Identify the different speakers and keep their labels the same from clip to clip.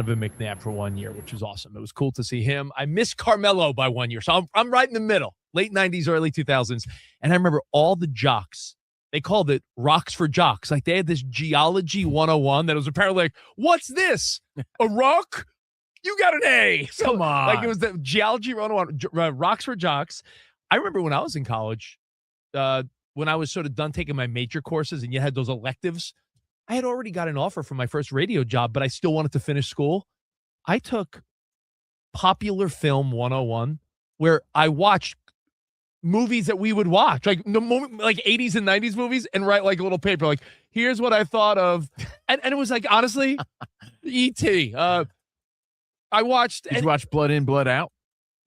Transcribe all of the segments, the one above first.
Speaker 1: Donovan McNabb for 1 year, which was awesome. It was cool to see him. I missed Carmelo by 1 year. So I'm right in the middle, late 90s, early 2000s. And I remember all the jocks, they called it Rocks for Jocks. Like they had this Geology 101 that was apparently like, what's this? A rock? You got an A. So,
Speaker 2: Come on.
Speaker 1: Like it was the Geology 101, Rocks for Jocks. I remember when I was in college, when I was sort of done taking my major courses and you had those electives, I had already got an offer for my first radio job, but I still wanted to finish school. I took Popular Film 101, where I watched movies that we would watch, like 80s and 90s movies, and write like a little paper, like, here's what I thought of. And it was like, honestly, E.T. I watched.
Speaker 2: Did you watch Blood In, Blood Out?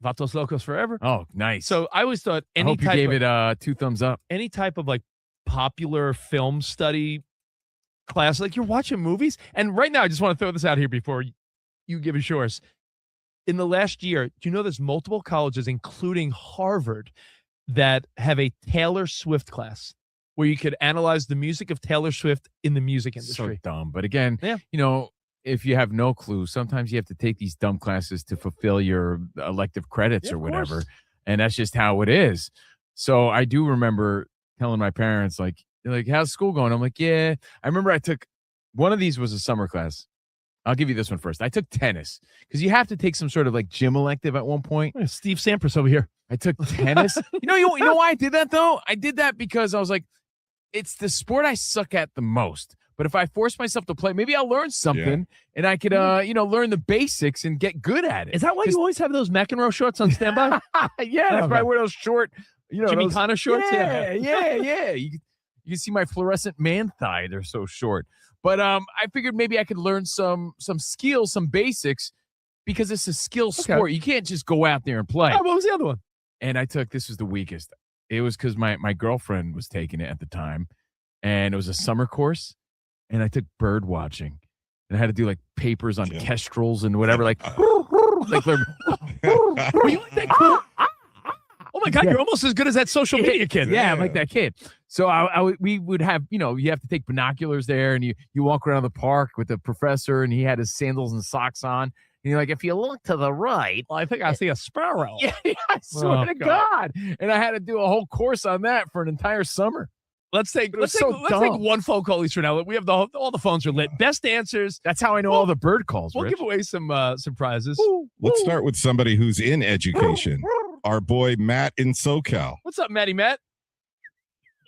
Speaker 1: Vatos Locos Forever.
Speaker 2: Oh, nice.
Speaker 1: So I always thought
Speaker 2: I hope you gave it 2 thumbs up.
Speaker 1: Any type of like popular film study class, like you're watching movies. And right now, I just want to throw this out here before you give us yours. In the last year, do you know there's multiple colleges, including Harvard, that have a Taylor Swift class where you could analyze the music of Taylor Swift in the music industry?
Speaker 2: So dumb. But again, if you have no clue, sometimes you have to take these dumb classes to fulfill your elective credits or whatever. And that's just how it is. So I do remember telling my parents, like, how's school going? I'm like, yeah. I remember I took one of these was a summer class. I'll give you this one first. I took tennis because you have to take some sort of like gym elective at one point.
Speaker 1: Steve Sampras over here.
Speaker 2: I took tennis. You know why I did that though? I did that because I was like, it's the sport I suck at the most. But if I force myself to play, maybe I'll learn something and I could, learn the basics and get good at it.
Speaker 1: Is that why you always have those McEnroe shorts on standby?
Speaker 2: Yeah, that's why I wear those short,
Speaker 1: Jimmy Connor shorts.
Speaker 2: Yeah. You can see my fluorescent man thigh. They're so short. But I figured maybe I could learn some skills, some basics, because it's a skill sport. You can't just go out there and play.
Speaker 1: Oh, what was the other one?
Speaker 2: And this was the weakest. It was because my girlfriend was taking it at the time, and it was a summer course, and I took bird watching. And I had to do like papers on kestrels and whatever. Like, were you like that kid? Oh my God, you're almost as good as that social media kid. Yeah, I'm like that kid. So we would have, you have to take binoculars there, and you walk around the park with the professor, and he had his sandals and socks on. And you're like, if you look to the right,
Speaker 1: I think I see a sparrow.
Speaker 2: Yeah, I swear to God. And I had to do a whole course on that for an entire summer.
Speaker 1: Let's take one phone call each for now. We have all the phones are lit. Best answers.
Speaker 2: That's how I know all the bird calls.
Speaker 1: We'll give away some prizes.
Speaker 3: Let's start with somebody who's in education. Our boy Matt in SoCal.
Speaker 1: What's up, Matt?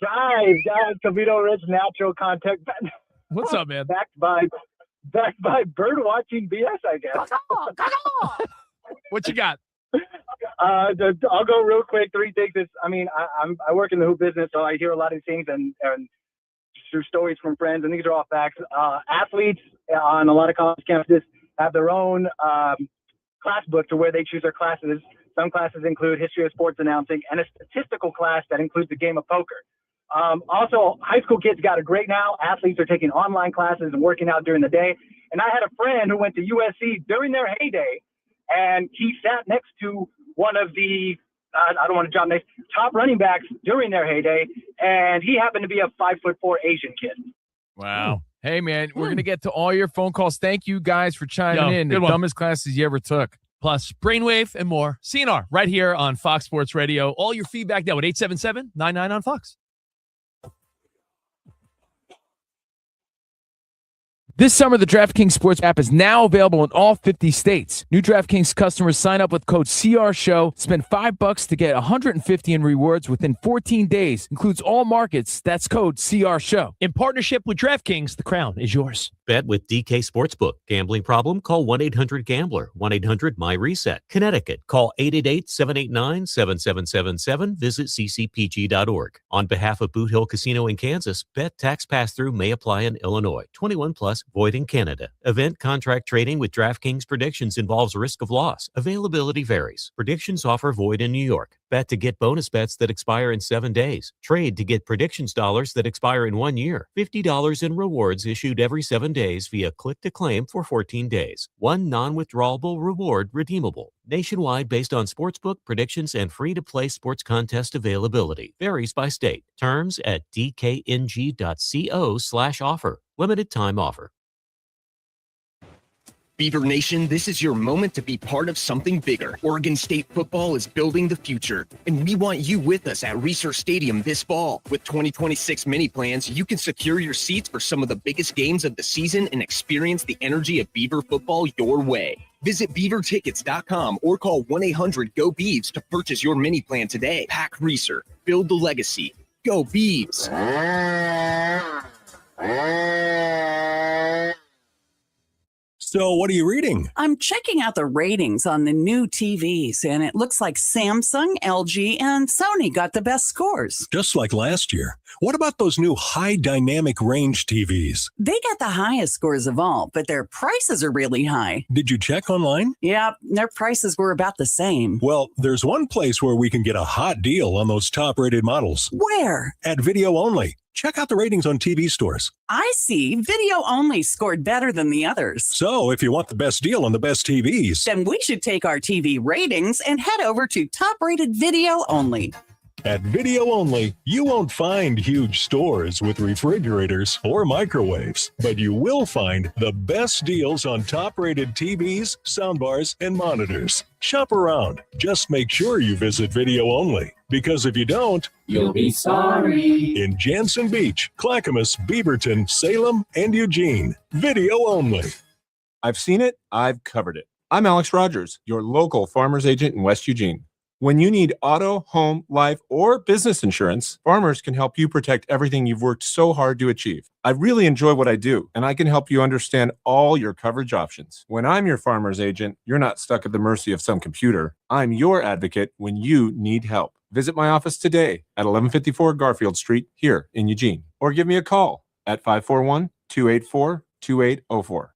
Speaker 4: Guys, Cavito Ridge Natural Contact.
Speaker 1: What's up, man?
Speaker 4: Backed by bird watching BS, I guess.
Speaker 1: What you got?
Speaker 4: I'll go real quick. 3 things. I work in the hoop business, so I hear a lot of things and through stories from friends, and these are all facts. Athletes on a lot of college campuses have their own class book to where they choose their classes. Some classes include history of sports announcing and a statistical class that includes the game of poker. Also, high school kids got it great now. Athletes are taking online classes and working out during the day. And I had a friend who went to USC during their heyday, and he sat next to one of the, I don't want to drop names, top running backs during their heyday, and he happened to be a 5'4" Asian kid.
Speaker 2: Wow. Hey, man, we're going to get to all your phone calls. Thank you guys for chiming in. The dumbest classes you ever took.
Speaker 1: Plus, Brainwave and more. CNR right here on Fox Sports Radio. All your feedback now at 877-99 on Fox.
Speaker 2: This summer, the DraftKings Sports app is now available in all 50 states. New DraftKings customers sign up with code CRSHOW, spend $5 to get $150 in rewards within 14 days. Includes all markets. That's code CRSHOW.
Speaker 1: In partnership with DraftKings, the crown is yours.
Speaker 5: Bet with DK Sportsbook. Gambling problem? Call 1-800-GAMBLER. 1-800-MY-RESET. Connecticut. Call 888-789-7777. Visit ccpg.org. On behalf of Boot Hill Casino in Kansas, bet tax pass-through may apply in Illinois. 21 plus, void in Canada. Event contract trading with DraftKings predictions involves risk of loss. Availability varies. Predictions offer void in New York. Bet to get bonus bets that expire in 7 days. Trade to get predictions dollars that expire in 1 year. $50 in rewards issued every 7 days via click to claim for 14 days. One non-withdrawable reward redeemable. Nationwide based on sportsbook predictions and free-to-play sports contest availability. Varies by state. Terms at dkng.co/offer. Limited time offer.
Speaker 6: Beaver Nation, this is your moment to be part of something bigger. Oregon State football is building the future, and we want you with us at Reser Stadium this fall. With 2026 mini plans, you can secure your seats for some of the biggest games of the season and experience the energy of Beaver football your way. Visit beavertickets.com or call 1-800-GO-BEAVS to purchase your mini plan today. Pack Reser, build the legacy. Go Beavs!
Speaker 7: So what are you reading?
Speaker 8: I'm checking out the ratings on the new TVs, and it looks like Samsung, LG, and Sony got the best scores.
Speaker 7: Just like last year. What about those new high dynamic range TVs?
Speaker 8: They got the highest scores of all, but their prices are really high.
Speaker 7: Did you check online?
Speaker 8: Yeah, their prices were about the same.
Speaker 7: Well, there's one place where we can get a hot deal on those top-rated models.
Speaker 8: Where?
Speaker 7: At Video Only. Check out the ratings on TV stores.
Speaker 8: I see. Video Only scored better than the others.
Speaker 7: So if you want the best deal on the best TVs,
Speaker 8: then we should take our TV ratings and head over to top-rated Video Only.
Speaker 7: At Video Only, you won't find huge stores with refrigerators or microwaves, but you will find the best deals on top-rated TVs, soundbars, and monitors. Shop around. Just make sure you visit Video Only, because if you don't,
Speaker 9: you'll be sorry.
Speaker 7: In Jansen Beach, Clackamas, Beaverton, Salem, and Eugene. Video Only.
Speaker 10: I've seen it. I've covered it. I'm Alex Rogers, your local farmer's agent in West Eugene. When you need auto, home, life, or business insurance, Farmers can help you protect everything you've worked so hard to achieve. I really enjoy what I do, and I can help you understand all your coverage options. When I'm your farmer's agent, you're not stuck at the mercy of some computer. I'm your advocate when you need help. Visit my office today at 1154 Garfield Street here in Eugene, or give me a call at 541-284-2804.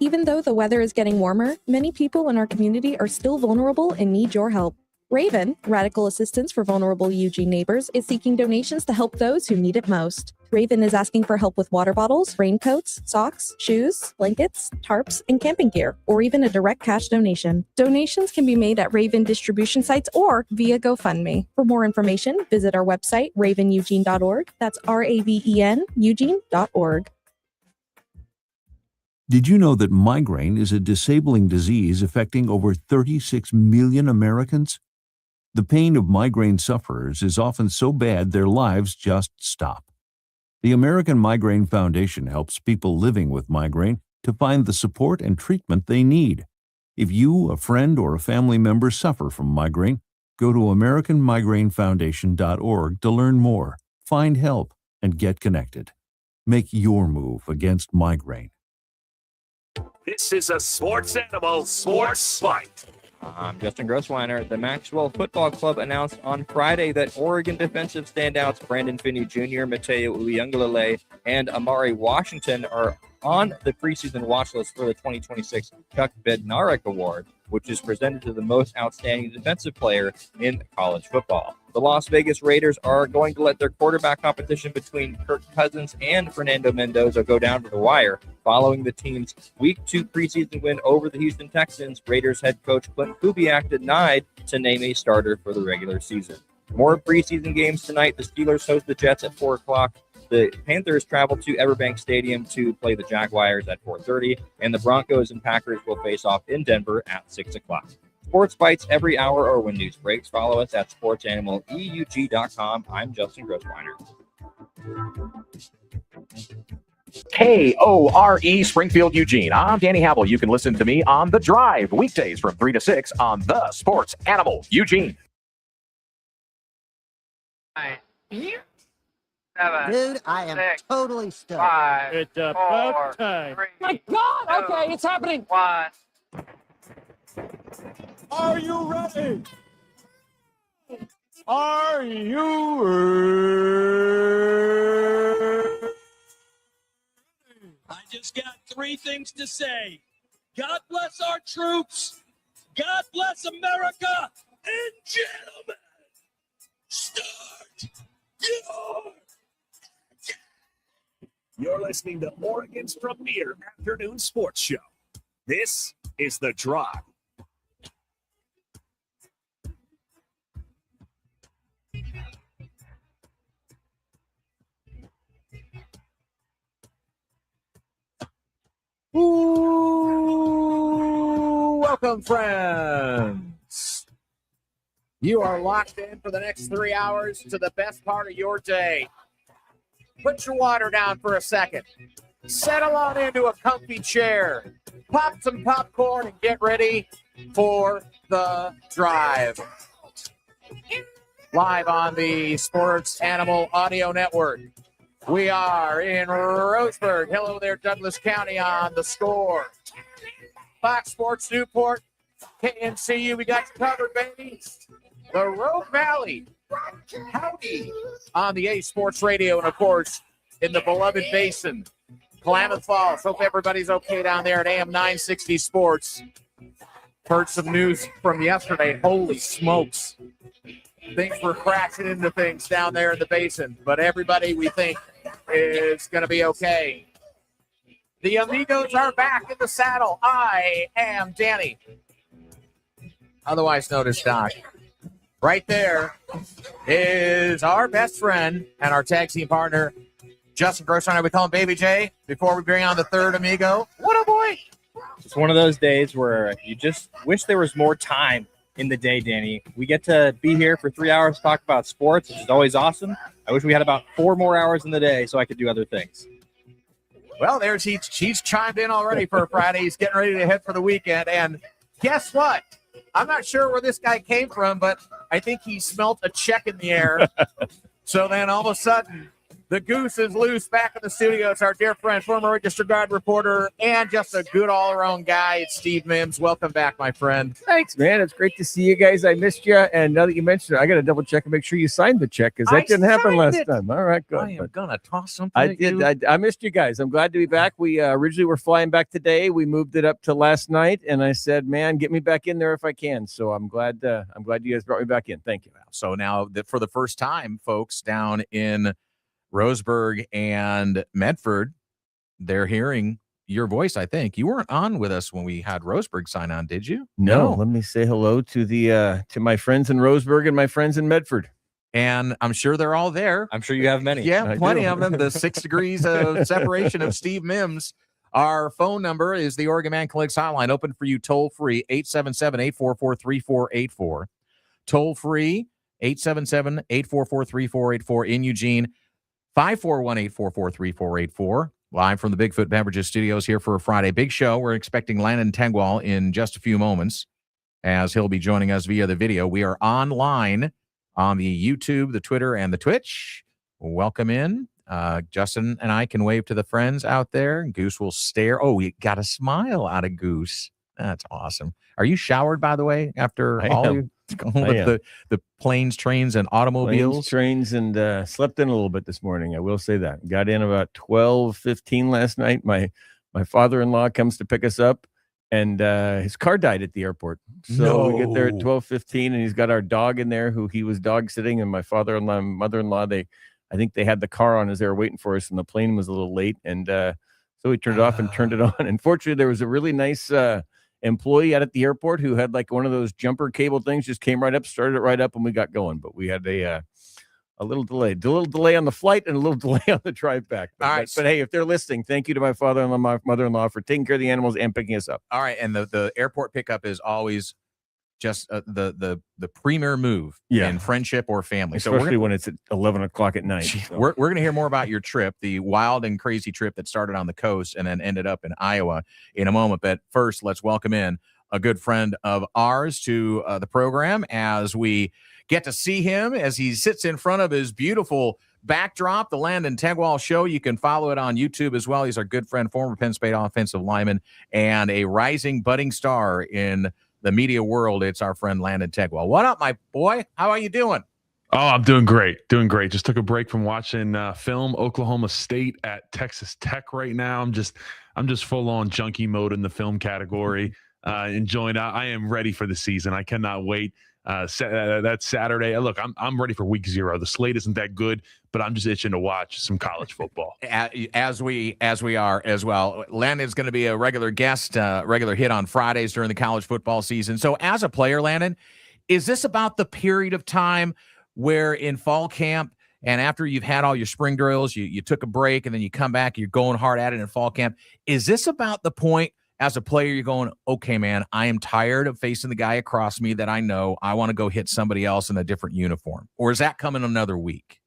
Speaker 11: Even though the weather is getting warmer, many people in our community are still vulnerable and need your help. Raven, Radical Assistance for Vulnerable Eugene Neighbors, is seeking donations to help those who need it most. Raven is asking for help with water bottles, raincoats, socks, shoes, blankets, tarps, and camping gear, or even a direct cash donation. Donations can be made at Raven distribution sites or via GoFundMe. For more information, visit our website, raveneugene.org. That's RAVEN, Eugene.org.
Speaker 12: Did you know that migraine is a disabling disease affecting over 36 million Americans? The pain of migraine sufferers is often so bad their lives just stop. The American Migraine Foundation helps people living with migraine to find the support and treatment they need. If you, a friend, or a family member suffer from migraine, go to AmericanMigraineFoundation.org to learn more, find help, and get connected. Make your move against migraine.
Speaker 13: This is a Sports Animal Sports Fight.
Speaker 14: I'm Justin Grossweiner. The Maxwell Football Club announced on Friday that Oregon defensive standouts Brandon Finney Jr., Mateo Uiagalelei, and Amari Washington are on the preseason watch list for the 2026 Chuck Bednarik Award, which is presented to the most outstanding defensive player in college football. The Las Vegas Raiders are going to let their quarterback competition between Kirk Cousins and Fernando Mendoza go down to the wire. Following the team's Week 2 preseason win over the Houston Texans, Raiders head coach Clint Kubiak denied to name a starter for the regular season. More preseason games tonight. The Steelers host the Jets at 4 o'clock. The Panthers travel to Everbank Stadium to play the Jaguars at 4:30, and the Broncos and Packers will face off in Denver at 6 o'clock. Sports Bites every hour or when news breaks. Follow us at sportsanimalEUG.com. I'm Justin Grossweiner.
Speaker 15: KORE Springfield, Eugene. I'm Danny Havel. You can listen to me on The Drive weekdays from 3 to 6 on the Sports Animal Eugene.
Speaker 16: Dude,
Speaker 17: I am totally stuck.
Speaker 16: 5,
Speaker 17: It's
Speaker 16: 4,
Speaker 17: about time.
Speaker 16: 3,
Speaker 17: My God!
Speaker 16: 2,
Speaker 17: Okay, it's happening.
Speaker 16: 1.
Speaker 17: Are you ready? Are you ready?
Speaker 18: I just got 3 things to say. God bless our troops. God bless America. And gentlemen, start your...
Speaker 13: You're listening to Oregon's premier afternoon sports show. This is The Drive.
Speaker 15: Ooh, welcome, friends. You are locked in for the next 3 hours to the best part of your day. Put your water down for a second. Settle on into a comfy chair. Pop some popcorn and get ready for the drive. Live on the Sports Animal Audio Network. We are in Roseburg. Hello there, Douglas County on the Score. Fox Sports Newport, KNCU, we got you covered, baby. The Rogue Valley, howdy, on the A Sports Radio, and of course, in the beloved Basin, Klamath Falls. Hope everybody's okay down there at AM 960 Sports. Heard some news from yesterday. Holy smokes. Things were crashing into things down there in the Basin, but everybody we think is going to be okay. The Amigos are back in the saddle. I am Danny, otherwise known as Doc. Right there is our best friend and our tag team partner, Justin Grossreiner. We call him Baby J before we bring on the third amigo. What a boy!
Speaker 14: It's one of those days where you just wish there was more time in the day, Danny. We get to be here for 3 hours to talk about sports, which is always awesome. I wish we had about 4 more hours in the day so I could do other things.
Speaker 15: Well, there's he's chimed in already for a Friday. He's getting ready to head for the weekend. And guess what? I'm not sure where this guy came from, but I think he smelt a check in the air. So then all of a sudden, the goose is loose back in the studio. It's our dear friend, former Register Guard reporter, and just a good all-around guy. It's Steve Mims. Welcome back, my friend.
Speaker 19: Thanks, man. It's great to see you guys. I missed you. And now that you mentioned it, I got to double check and make sure you signed the check because that didn't happen last time. All right, good.
Speaker 15: I am going to toss something
Speaker 19: I
Speaker 15: at you.
Speaker 19: did. I missed you guys. I'm glad to be back. We originally were flying back today. We moved it up to last night, and I said, "Man, get me back in there if I can." So I'm glad. I'm glad you guys brought me back in. Thank you.
Speaker 15: So now, for the first time, folks down in Roseburg and Medford, they're hearing your voice. I think you weren't on with us when we had Roseburg sign on, did you?
Speaker 19: No. Let me say hello to the to my friends in Roseburg and my friends in Medford.
Speaker 15: And I'm sure they're all there.
Speaker 14: I'm sure you have many.
Speaker 15: Yeah, plenty of them. The 6 degrees of separation of Steve Mims. Our phone number is the Oregon Man Collects Hotline, open for you toll free, 877-844-3484. Toll free, 877-844-3484 in Eugene, 541-844-3484. Live from the Bigfoot Beverages Studios here for a Friday big show. We're expecting Landon Tengwall in just a few moments as he'll be joining us via the video. We are online on the YouTube, the Twitter, and the Twitch. Welcome in. Justin and I can wave to the friends out there. Goose will stare. Oh, we got a smile out of Goose. That's awesome. Are you showered, by the way, after all you with the planes, trains, and automobiles?
Speaker 19: Trains, and slept in a little bit this morning. I will say that. Got in about 12:15 last night. My father-in-law comes to pick us up, and his car died at the airport. So we get there at 12:15, and he's got our dog in there who he was dog sitting, and my father-in-law and mother-in-law, I think they had the car on as they were waiting for us, and the plane was a little late. And so we turned it off and turned it on. And fortunately, there was a really nice employee out at the airport who had like one of those jumper cable things, just came right up, started it right up, and we got going. But we had a little delay on the flight and a little delay on the drive back. But hey, if they're listening, thank you to my father-in-law, my mother-in-law for taking care of the animals and picking us up.
Speaker 15: All right, and the airport pickup is always just the premier move in friendship or family.
Speaker 19: Especially when it's at 11 o'clock at night.
Speaker 15: So. We're going to hear more about your trip, the wild and crazy trip that started on the coast and then ended up in Iowa in a moment. But first, let's welcome in a good friend of ours to the program as we get to see him as he sits in front of his beautiful backdrop, the Landon Tengwall Show. You can follow it on YouTube as well. He's our good friend, former Penn State offensive lineman, and a rising, budding star in the media world. It's our friend Landon Tengwall. What up, my boy? How are you doing?
Speaker 20: Oh, I'm doing great. Just took a break from watching film Oklahoma State at Texas Tech right now. I'm just full on junkie mode in the film category. Enjoying. I am ready for the season. I cannot wait. That Saturday. Look, I'm ready for week 0. The slate isn't that good, but I'm just itching to watch some college football.
Speaker 15: As we are as well. Landon's going to be a regular guest, regular hit on Fridays during the college football season. So as a player, Landon, is this about the period of time where in fall camp
Speaker 21: and after you've had all your spring drills, you took a break, and then you come back, you're going hard at it in fall camp. Is this about the point as a player you're going, okay, man, I am tired of facing the guy across me that I know. I want to go hit somebody else in a different uniform? Or is that coming another week?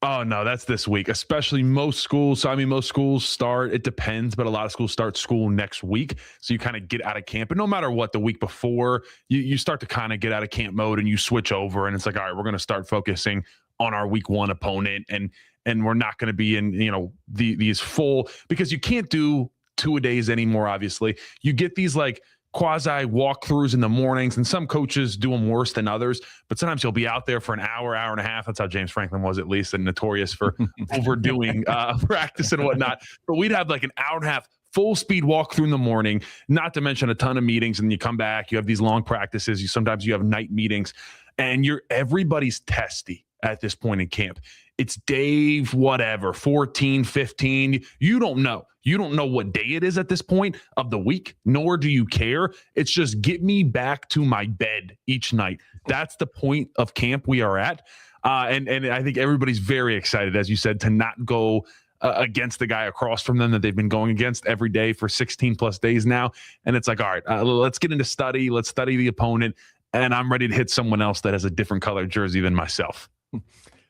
Speaker 20: Oh, no, that's this week, especially most schools. So, I mean, most schools start, it depends, but a lot of schools start school next week. So you kind of get out of camp. And no matter what, the week before, you start to kind of get out of camp mode and you switch over. And it's like, all right, we're going to start focusing on our week one opponent. And we're not going to be in, these full, because you can't do 2-a-days anymore, obviously. You get these like quasi walkthroughs in the mornings, and some coaches do them worse than others, but sometimes you'll be out there for an hour and a half. That's how James Franklin was, at least, and notorious for overdoing practice and whatnot. But we'd have like an hour and a half full speed walk through in the morning, not to mention a ton of meetings. And you come back, you have these long practices. Sometimes you have night meetings, and everybody's testy at this point in camp. It's day whatever, 14, 15. You don't know. You don't know what day it is at this point of the week, nor do you care. It's just get me back to my bed each night. That's the point of camp we are at. And I think everybody's very excited, as you said, to not go against the guy across from them that they've been going against every day for 16 plus days now. And it's like, all right, let's get into study. Let's study the opponent. And I'm ready to hit someone else that has a different colored jersey than myself.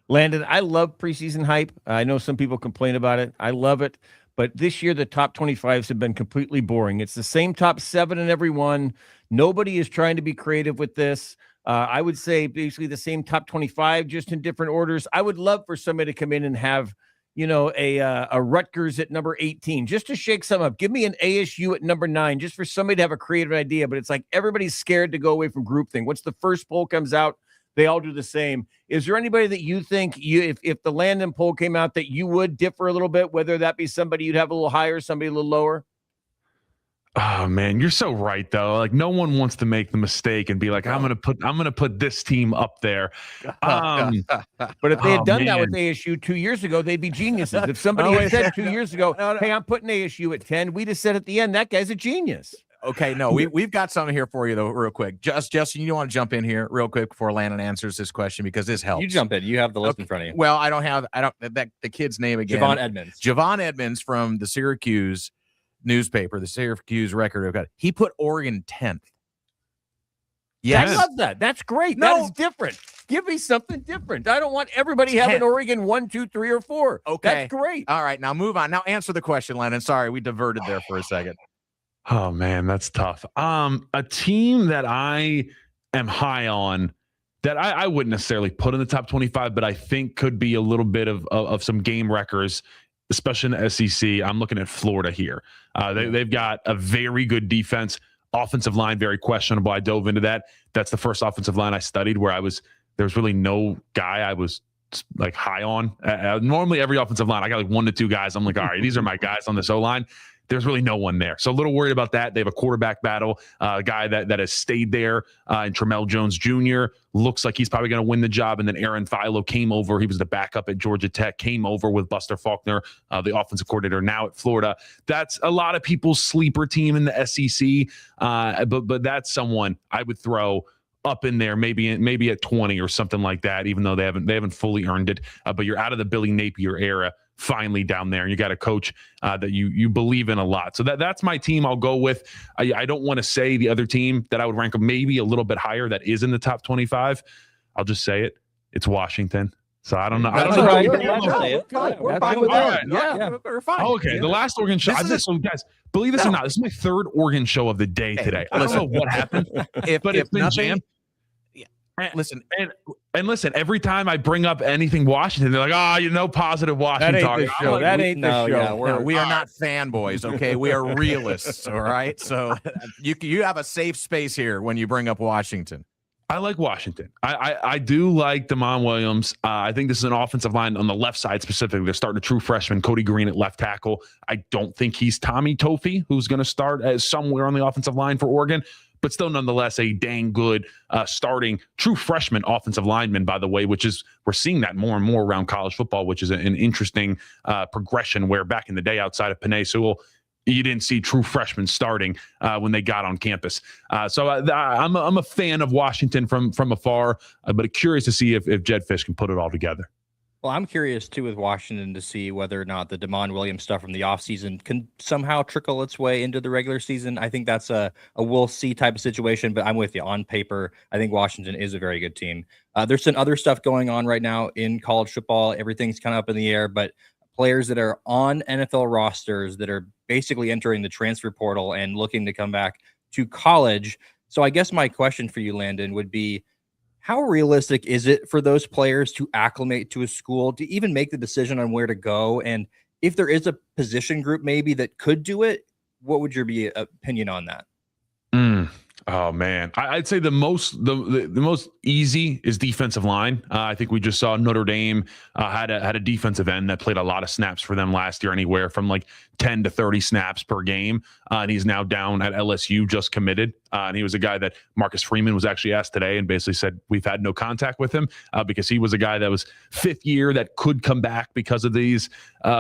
Speaker 19: Landon, I love preseason hype. I know some people complain about it. I love it. But this year, the top 25s have been completely boring. It's the same top 7 in every one. Nobody is trying to be creative with this. I would say basically the same top 25, just in different orders. I would love for somebody to come in and have, a Rutgers at number 18, just to shake some up. Give me an ASU at number 9, just for somebody to have a creative idea. But it's like everybody's scared to go away from groupthink. Once the first poll comes out, they all do the same. Is there anybody that you think if the Landon poll came out that you would differ a little bit, whether that be somebody you'd have a little higher, somebody a little lower?
Speaker 20: Oh man, you're so right though. Like no one wants to make the mistake and be like, I'm gonna put this team up there.
Speaker 19: But if they had done that with ASU 2 years ago, they'd be geniuses. If somebody had said 2 years ago, hey, I'm putting ASU at 10, we'd have said at the end, that guy's a genius.
Speaker 21: Okay, no, we've got something here for you though, real quick. Justin, you want to jump in here real quick before Landon answers this question, because this helps.
Speaker 14: You jump in. You have the list in front of you.
Speaker 21: Well, I don't the kid's name again. Javon Edmonds from the Syracuse newspaper, the Syracuse Record. He put Oregon 10th.
Speaker 19: Yes. I love that. That's great. That is different. Give me something different. I don't want everybody having Oregon 1, 2, 3, or 4.
Speaker 21: Okay.
Speaker 19: That's great.
Speaker 21: All right, now move on. Now answer the question, Landon. Sorry, we diverted there for a second.
Speaker 20: Oh man, that's tough. A team that I am high on that I wouldn't necessarily put in the top 25, but I think could be a little bit of some game wreckers, especially in the SEC. I'm looking at Florida here. They've got a very good defense. Offensive line, very questionable. I dove into that. That's the first offensive line I studied where there was really no guy I was like high on. Normally every offensive line, I got like 1 to 2 guys. I'm like, all right, these are my guys on this O-line. There's really no one there. So a little worried about that. They have a quarterback battle, a guy that has stayed there in Tramel Jones Jr. Looks like he's probably going to win the job. And then Aaron Philo came over. He was the backup at Georgia Tech, came over with Buster Faulkner, the offensive coordinator now at Florida. That's a lot of people's sleeper team in the SEC. But that's someone I would throw up in there, maybe at 20 or something like that, even though they haven't fully earned it. But you're out of the Billy Napier era finally down there, and you got a coach that you believe in a lot. So that's my team I'll go with. I don't want to say the other team that I would rank maybe a little bit higher that is in the top 25. I'll just say it. It's Washington. So I don't know.
Speaker 19: We're fine with that. Yeah, we're fine.
Speaker 20: Okay, the last Oregon show. Guys, believe this or not, this is my 3rd Oregon show of the day today. I don't know what happened, but it's been jammed.
Speaker 21: Listen,
Speaker 20: and listen, every time I bring up anything Washington, they're like, positive Washington talk.
Speaker 19: That ain't the show.
Speaker 21: Yeah, we are not fanboys, okay? We are realists, all right? So you have a safe space here when you bring up Washington.
Speaker 20: I like Washington. I do like Damon Williams. I think this is an offensive line on the left side specifically. They're starting a true freshman, Cody Green at left tackle. I don't think he's Tommy Toffee, who's going to start as somewhere on the offensive line for Oregon, but still nonetheless a dang good starting true freshman offensive lineman, by the way, which is we're seeing that more and more around college football, which is an interesting progression where back in the day outside of Penn Sewell, you didn't see true freshmen starting when they got on campus. So I'm a fan of Washington from afar, but curious to see if Jed Fish can put it all together.
Speaker 14: Well, I'm curious too with Washington to see whether or not the Damon Williams stuff from the offseason can somehow trickle its way into the regular season. I think that's a we'll see type of situation, but I'm with you. On paper, I think Washington is a very good team. There's some other stuff going on right now in college football. Everything's kind of up in the air, but players that are on NFL rosters that are basically entering the transfer portal and looking to come back to college. So I guess my question for you, Landon, would be, how realistic is it for those players to acclimate to a school, to even make the decision on where to go? And if there is a position group maybe that could do it, what would your opinion on that?
Speaker 20: Oh man, I'd say the most easy is defensive line. I think we just saw Notre Dame had a defensive end that played a lot of snaps for them last year, anywhere from like 10 to 30 snaps per game. And he's now down at LSU, just committed. And he was a guy that Marcus Freeman was actually asked today and basically said, we've had no contact with him because he was a guy that was fifth year that could come back because of these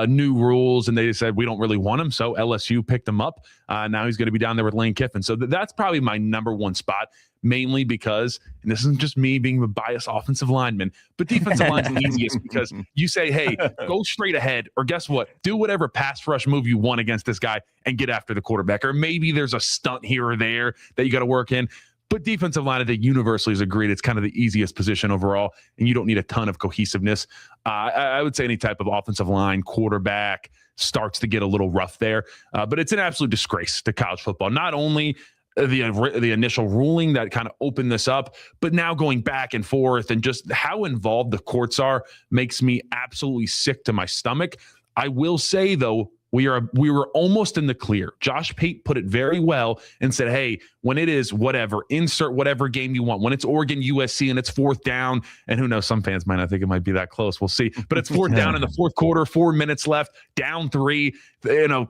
Speaker 20: new rules. And they said, we don't really want him. So LSU picked him up. Now he's going to be down there with Lane Kiffin. So that's probably my number one spot, mainly because, and this isn't just me being a biased offensive lineman, but defensive line's the easiest because you say, hey, go straight ahead, or guess what? Do whatever pass rush move you want against this guy and get after the quarterback. Or maybe there's a stunt here or there that you got to work in. But defensive line, I think universally is agreed, it's kind of the easiest position overall, and you don't need a ton of cohesiveness. I would say any type of offensive line, quarterback starts to get a little rough there. But it's an absolute disgrace to college football. Not only the initial ruling that kind of opened this up, but now going back and forth and just how involved the courts are makes me absolutely sick to my stomach. I will say, though, we were almost in the clear. Josh Pate put it very well and said, hey, when it is whatever, insert whatever game you want. When it's Oregon, USC, and it's fourth down, and who knows, some fans might not think it might be that close. We'll see. But it's fourth down in the fourth quarter, 4 minutes left, down 3,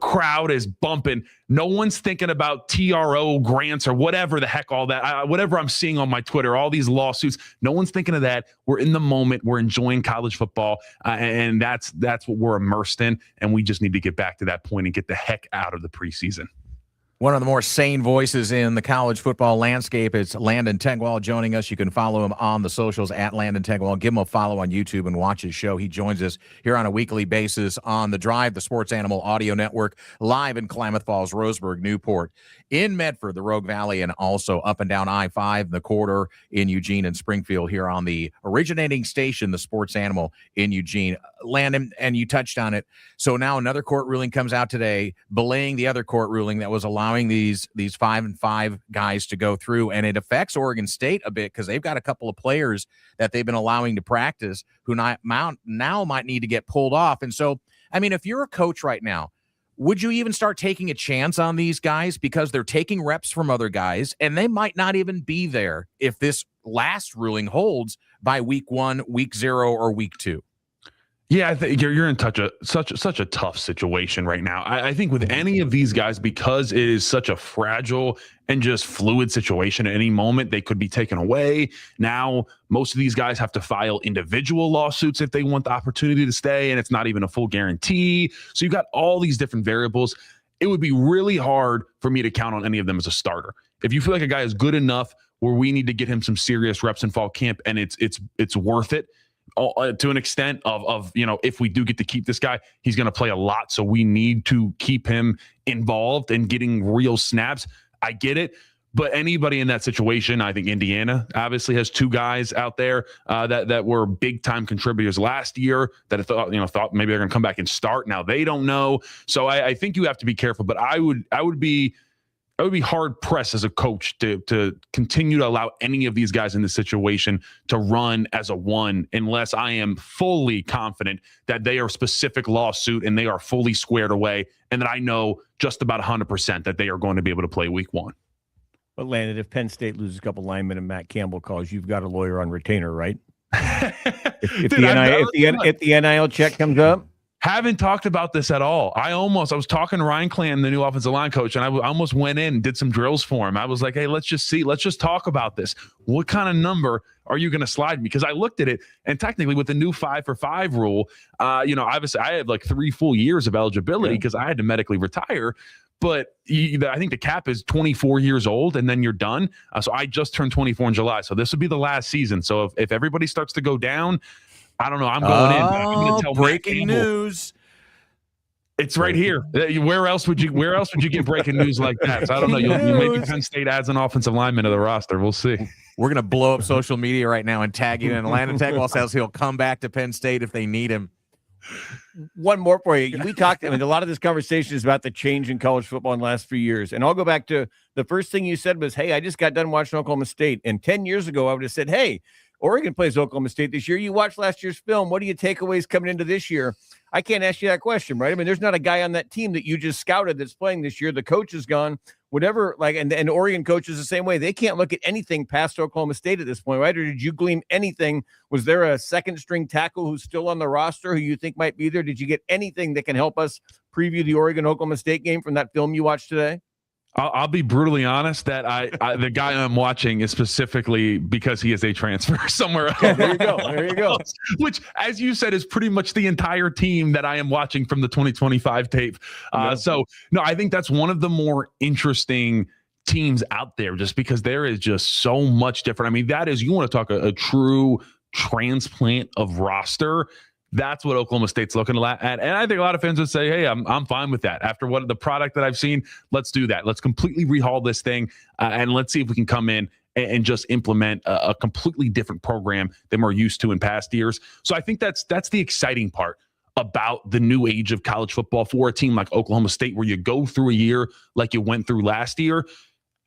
Speaker 20: crowd is bumping. No one's thinking about TRO grants or whatever the heck, all that, whatever I'm seeing on my Twitter, all these lawsuits. No one's thinking of that. We're in the moment. We're enjoying college football, and that's what we're immersed in, and we just need to get back to that point and get the heck out of the preseason.
Speaker 21: One of the more sane voices in the college football landscape. It's Landon Tengwall joining us. You can follow him on the socials at Landon Tengwall. Give him a follow on YouTube and watch his show. He joins us here on a weekly basis on The Drive, the Sports Animal Audio Network, live in Klamath Falls, Roseburg, Newport, in Medford, the Rogue Valley, and also up and down I-5, the corridor in Eugene and Springfield here on the originating station, the Sports Animal in Eugene. Landon, and you touched on it. So now another court ruling comes out today, belaying the other court ruling that was allowing these 5-and-5 guys to go through, and it affects Oregon State a bit because they've got a couple of players that they've been allowing to practice who now might need to get pulled off. And so, I mean, if you're a coach right now, would you even start taking a chance on these guys because they're taking reps from other guys, and they might not even be there if this last ruling holds by week 1, week 0, or week 2?
Speaker 20: Yeah, I think you're in such a tough situation right now. I think with any of these guys, because it is such a fragile and just fluid situation, at any moment they could be taken away. Now, most of these guys have to file individual lawsuits if they want the opportunity to stay, and it's not even a full guarantee. So you've got all these different variables. It would be really hard for me to count on any of them as a starter. If you feel like a guy is good enough where we need to get him some serious reps in fall camp and it's worth it, to an extent of if we do get to keep this guy, he's going to play a lot. So we need to keep him involved in getting real snaps. I get it. But anybody in that situation, I think Indiana obviously has 2 guys out there that were big time contributors last year that thought maybe they're going to come back and start. Now they don't know. So I think you have to be careful, but I would be hard pressed as a coach to continue to allow any of these guys in this situation to run as a one, unless I am fully confident that they are a specific lawsuit and they are fully squared away, and that I know just about 100% that they are going to be able to play week 1.
Speaker 19: But Landon, if Penn State loses a couple linemen and Matt Campbell calls, you've got a lawyer on retainer, right? if the NIL check comes up.
Speaker 20: Haven't talked about this at all. I was talking to Ryan Clanton, the new offensive line coach, and I almost went in and did some drills for him. I was like, hey, let's just talk about this. What kind of number are you going to slide me? Because I looked at it, and technically with the new 5-for-5 rule, obviously I have like 3 full years of eligibility because I had to medically retire. But I think the cap is 24 years old, and then you're done. So I just turned 24 in July. So this would be the last season. So if everybody starts to go down, I don't know. I'm going in. I'm going to tell
Speaker 21: breaking
Speaker 20: Matt Campbell.
Speaker 21: news.
Speaker 20: It's right here. Where else would you get breaking news like that? So I don't know. Maybe Penn State adds an offensive lineman to the roster. We'll see.
Speaker 21: We're gonna blow up social media right now and tag you. And Landon Tengwall says he'll come back to Penn State if they need him.
Speaker 19: One more for you. We talked, a lot of this conversation is about the change in college football in the last few years. And I'll go back to the first thing you said was, hey, I just got done watching Oklahoma State. And 10 years ago, I would have said, hey, Oregon plays Oklahoma State this year. You watched last year's film. What are your takeaways coming into this year? I can't ask you that question, right? I mean, there's not a guy on that team that you just scouted that's playing this year. The coach is gone, whatever. And Oregon coach is the same way. They can't look at anything past Oklahoma State at this point, right? Or did you glean anything? Was there a second string tackle who's still on the roster who you think might be there? Did you get anything that can help us preview the Oregon-Oklahoma State game from that film you watched today?
Speaker 20: I'll be brutally honest that the guy I'm watching is specifically because he is a transfer somewhere else.
Speaker 19: There you go. There you go.
Speaker 20: Which, as you said, is pretty much the entire team that I am watching from the 2025 tape. So, no, I think that's one of the more interesting teams out there just because there is just so much different. I mean, that is, you want to talk a true transplant of roster. That's what Oklahoma State's looking at. And I think a lot of fans would say, hey, I'm fine with that. After what the product that I've seen, let's do that. Let's completely rehaul this thing and let's see if we can come in and just implement a completely different program than we're used to in past years. So I think that's the exciting part about the new age of college football for a team like Oklahoma State, where you go through a year like you went through last year.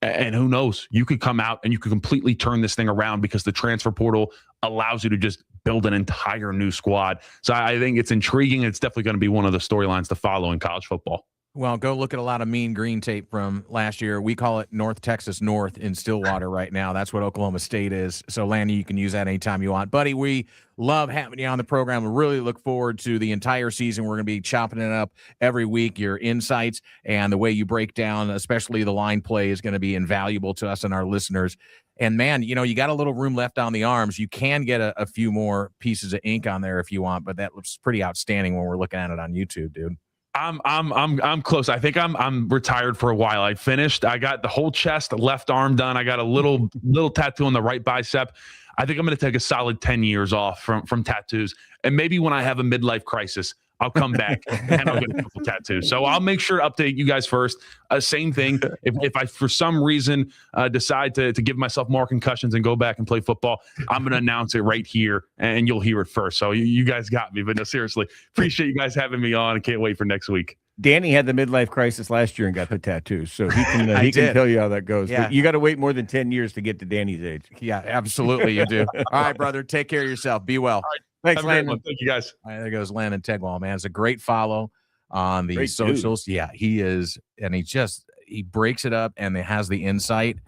Speaker 20: And who knows, you could come out and you could completely turn this thing around because the transfer portal allows you to just build an entire new squad. So I think it's intriguing. It's definitely going to be one of the storylines to follow in college football.
Speaker 21: Well, go look at a lot of Mean Green tape from last year. We call it North Texas North in Stillwater right now. That's what Oklahoma State is. So, Lanny, you can use that anytime you want. Buddy, we love having you on the program. We really look forward to the entire season. We're going to be chopping it up every week. Your insights and the way you break down, especially the line play, is going to be invaluable to us and our listeners. And, man, you got a little room left on the arms. You can get a few more pieces of ink on there if you want, but that looks pretty outstanding when we're looking at it on YouTube, dude.
Speaker 20: I'm close. I think I'm retired for a while. I finished. I got the whole chest, left arm done. I got a little tattoo on the right bicep. I think I'm going to take a solid 10 years off from tattoos. And maybe when I have a midlife crisis, I'll come back and I'll get a couple tattoos. So I'll make sure to update you guys first. Same thing. If I, for some reason, decide to give myself more concussions and go back and play football, I'm going to announce it right here and you'll hear it first. So you guys got me. But no, seriously, appreciate you guys having me on. I can't wait for next week.
Speaker 19: Danny had the midlife crisis last year and got the tattoos, so he can can tell you how that goes.
Speaker 21: Yeah.
Speaker 19: But you got to wait more than 10 years to get to Danny's age.
Speaker 21: Yeah, absolutely you do. All right, brother, take care of yourself. Be well.
Speaker 19: Thanks, Landon.
Speaker 20: Thank you, guys.
Speaker 21: All right, there goes Landon Tengwall, man. It's a great follow on the socials. Dude. Yeah, he is, and he breaks it up and it has the insight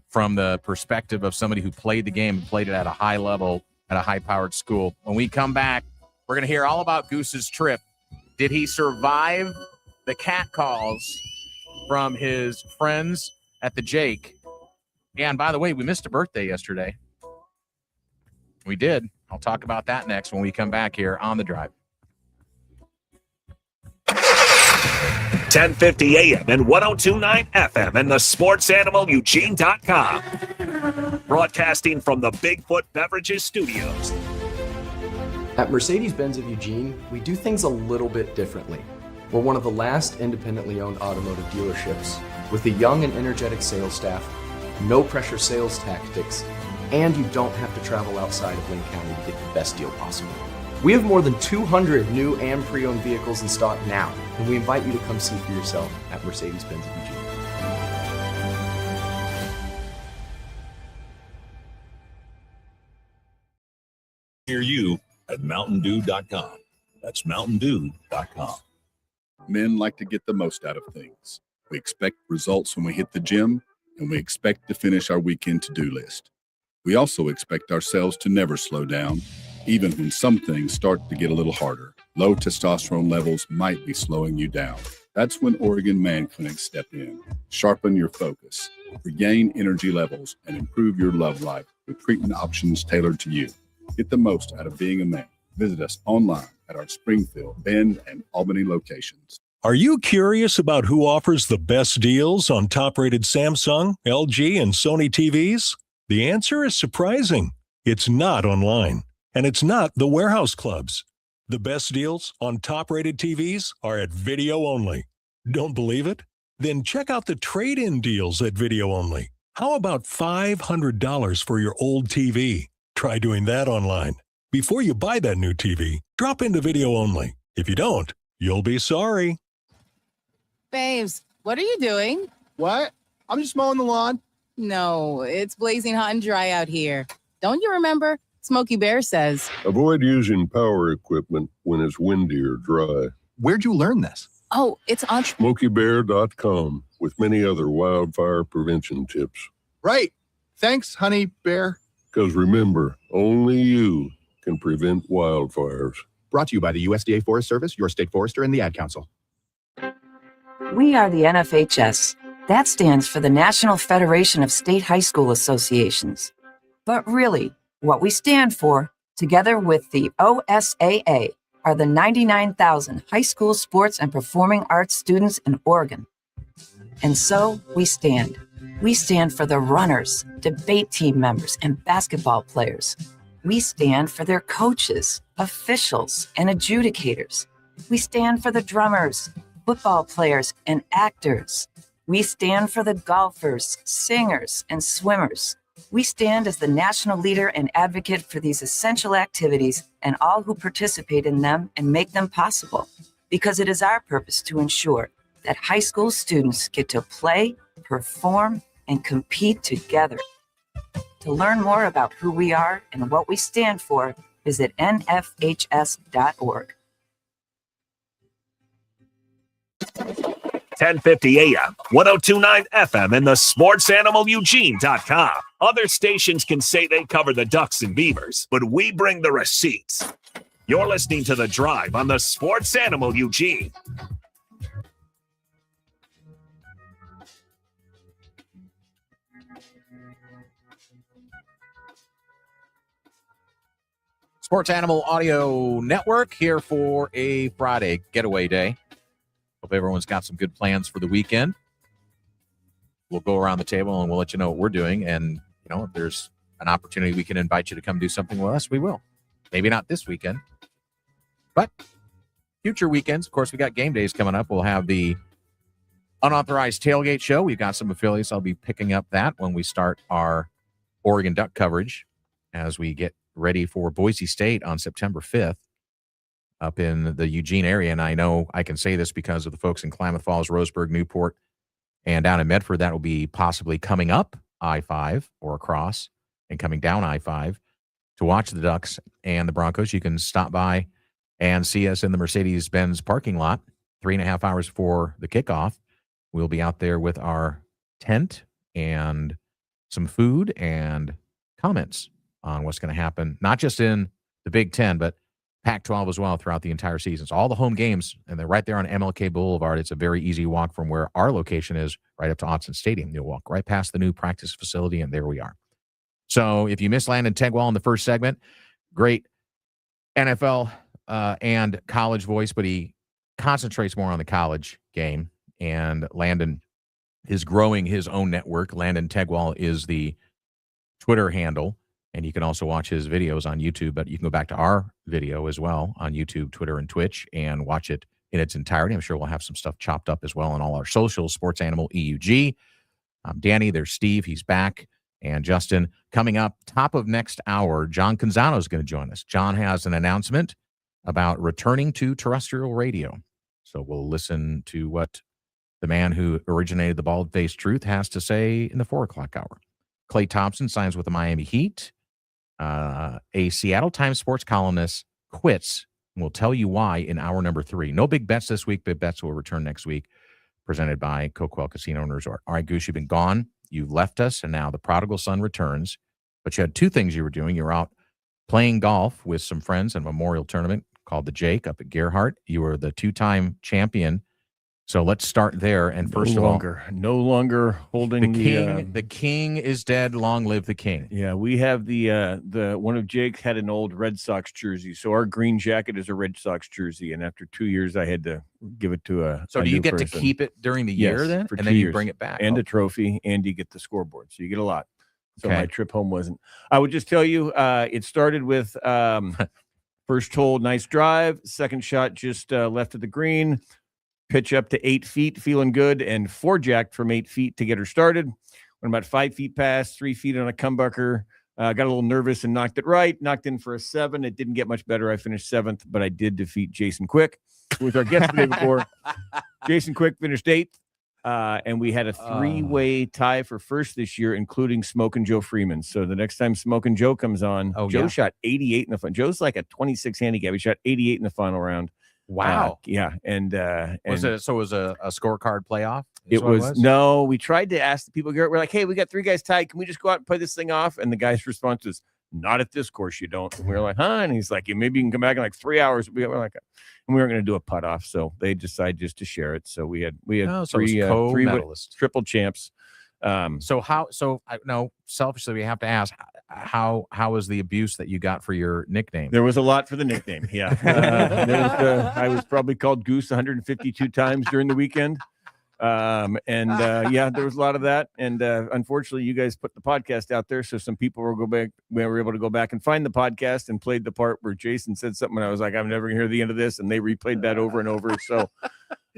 Speaker 21: from the perspective of somebody who played the game and played it at a high level at a high-powered school. When we come back, we're going to hear all about Goose's trip. Did he survive the cat calls from his friends at the Jake? And by the way, we missed a birthday yesterday. We did. I'll talk about that next when we come back here on The Drive.
Speaker 13: 1050 AM and 1029 FM and the sportsanimaleugene.com. Broadcasting from the Bigfoot Beverages Studios.
Speaker 3: At Mercedes-Benz of Eugene, we do things a little bit differently. We're one of the last independently owned automotive dealerships with a young and energetic sales staff, no pressure sales tactics, and you don't have to travel outside of Linn County to get the best deal possible. We have more than 200 new and pre-owned vehicles in stock now, and we invite you to come see for yourself at Mercedes-Benz of Eugene.
Speaker 22: Hear you at mountaindew.com. That's mountaindew.com.
Speaker 23: Men like to get the most out of things. We expect results when we hit the gym, and we expect to finish our weekend to-do list. We also expect ourselves to never slow down, even when some things start to get a little harder. Low testosterone levels might be slowing you down. That's when Oregon Man Clinics step in. Sharpen your focus, regain energy levels, and improve your love life with treatment options tailored to you. Get the most out of being a man. Visit us online at our Springfield, Bend, and Albany locations.
Speaker 7: Are you curious about who offers the best deals on top-rated Samsung, LG, and Sony TVs? The answer is surprising. It's not online. And it's not the warehouse clubs. The best deals on top-rated TVs are at Video Only. Don't believe it? Then check out the trade-in deals at Video Only. How about $500 for your old TV? Try doing that online. Before you buy that new TV, drop into Video Only. If you don't, you'll be sorry.
Speaker 1: Babes, what are you doing?
Speaker 2: What? I'm just mowing the lawn.
Speaker 1: No, it's blazing hot and dry out here. Don't you remember? Smokey Bear says.
Speaker 4: Avoid using power equipment when it's windy or dry.
Speaker 2: Where'd you learn this?
Speaker 1: Oh, it's on
Speaker 4: SmokeyBear.com with many other wildfire prevention tips.
Speaker 2: Right. Thanks, Honey Bear.
Speaker 4: Because remember, only you can prevent wildfires.
Speaker 2: Brought to you by the USDA Forest Service, your state forester, and the Ad Council.
Speaker 24: We are the NFHS. That stands for the National Federation of State High School Associations. But really, what we stand for, together with the OSAA, are the 99,000 high school sports and performing arts students in Oregon. And so we stand. We stand for the runners, debate team members, and basketball players. We stand for their coaches, officials, and adjudicators. We stand for the drummers, football players, and actors. We stand for the golfers, singers, and swimmers. We stand as the national leader and advocate for these essential activities and all who participate in them and make them possible, because it is our purpose to ensure that high school students get to play, perform, and compete together. To learn more about who we are and what we stand for, visit nfhs.org.
Speaker 13: 1050 AM, 1029 FM, and the sportsanimaleugene.com. Other stations can say they cover the Ducks and Beavers, but we bring the receipts. You're listening to The Drive on the Sports Animal Eugene.
Speaker 21: Sports Animal Audio Network here for a Friday getaway day. Hope everyone's got some good plans for the weekend. We'll go around the table and we'll let you know what we're doing. And, if there's an opportunity we can invite you to come do something with us, we will. Maybe not this weekend, but future weekends. Of course, we got game days coming up. We'll have the unauthorized tailgate show. We've got some affiliates. I'll be picking up that when we start our Oregon Duck coverage as we get ready for Boise State on September 5th. Up in the Eugene area, and I know I can say this because of the folks in Klamath Falls, Roseburg, Newport, and down in Medford. That will be possibly coming up I-5 or across and coming down I-5 to watch the Ducks and the Broncos. You can stop by and see us in the Mercedes-Benz parking lot 3.5 hours before the kickoff. We'll be out there with our tent and some food and comments on what's going to happen, not just in the Big Ten, but Pac-12 as well throughout the entire season. So all the home games, and they're right there on MLK Boulevard. It's a very easy walk from where our location is right up to Autzen Stadium. You'll walk right past the new practice facility, and there we are. So if you missed Landon Tengwall in the first segment, great NFL and college voice, but he concentrates more on the college game. And Landon is growing his own network. Landon Tengwall is the Twitter handle. And you can also watch his videos on YouTube, but you can go back to our video as well on YouTube, Twitter, and Twitch and watch it in its entirety. I'm sure we'll have some stuff chopped up as well on all our socials, Sports Animal EUG. Danny, there's Steve. He's back. And Justin, coming up top of next hour, John Canzano is going to join us. John has an announcement about returning to terrestrial radio. So we'll listen to what the man who originated the bald-faced truth has to say in the 4 o'clock hour. Klay Thompson signs with the Miami Heat. A Seattle Times sports columnist quits, and we'll tell you why in hour number 3. No big bets this week. Big bets will return next week, presented by Coquel Casino and Resort. All right, Goose, you've been gone. You've left us, and now the prodigal son returns. But you had 2 things you were doing. You were out playing golf with some friends in a memorial tournament called the Jake up at Gerhardt. You were the 2-time champion. So let's start there. And first of all,
Speaker 19: no longer holding
Speaker 21: the king. The king is dead. Long live the king.
Speaker 19: Yeah, we have the one of Jake's had an old Red Sox jersey. So our green jacket is a Red Sox jersey. And after 2 years, I had to give it to a.
Speaker 21: So do you get to keep it during the year then?
Speaker 19: For
Speaker 21: and
Speaker 19: 2
Speaker 21: then you
Speaker 19: years.
Speaker 21: bring it back.
Speaker 19: And a trophy, and you get the scoreboard. So you get a lot. So my trip home wasn't. I would just tell you, it started with first hole, nice drive. Second shot, just left of the green. Pitch up to 8 feet, feeling good, and 4-jacked from 8 feet to get her started. Went about 5 feet past, 3 feet on a cumbucker. Got a little nervous and knocked it right. Knocked in for a 7. It didn't get much better. I finished 7th, but I did defeat Jason Quick, who was our guest the day before. Jason Quick finished 8th. And we had a 3-way tie for first this year, including Smokin' Joe Freeman. So the next time Smokin' Joe comes on, Joe shot 88 in the final. Joe's like a 26 handicap. He shot 88 in the final round.
Speaker 21: Wow.
Speaker 19: Yeah. And
Speaker 21: was it a scorecard playoff?
Speaker 19: It was no, we tried to ask the people here. We're like, hey, we got 3 guys tied. Can we just go out and play this thing off? And the guy's response was, not at this course, you don't. And we were like, huh? And he's like, yeah, maybe you can come back in like 3 hours. We were like, and we weren't going to do a putt off. So they decided just to share it. So we had three
Speaker 21: co-medalists,
Speaker 19: triple champs.
Speaker 21: Selfishly, we have to ask, how was the abuse that you got for your nickname?
Speaker 19: There was a lot for the nickname. Yeah. I was probably called Goose 152 times during the weekend. There was a lot of that. And unfortunately, you guys put the podcast out there. So some people were able to go back and find the podcast and played the part where Jason said something. And I was like, I'm never going to hear the end of this. And they replayed that over and over. So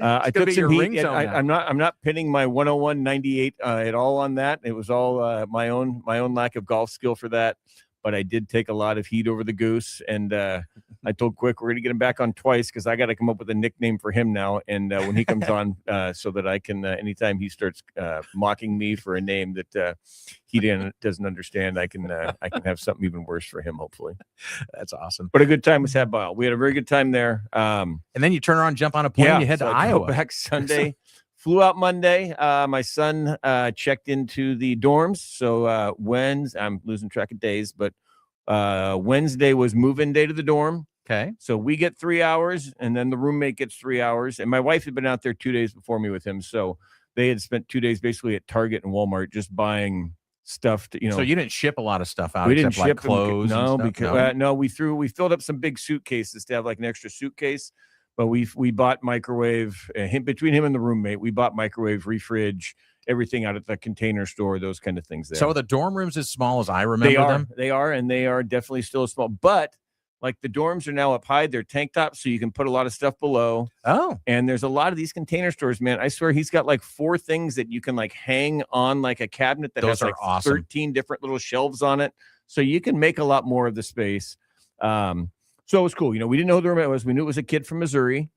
Speaker 19: I took some heat. I'm not pinning my 101.98 at all on that. It was all my own lack of golf skill for that. But I did take a lot of heat over the Goose, and I told Quick we're going to get him back on twice because I got to come up with a nickname for him now. And when he comes on, so that I can, anytime he starts mocking me for a name that he doesn't understand, I can have something even worse for him. Hopefully,
Speaker 21: that's awesome.
Speaker 19: But a good time was had by all. We had a very good time there.
Speaker 21: And then you turn around, jump on a plane, and you head to Iowa.
Speaker 19: Go back Sunday. Flew out Monday. My son checked into the dorms. So Wednesday, I'm losing track of days, but Wednesday was move-in day to the dorm.
Speaker 21: Okay.
Speaker 19: So we get 3 hours, and then the roommate gets 3 hours. And my wife had been out there 2 days before me with him. So they had spent 2 days basically at Target and Walmart just buying stuff to,
Speaker 21: So you didn't ship a lot of stuff out.
Speaker 19: We didn't
Speaker 21: ship
Speaker 19: ship
Speaker 21: clothes.
Speaker 19: We filled up some big suitcases to have like an extra suitcase. But we bought microwave, between him and the roommate, we bought microwave, refridge, everything out at the Container Store, those kind of things there.
Speaker 21: So are the dorm rooms as small as I remember them?
Speaker 19: They are, and they are definitely still small. But like the dorms are now up high, they're tank tops, so you can put a lot of stuff below.
Speaker 21: Oh.
Speaker 19: And there's a lot of these Container Stores, man. I swear he's got like 4 things that you can like hang on like a cabinet that has like
Speaker 21: awesome.
Speaker 19: 13 different little shelves on it. So you can make a lot more of the space. So it was cool. We didn't know who the roommate was. We knew it was a kid from Missouri.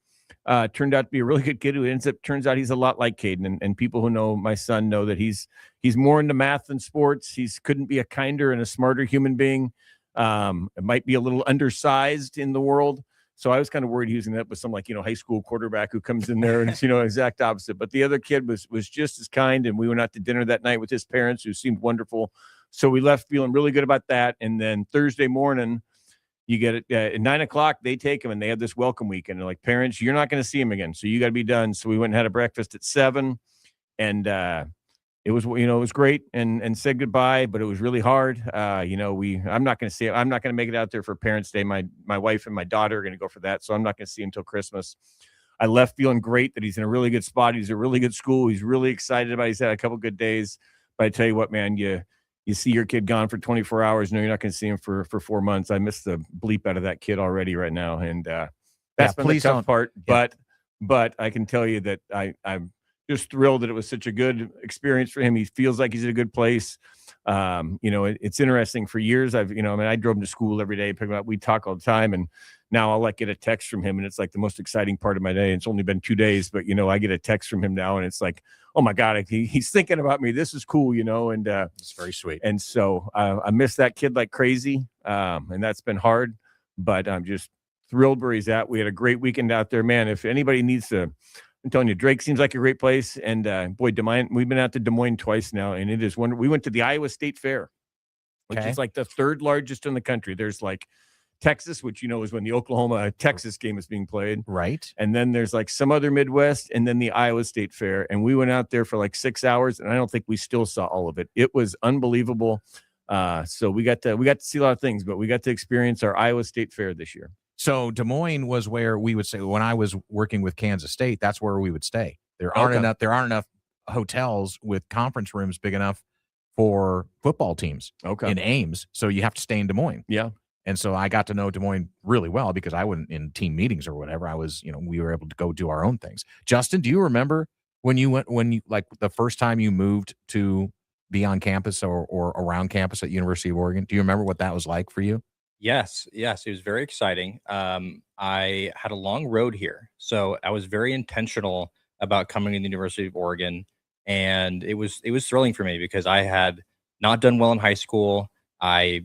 Speaker 19: Turned out to be a really good kid who turns out he's a lot like Caden. And people who know my son know that he's more into math than sports. Couldn't be a kinder and a smarter human being. It might be a little undersized in the world. So I was kind of worried he was going to end up with some high school quarterback who comes in there and it's, exact opposite. But the other kid was just as kind. And we went out to dinner that night with his parents who seemed wonderful. So we left feeling really good about that. And then Thursday morning, you get it at 9 o'clock. They take him and they have this welcome weekend. They're like, parents, you're not going to see him again. So you got to be done. So we went and had a breakfast at 7 and it was great and said goodbye, but it was really hard. I'm not going to make it out there for Parents' Day. My wife and my daughter are going to go for that. So I'm not going to see him until Christmas. I left feeling great that he's in a really good spot. He's a really good school. He's really excited about it. He's had a couple good days, but I tell you what, man, you see your kid gone for 24 hours. No, you're not going to see him for 4 months. I miss the bleep out of that kid already right now. And that's been the tough part. Yeah. But I can tell you that I'm just thrilled that it was such a good experience for him. He feels like he's in a good place. It's interesting. For years, I drove him to school every day, pick him up. We talk all the time. And now I'll get a text from him and it's like the most exciting part of my day. It's only been 2 days, but I get a text from him now and it's like, oh my God, he's thinking about me. This is cool, and
Speaker 21: it's very sweet.
Speaker 19: And so I miss that kid like crazy. And that's been hard, but I'm just thrilled where he's at. We had a great weekend out there, man. If anybody needs to, I'm telling you, Drake seems like a great place. And boy, Des Moines, we've been out to Des Moines twice now. And it is wonderful. We went to the Iowa State Fair, which is like the 3rd largest in the country. There's like Texas, which is when the Oklahoma-Texas game is being played.
Speaker 21: Right.
Speaker 19: And then there's like some other Midwest and then the Iowa State Fair. And we went out there for like 6 hours and I don't think we still saw all of it. It was unbelievable. So we got to see a lot of things, but we got to experience our Iowa State Fair this year.
Speaker 21: So Des Moines was where we would say, when I was working with Kansas State, that's where we would stay. There aren't enough hotels with conference rooms big enough for football teams in Ames. So you have to stay in Des Moines.
Speaker 19: Yeah.
Speaker 21: And so I got to know Des Moines really well because I wasn't in team meetings or whatever. I was, we were able to go do our own things. Justin, do you remember when you like the first time you moved to be on campus or around campus at University of Oregon? Do you remember what that was like for you?
Speaker 14: Yes, it was very exciting. I had a long road here, so I was very intentional about coming to the University of Oregon, and it was thrilling for me because I had not done well in high school. I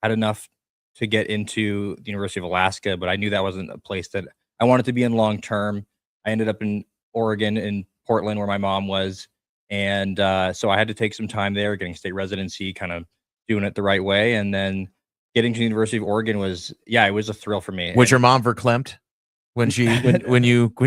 Speaker 14: had enough to get into the University of Alaska, but I knew that wasn't a place that I wanted to be in long term. I ended up in Oregon, in Portland, where my mom was, and so I had to take some time there, getting state residency, kind of doing it the right way, and then getting to the University of Oregon was a thrill for me.
Speaker 21: Was your mom verklempt when when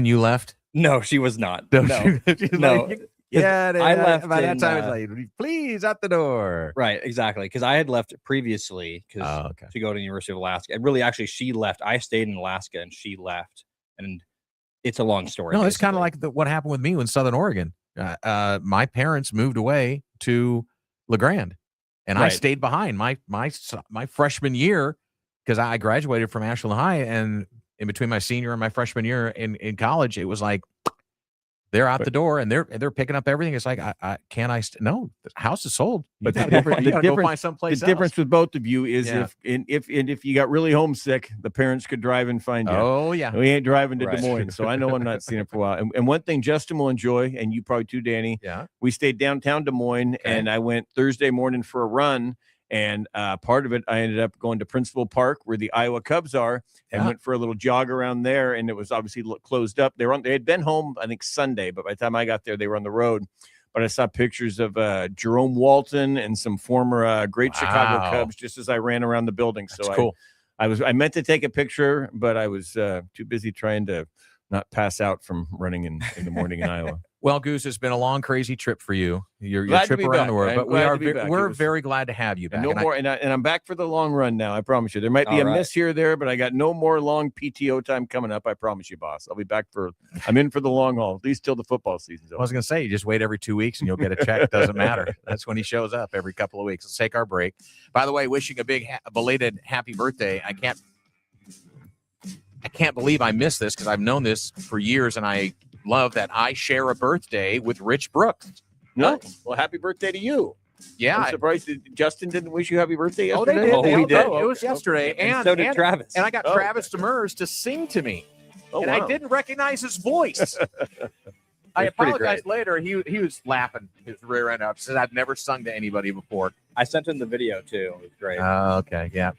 Speaker 21: you left?
Speaker 14: No, she was not.
Speaker 21: No,
Speaker 14: No.
Speaker 21: Yeah,
Speaker 14: I left
Speaker 21: by that
Speaker 14: in,
Speaker 21: time. It's like, please, out the door.
Speaker 14: Right, exactly. Because I had left previously to go to the University of Alaska. And really, actually, she left. I stayed in Alaska, and she left. And it's a long story.
Speaker 21: No, it's kind of like what happened with me in Southern Oregon. My parents moved away to LeGrand, and I stayed behind my freshman year because I graduated from Ashland High, and in between my senior and my freshman year in college, it was like they're out the door and they're picking up everything. It's like no, the house is sold.
Speaker 19: But
Speaker 21: you gotta go find someplace
Speaker 19: the difference
Speaker 21: else.
Speaker 19: with both of you is if you got really homesick, the parents could drive and find you.
Speaker 21: Oh yeah,
Speaker 19: we ain't driving to
Speaker 21: Right.
Speaker 19: Des Moines, so I know I'm not seeing it for a while. And one thing Justin will enjoy, and you probably too, Danny.
Speaker 21: Yeah,
Speaker 19: we stayed downtown Des Moines, and I went Thursday morning for a run. And part of it, I ended up going to Principal Park where the Iowa Cubs are, and went for a little jog around there. And it was obviously closed up. They had been home, I think, Sunday, but by the time I got there, they were on the road. But I saw pictures of Jerome Walton and some former great Chicago Cubs just as I ran around the building.
Speaker 21: That's
Speaker 19: So
Speaker 21: cool.
Speaker 19: I meant to take a picture, but I was too busy trying to not pass out from running in the morning in Iowa.
Speaker 21: Well, Goose, it's been a long, crazy trip for you. Your
Speaker 19: Glad to
Speaker 21: trip
Speaker 19: be
Speaker 21: around
Speaker 19: back.
Speaker 21: the world,
Speaker 19: I'm
Speaker 21: but
Speaker 19: glad to be back.
Speaker 21: we're
Speaker 19: It was-
Speaker 21: very glad to have you back.
Speaker 19: And I'm back for the long run now. I promise you. There might be a miss here or there, but I got no more long PTO time coming up. I promise you, boss. I'll be back I'm in for the long haul, at least till the football season's over.
Speaker 21: I was going to say, you just wait every 2 weeks and you'll get a check. It doesn't matter. That's when he shows up every couple of weeks. Let's take our break. By the way, wishing a big belated happy birthday. I can't believe I missed this because I've known this for years, and I love that I share a birthday with Rich Brooks.
Speaker 19: No, well, happy birthday to you.
Speaker 21: Yeah,
Speaker 19: I'm surprised that Justin didn't wish you happy birthday
Speaker 21: Oh,
Speaker 19: yesterday.
Speaker 21: they did.
Speaker 19: we did.
Speaker 21: It was yesterday, and
Speaker 14: so did Travis.
Speaker 21: And I got Travis Demers to sing to me, and I didn't recognize his voice. I
Speaker 14: It's pretty
Speaker 21: apologized
Speaker 14: great.
Speaker 21: later. He was laughing his rear end up. Said I've never sung to anybody before.
Speaker 14: I sent him the video too. It was great.
Speaker 21: Okay, yeah.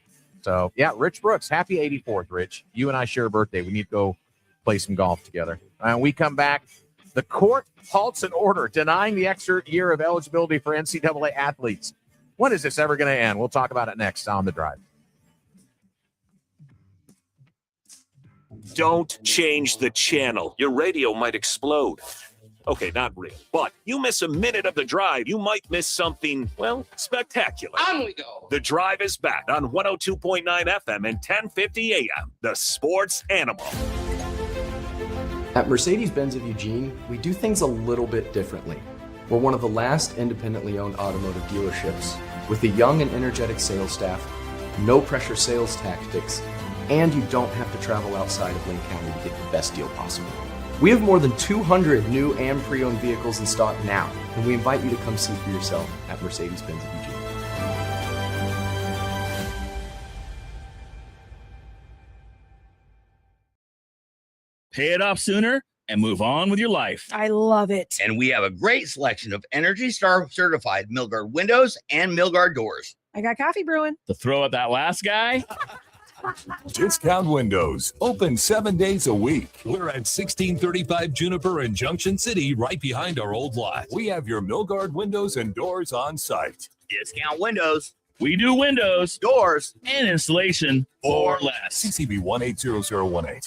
Speaker 21: So yeah, Rich Brooks, happy 84th, Rich. You and I share a birthday. We need to go play some golf together. And we come back. The court halts an order denying the extra year of eligibility for NCAA athletes. When is this ever going to end? We'll talk about it next on The Drive.
Speaker 13: Don't change the channel. Your radio might explode. Okay, not really. But you miss a minute of The Drive, you might miss something, well, spectacular.
Speaker 16: On we go.
Speaker 13: The Drive is back on 102.9 FM and 1050 AM. The Sports Animal.
Speaker 3: At Mercedes-Benz of Eugene, we do things a little bit differently. We're one of the last independently owned automotive dealerships with a young and energetic sales staff, no pressure sales tactics, and you don't have to travel outside of Lane County to get the best deal possible. We have more than 200 new and pre-owned vehicles in stock now, and we invite you to come see for yourself at Mercedes-Benz of Eugene.
Speaker 5: Pay it off sooner and move on with your life.
Speaker 6: I love it.
Speaker 8: And we have a great selection of Energy Star certified Milgard windows and Milgard doors.
Speaker 6: I got coffee brewing.
Speaker 5: To throw at that last guy.
Speaker 22: Discount Windows, open 7 days a week. We're at 1635 Juniper in Junction City, right behind our old lot. We have your Milgard windows and doors on site.
Speaker 8: Discount Windows.
Speaker 5: We do windows,
Speaker 8: doors,
Speaker 5: and installation for less.
Speaker 22: CCB 180018.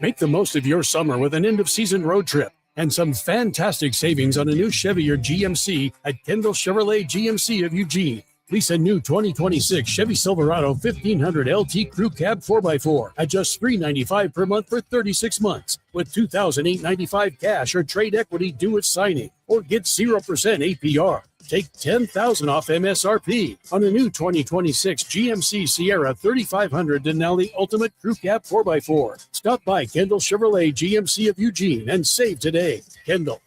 Speaker 9: Make the most of your summer with an end-of-season road trip and some fantastic savings on a new Chevy or GMC at Kendall Chevrolet GMC of Eugene. Lease a new 2026 Chevy Silverado 1500 LT Crew Cab 4x4 at just $395 per month for 36 months with $2,895 cash or trade equity due at signing. or get 0% APR. Take $10,000 off MSRP on a new 2026 GMC Sierra 3500 Denali Ultimate Crew Cab 4x4. Stop by Kendall Chevrolet GMC of Eugene and save today. Kendall,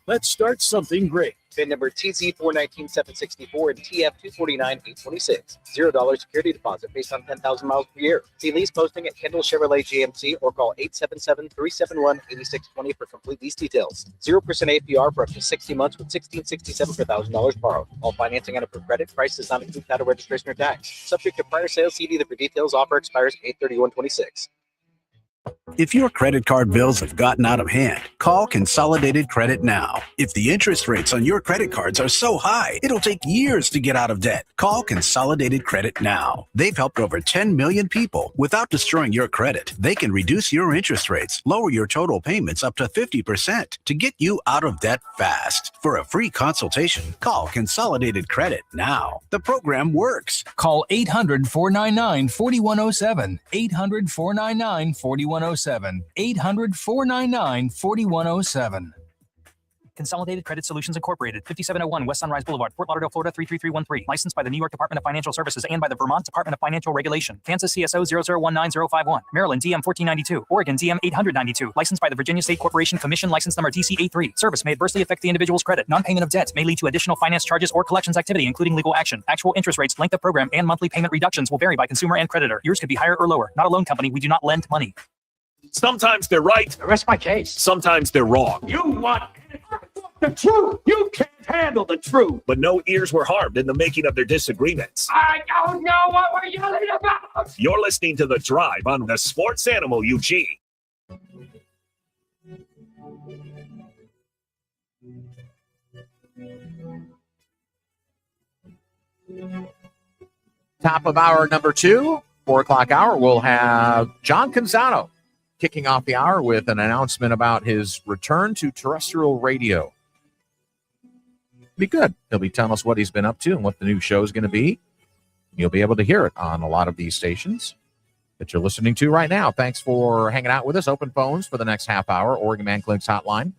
Speaker 9: let's start something great.
Speaker 10: VIN number TC419764 and TF249826. $0 security deposit based on 10,000 miles per year. See lease posting at Kendall Chevrolet GMC or call 877-371-8620 for complete lease details. 0% APR for up to 60 months with $1,667 for $1,000 borrowed. All financing on approved credit. Price does not include title registration or tax. Subject to prior sales. See dealer for details. Offer expires 8/31/26.
Speaker 11: If your credit card bills have gotten out of hand, call Consolidated Credit now. If the interest rates on your credit cards are so high, it'll take years to get out of debt. Call Consolidated Credit now. They've helped over 10 million people without destroying your credit. They can reduce your interest rates, lower your total payments up to 50% to get you out of debt fast. For a free consultation, call Consolidated Credit now. The program works.
Speaker 12: Call 800-499-4107. 800-499-4107. 800-499-4107.
Speaker 17: Consolidated Credit Solutions Incorporated, 5701 West Sunrise Boulevard, Fort Lauderdale, Florida 33313. Licensed by the New York Department of Financial Services and by the Vermont Department of Financial Regulation. Kansas CSO 0019051. Maryland DM 1492. Oregon DM 892. Licensed by the Virginia State Corporation Commission. License number TC83. Service may adversely affect the individual's credit. Non-payment of debt may lead to additional finance charges or collections activity, including legal action. Actual interest rates, length of program, and monthly payment reductions will vary by consumer and creditor. Yours could be higher or lower. Not a loan company. We do not lend money.
Speaker 13: Sometimes they're right.
Speaker 16: Rest my case.
Speaker 13: Sometimes they're wrong.
Speaker 16: You want the truth. You can't handle the truth.
Speaker 13: But no ears were harmed in the making of their disagreements.
Speaker 16: I don't know what we're yelling about.
Speaker 13: You're listening to The Drive on the Sports Animal Eugene.
Speaker 15: Top of hour number 2, 4 o'clock hour, we'll have John Canzano kicking off the hour with an announcement about his return to terrestrial radio. Be good. He'll be telling us what he's been up to and what the new show is going to be. You'll be able to hear it on a lot of these stations that you're listening to right now. Thanks for hanging out with us. Open phones for the next half hour. Oregon Man Clinic's hotline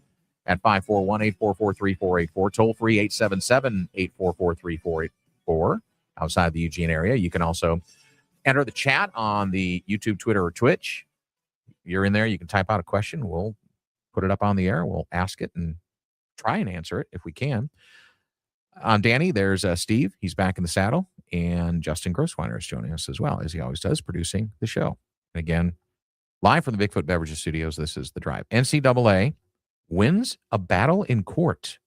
Speaker 15: at 541-844-3484. Toll free 877-844-3484 outside the Eugene area. You can also enter the chat on the YouTube, Twitter, or Twitch. You're in there, you can type out a question. We'll put it up on the air. We'll ask it and try and answer it if we can. I'm Danny. There's Steve. He's back in the saddle. And Justin Grossweiner is joining us as well, as he always does, producing the show. And again, live from the Bigfoot Beverages Studios, this is The Drive. NCAA wins a battle in court.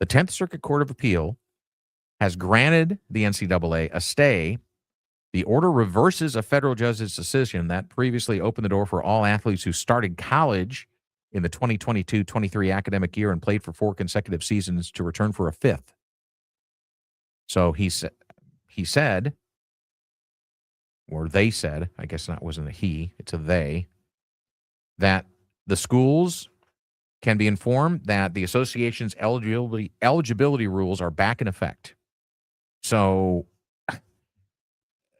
Speaker 15: The 10th Circuit Court of Appeal has granted the NCAA a stay. The order reverses a federal judge's decision that previously opened the door for all athletes who started college in the 2022-23 academic year and played for 4 consecutive seasons to return for a 5th. So he said, or they said, I guess that wasn't a he, it's a they, that the schools can be informed that the association's eligibility rules are back in effect. So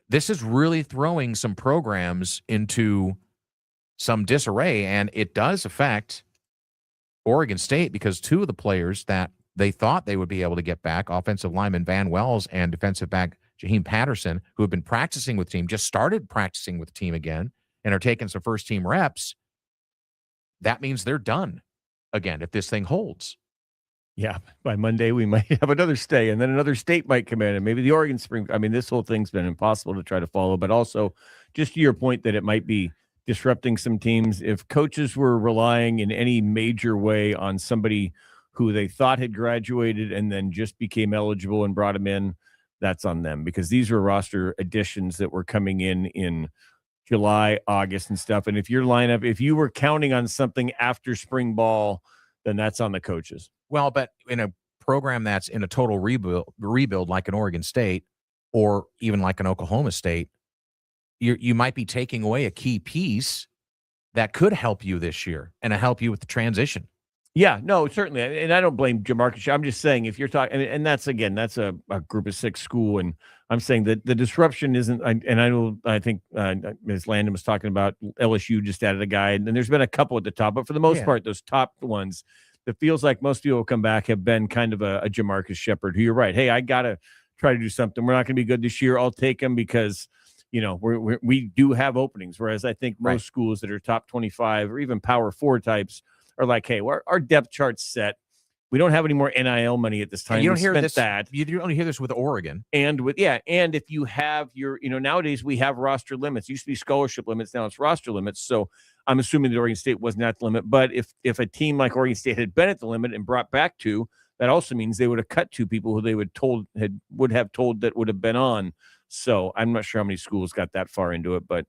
Speaker 15: this is really throwing some programs into some disarray, and it does affect Oregon State because 2 of the players that they thought they would be able to get back, offensive lineman Van Wells and defensive back Jaheim Patterson, who have been practicing with the team, just started practicing with the team again and are taking some first-team reps. That means they're done again if this thing holds.
Speaker 19: Yeah, by Monday we might have another stay, and then another state might come in, and maybe the Oregon Spring. I mean, this whole thing's been impossible to try to follow, but also just to your point that it might be disrupting some teams. If coaches were relying in any major way on somebody who they thought had graduated and then just became eligible and brought them in, that's on them, because these were roster additions that were coming in July, August and stuff. And if your lineup, if you were counting on something after spring ball, then that's on the coaches.
Speaker 15: Well, but in a program that's in a total rebuild like an Oregon State or even like an Oklahoma State, you might be taking away a key piece that could help you this year and help you with the transition.
Speaker 19: Yeah, no, certainly. And I don't blame Jamarcus. I'm just saying if you're talking, and that's, again, that's a group of 6 school. And I'm saying that the disruption isn't, and I think Ms. Landon was talking about LSU just added a guy, and there's been a couple at the top, but for the most part, those top ones, that feels like most people who come back have been kind of a Jamarcus Shepard, who you're right. Hey, I got to try to do something. We're not going to be good this year. I'll take him because, we do have openings. Whereas I think most schools that are top 25 or even power 4 types are like, hey, our depth chart's set. We don't have any more NIL money at this time.
Speaker 21: You don't hear this.
Speaker 19: That.
Speaker 21: You only hear this with Oregon.
Speaker 19: And and if you have your, nowadays we have roster limits. It used to be scholarship limits. Now it's roster limits. So I'm assuming that Oregon State wasn't at the limit. But if a team like Oregon State had been at the limit and brought back 2, that also means they would have cut 2 people who they would have told that would have been on. So I'm not sure how many schools got that far into it, but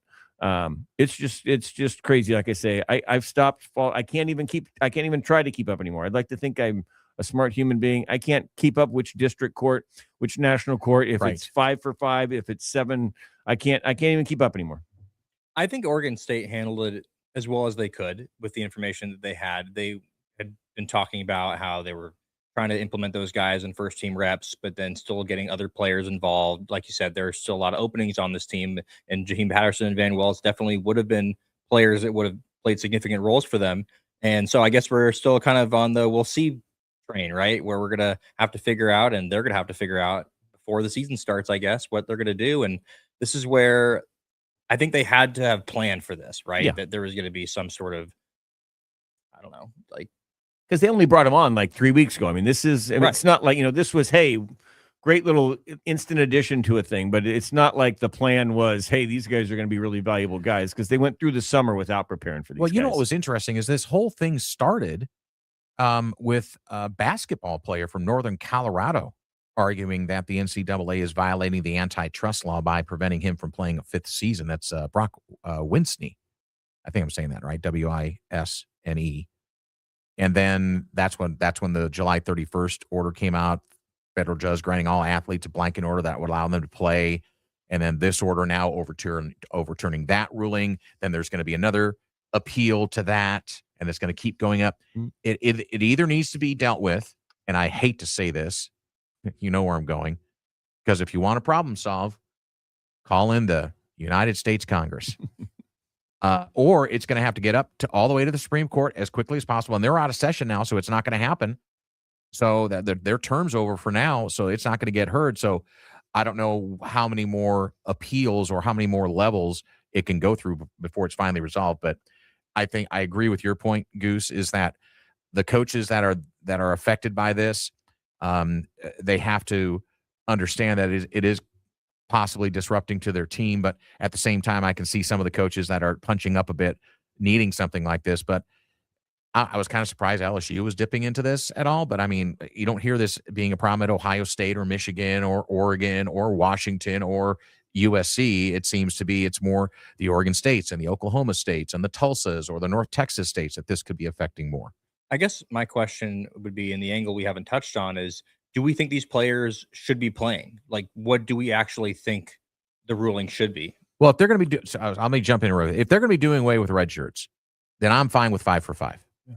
Speaker 19: it's just crazy. Like I say, I've stopped. I can't even try to keep up anymore. I'd like to think I'm a smart human being. I can't keep up which district court, which national court, if it's 5 for 5, if it's 7, I can't even keep up anymore.
Speaker 14: I think Oregon State handled it as well as they could with the information that they had. They had been talking about how they were trying to implement those guys in first team reps, but then still getting other players involved. Like you said, there's still a lot of openings on this team, and Jaheim Patterson and Van Wells definitely would have been players that would have played significant roles for them. And so I guess we're still kind of on the we'll see train, right? Where we're going to have to figure out, and they're going to have to figure out before the season starts, I guess, what they're going to do. And this is where I think they had to have planned for this, right?
Speaker 19: Yeah.
Speaker 14: That there was going to be some sort of, I don't know, like,
Speaker 19: because they only brought him on like 3 weeks ago. I mean, it's not like, this was, hey, great little instant addition to a thing, but it's not like the plan was, hey, these guys are going to be really valuable guys, because they went through the summer without preparing for these guys.
Speaker 21: Well, what was interesting is this whole thing started with a basketball player from Northern Colorado arguing that the NCAA is violating the antitrust law by preventing him from playing a 5th season. That's Brock Winsney. I think I'm saying that right. Wisne. And then that's when the July 31st order came out. Federal judge granting all athletes a blanket order that would allow them to play. And then this order now overturning that ruling. Then there's going to be another appeal to that, and it's going to keep going up. It either needs to be dealt with, and I hate to say this, you know where I'm going, because if you want to problem solve, call in the United States Congress. Or it's going to have to get up to all the way to the Supreme Court as quickly as possible. And they're out of session now, so it's not going to happen. So that their term's over for now, so it's not going to get heard. So I don't know how many more appeals or how many more levels it can go through before it's finally resolved. But I think I agree with your point, Goose, is that the coaches that are affected by this, they have to understand that it is possibly disrupting to their team. But at the same time, I can see some of the coaches that are punching up a bit needing something like this. But I was kind of surprised LSU was dipping into this at all. But I mean, you don't hear this being a problem at Ohio State or Michigan or Oregon or Washington or USC. It seems to be it's more the Oregon States and the Oklahoma States and the Tulsas or the North Texas states that this could be affecting more.
Speaker 14: I guess my question would be, in the angle we haven't touched on, is do we think these players should be playing? Like, what do we actually think the ruling should be?
Speaker 21: Well, if they're going to be let me jump in. If they're going to be doing away with red shirts, then I'm fine with 5 for 5. Yeah.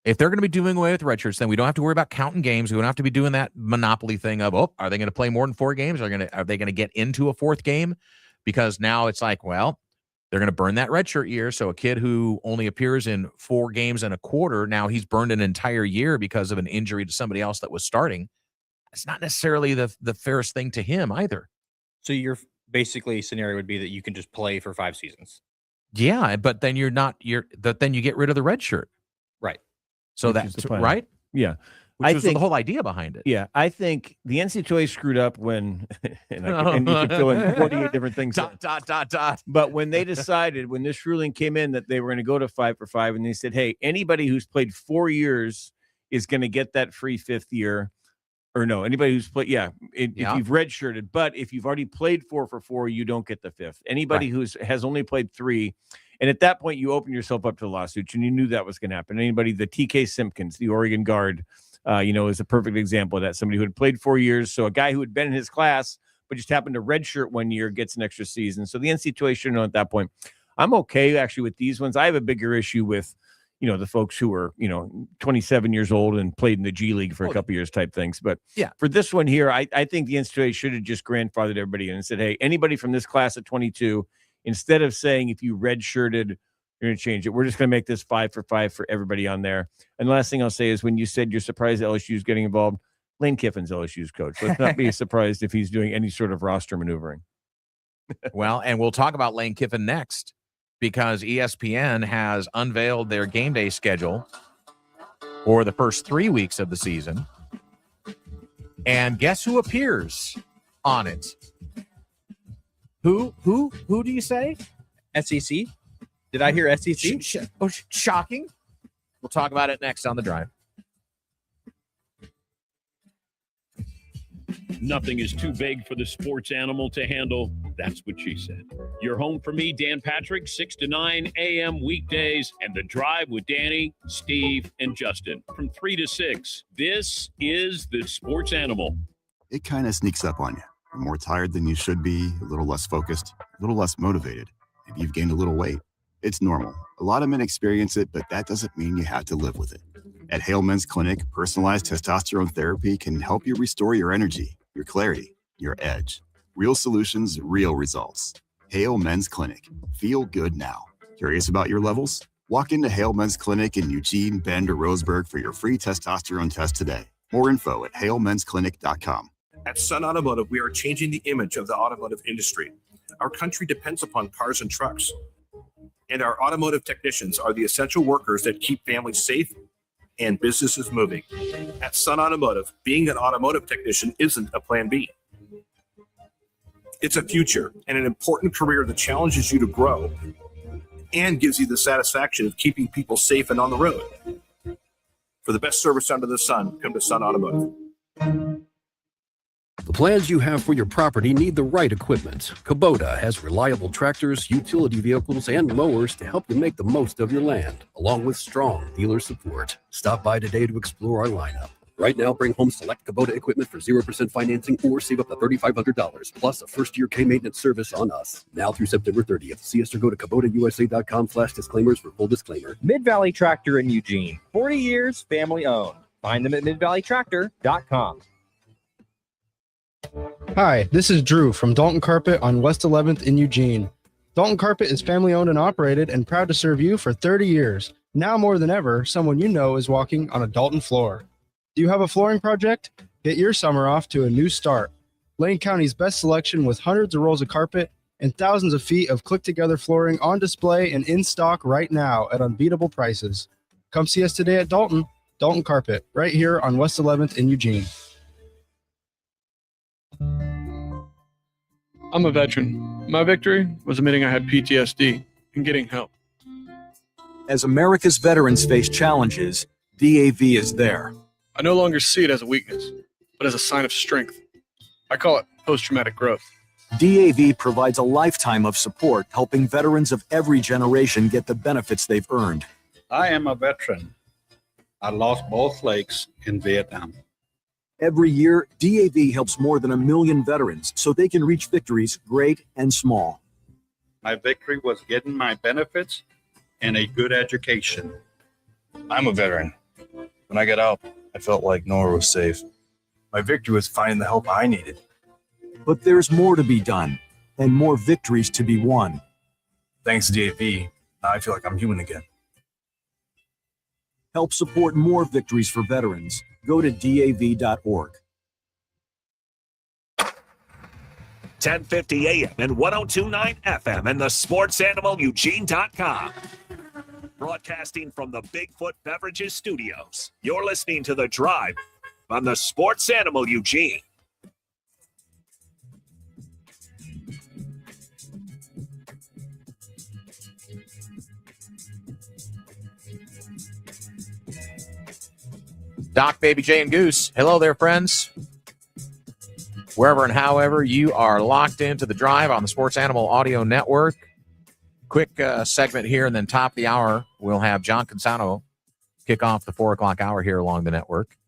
Speaker 21: If they're going to be doing away with red shirts, then we don't have to worry about counting games. We don't have to be doing that monopoly thing of, are they going to play more than 4 games? Are they going to get into a 4th game? Because now it's like, well, they're going to burn that red shirt year. So a kid who only appears in 4 games and a quarter, now he's burned an entire year because of an injury to somebody else that was starting. It's not necessarily the fairest thing to him either.
Speaker 14: So your basically scenario would be that you can just play for 5 seasons.
Speaker 21: Yeah, but then then you get rid of the red shirt.
Speaker 14: Right.
Speaker 21: So that's right.
Speaker 19: Yeah.
Speaker 21: Which was the whole idea behind it.
Speaker 19: Yeah. I think the NCAA screwed up when, and you can fill in 48 different things. But when they decided, when this ruling came in that they were going to go to 5 for 5, and they said, hey, anybody who's played 4 years is going to get that free 5th year. Or no, anybody who's played, if you've redshirted, but if you've already played 4 for 4, you don't get the 5th. Anybody who has only played 3, and at that point you open yourself up to lawsuits, and you knew that was going to happen. Anybody, the TK Simpkins, the Oregon guard, is a perfect example of that. Somebody who had played 4 years, so a guy who had been in his class but just happened to redshirt 1 year gets an extra season. So the NCAA should know at that point. I'm okay actually with these ones. I have a bigger issue with the folks who are, 27 years old and played in the G League for a couple years type things. But for this one here, I think the NCAA should have just grandfathered everybody in and said, hey, anybody from this class at 22, instead of saying if you redshirted You're going to change it. We're just going to make this 5 for 5 for everybody on there. And the last thing I'll say is when you said you're surprised LSU is getting involved, Lane Kiffin's LSU's coach. Let's not be surprised if he's doing any sort of roster maneuvering.
Speaker 21: Well, and we'll talk about Lane Kiffin next because ESPN has unveiled their game day schedule for the first 3 weeks of the season. And guess who appears on it? Who do you say?
Speaker 14: SEC? Did I hear SEC?
Speaker 21: Shocking. We'll talk about it next on The Drive.
Speaker 7: Nothing is too big for the sports animal to handle. That's what she said. You're home for me, Dan Patrick, 6 to 9 a.m. weekdays, and The Drive with Danny, Steve, and Justin from 3 to 6. This is the sports animal.
Speaker 18: It kind of sneaks up on you. You're more tired than you should be, a little less focused, a little less motivated. Maybe you've gained a little weight. It's normal. A lot of men experience it, but that doesn't mean you have to live with it. At Hale Men's Clinic, personalized testosterone therapy can help you restore your energy, your clarity, your edge. Real solutions, real results. Hale Men's Clinic. Feel good now. Curious about your levels? Walk into Hale Men's Clinic in Eugene, Bend, or Roseburg for your free testosterone test today. More info at halemensclinic.com.
Speaker 20: At Sun Automotive, we are changing the image of the automotive industry. Our country depends upon cars and trucks. And our automotive technicians are the essential workers that keep families safe and businesses moving. At Sun Automotive, being an automotive technician isn't a plan B. It's a future and an important career that challenges you to grow and gives you the satisfaction of keeping people safe and on the road. For the best service under the sun, come to Sun Automotive.
Speaker 23: The plans you have for your property need the right equipment. Kubota has reliable tractors, utility vehicles, and mowers to help you make the most of your land, along with strong dealer support. Stop by today to explore our lineup. Right now, bring home select Kubota equipment for 0% financing or save up to $3,500, plus a first-year K-maintenance service on us. Now through September 30th. See us or go to KubotaUSA.com/disclaimers for full disclaimer.
Speaker 14: Mid-Valley Tractor in Eugene. 40 years, family owned. Find them at midvalleytractor.com.
Speaker 25: Hi, this is Drew from Dalton Carpet on West 11th in Eugene. Dalton Carpet is family owned and operated and proud to serve you for 30 years. Now more than ever, someone you know is walking on a Dalton floor. Do you have a flooring project? Get your summer off to a new start. Lane County's best selection with hundreds of rolls of carpet and thousands of feet of click-together flooring on display and in stock right now at unbeatable prices. Come see us today at Dalton Carpet, right here on West 11th in Eugene.
Speaker 26: I'm a veteran. My victory was admitting I had PTSD and getting help.
Speaker 27: As America's veterans face challenges, DAV is there.
Speaker 26: I no longer see it as a weakness, but as a sign of strength. I call it post-traumatic growth.
Speaker 27: DAV provides a lifetime of support, helping veterans of every generation get the benefits they've earned.
Speaker 28: I am a veteran. I lost both legs in Vietnam.
Speaker 27: Every year, DAV helps more than 1 million veterans so they can reach victories great and small.
Speaker 28: My victory was getting my benefits and a good education.
Speaker 29: I'm a veteran. When I got out, I felt like nowhere was safe. My victory was finding the help I needed.
Speaker 27: But there's more to be done and more victories to be won.
Speaker 29: Thanks to DAV, now I feel like I'm human again.
Speaker 27: Help support more victories for veterans. Go to DAV.org.
Speaker 13: 1050 AM and 1029 FM and the sportsanimalueugene.com. Broadcasting from the Bigfoot Beverages Studios. You're listening to The Drive on the Sports Animal Eugene.
Speaker 21: Doc, Baby J, and Goose. Hello there, friends. Wherever and however you are locked into The Drive on the Sports Animal Audio Network. Quick segment here, and then top of the hour, we'll have John Canzano kick off the 4 o'clock hour here along the network.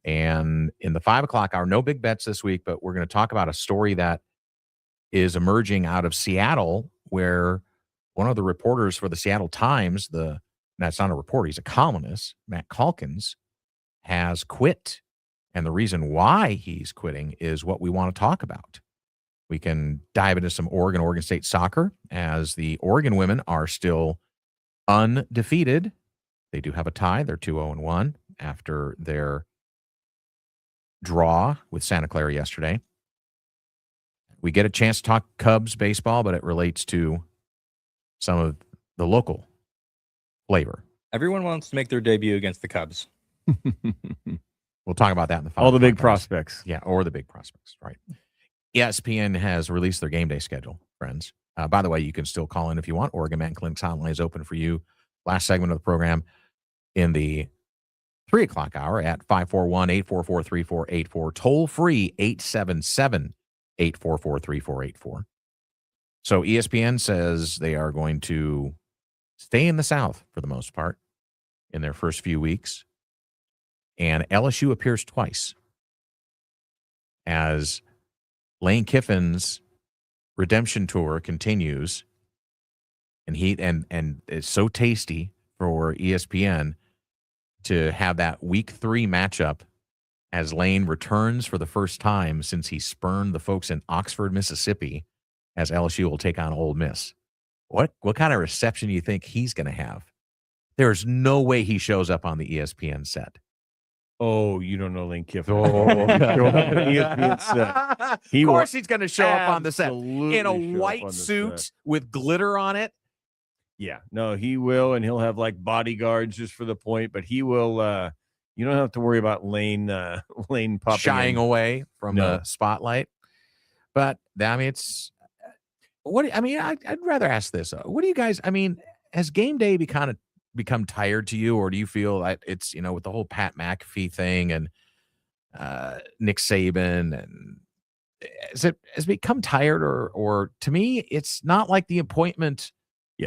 Speaker 21: And in the 5 o'clock hour, no big bets this week, but we're going to talk about a story that is emerging out of Seattle, where one of the reporters for the Seattle Times, that's not a reporter, he's a columnist, Matt Calkins, has quit. And the reason why he's quitting is what we want to talk about. We can dive into some Oregon State soccer, as the Oregon women are still undefeated. They do have a tie. They're 2-0-1 after their draw with Santa Clara yesterday. We get a chance to talk Cubs baseball, but it relates to some of the local flavor.
Speaker 14: Everyone wants to make their debut against the Cubs.
Speaker 21: We'll talk about that in the
Speaker 19: all the big prospects.
Speaker 21: Yeah, or the big prospects, right? ESPN has released their game day schedule, friends. By the way, you can still call in if you want. Oregon Man Clinic's hotline is open for you. Last segment of the program in the 3 o'clock hour at 541-844-3484. Toll free 877-844-3484. So ESPN says they are going to stay in the South for the most part in their first few weeks. And LSU appears twice as Lane Kiffin's redemption tour continues. And it's so tasty for ESPN to have that week 3 matchup as Lane returns for the first time since he spurned the folks in Oxford, Mississippi, as LSU will take on Ole Miss. What kind of reception do you think he's going to have? There's no way he shows up on the ESPN set.
Speaker 19: Oh, you don't know Lane Kiffin.
Speaker 21: Of course he's going to show up on the set in a white suit with glitter on it.
Speaker 19: Yeah, no, he will, and he'll have like bodyguards just for the point, but he will you don't have to worry about Lane popping
Speaker 21: shying away from the spotlight. But I mean, I'd rather ask this. What do you guys, has game day become tired to you, or do you feel like it's, with the whole Pat McAfee thing and Nick Saban, and has it become tired, or to me, it's not like the appointment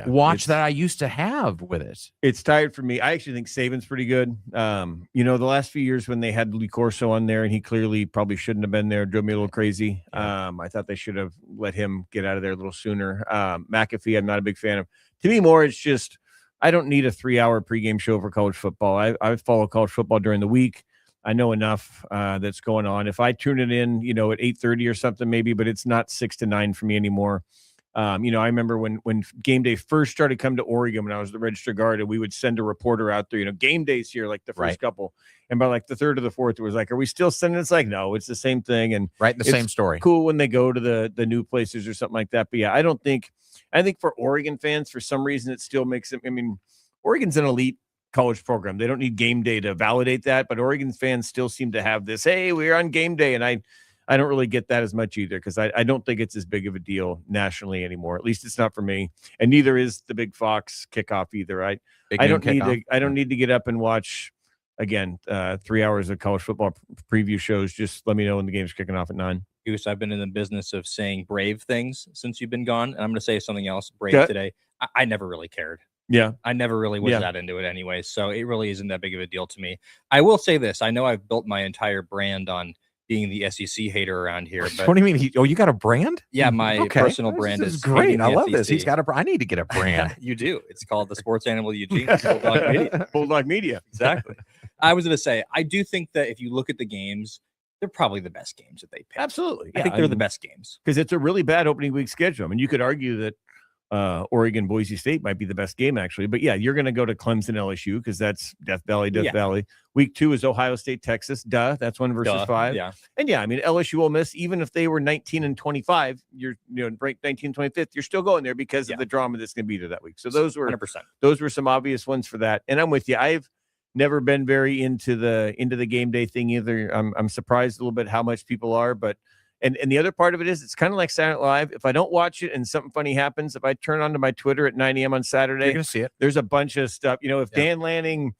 Speaker 21: watch that I used to have with it.
Speaker 19: It's tired for me. I actually think Saban's pretty good. The last few years when they had Lee Corso on there, and he clearly probably shouldn't have been there, drove me a little crazy. I thought they should have let him get out of there a little sooner. McAfee, I'm not a big fan of. To me, more, it's just, I don't need a 3-hour pregame show for college football. I follow college football during the week. I know enough that's going on. If I tune it in, at 8:30 or something maybe, but it's not 6 to 9 for me anymore. I remember when game day first started coming to Oregon, when I was the Register Guard, and we would send a reporter out there, game day's here, like the first couple. And by like the third or the fourth, it was like, are we still sending? It's like, no, it's the same thing. And
Speaker 21: the same story.
Speaker 19: Cool when they go to the new places or something like that. But yeah, I think for Oregon fans, for some reason, it still makes it. Oregon's an elite college program. They don't need game day to validate that, but Oregon fans still seem to have this, hey, we're on game day. And I don't really get that as much either, because I don't think it's as big of a deal nationally anymore. At least it's not for me. And neither is the Big Fox kickoff either. I don't need to get up and watch, again, 3 hours of college football preview shows. Just let me know when the game's kicking off at 9.
Speaker 14: Goose, I've been in the business of saying brave things since you've been gone. And I'm going to say something else brave today. I never really cared.
Speaker 19: Yeah.
Speaker 14: I never really was that into it anyway. So it really isn't that big of a deal to me. I will say this. I know I've built my entire brand on being the SEC hater around here. But
Speaker 21: what do you mean? You got a brand?
Speaker 14: Yeah, my personal brand is
Speaker 21: great. I love this. He's got I need to get a brand.
Speaker 14: You do. It's called the Sports Animal Eugene Bulldog Media.
Speaker 19: Bulldog Media.
Speaker 14: Exactly. I was going to say, I do think that if you look at the games, they're probably the best games that they pick.
Speaker 19: Absolutely.
Speaker 14: I think they're the best games.
Speaker 19: Because it's a really bad opening week schedule. You could argue that Oregon Boise State might be the best game, actually, but you're going to go to Clemson LSU because that's Death Valley. Week 2 is Ohio State Texas. That's 1 versus 5.
Speaker 14: Yeah.
Speaker 19: And LSU will miss, even if they were 19-25, you're ranked 19-25th, you're still going there because of the drama that's going to be there that week. So those were
Speaker 14: 100%.
Speaker 19: Those were some obvious ones for that. And I'm with you. I've never been very into the game day thing either. I'm surprised a little bit how much people are, but And the other part of it is it's kind of like Saturday Night Live. If I don't watch it and something funny happens, if I turn onto my Twitter at 9 a.m. on Saturday,
Speaker 21: you're going to see it.
Speaker 19: There's a bunch of stuff. If Dan Lanning,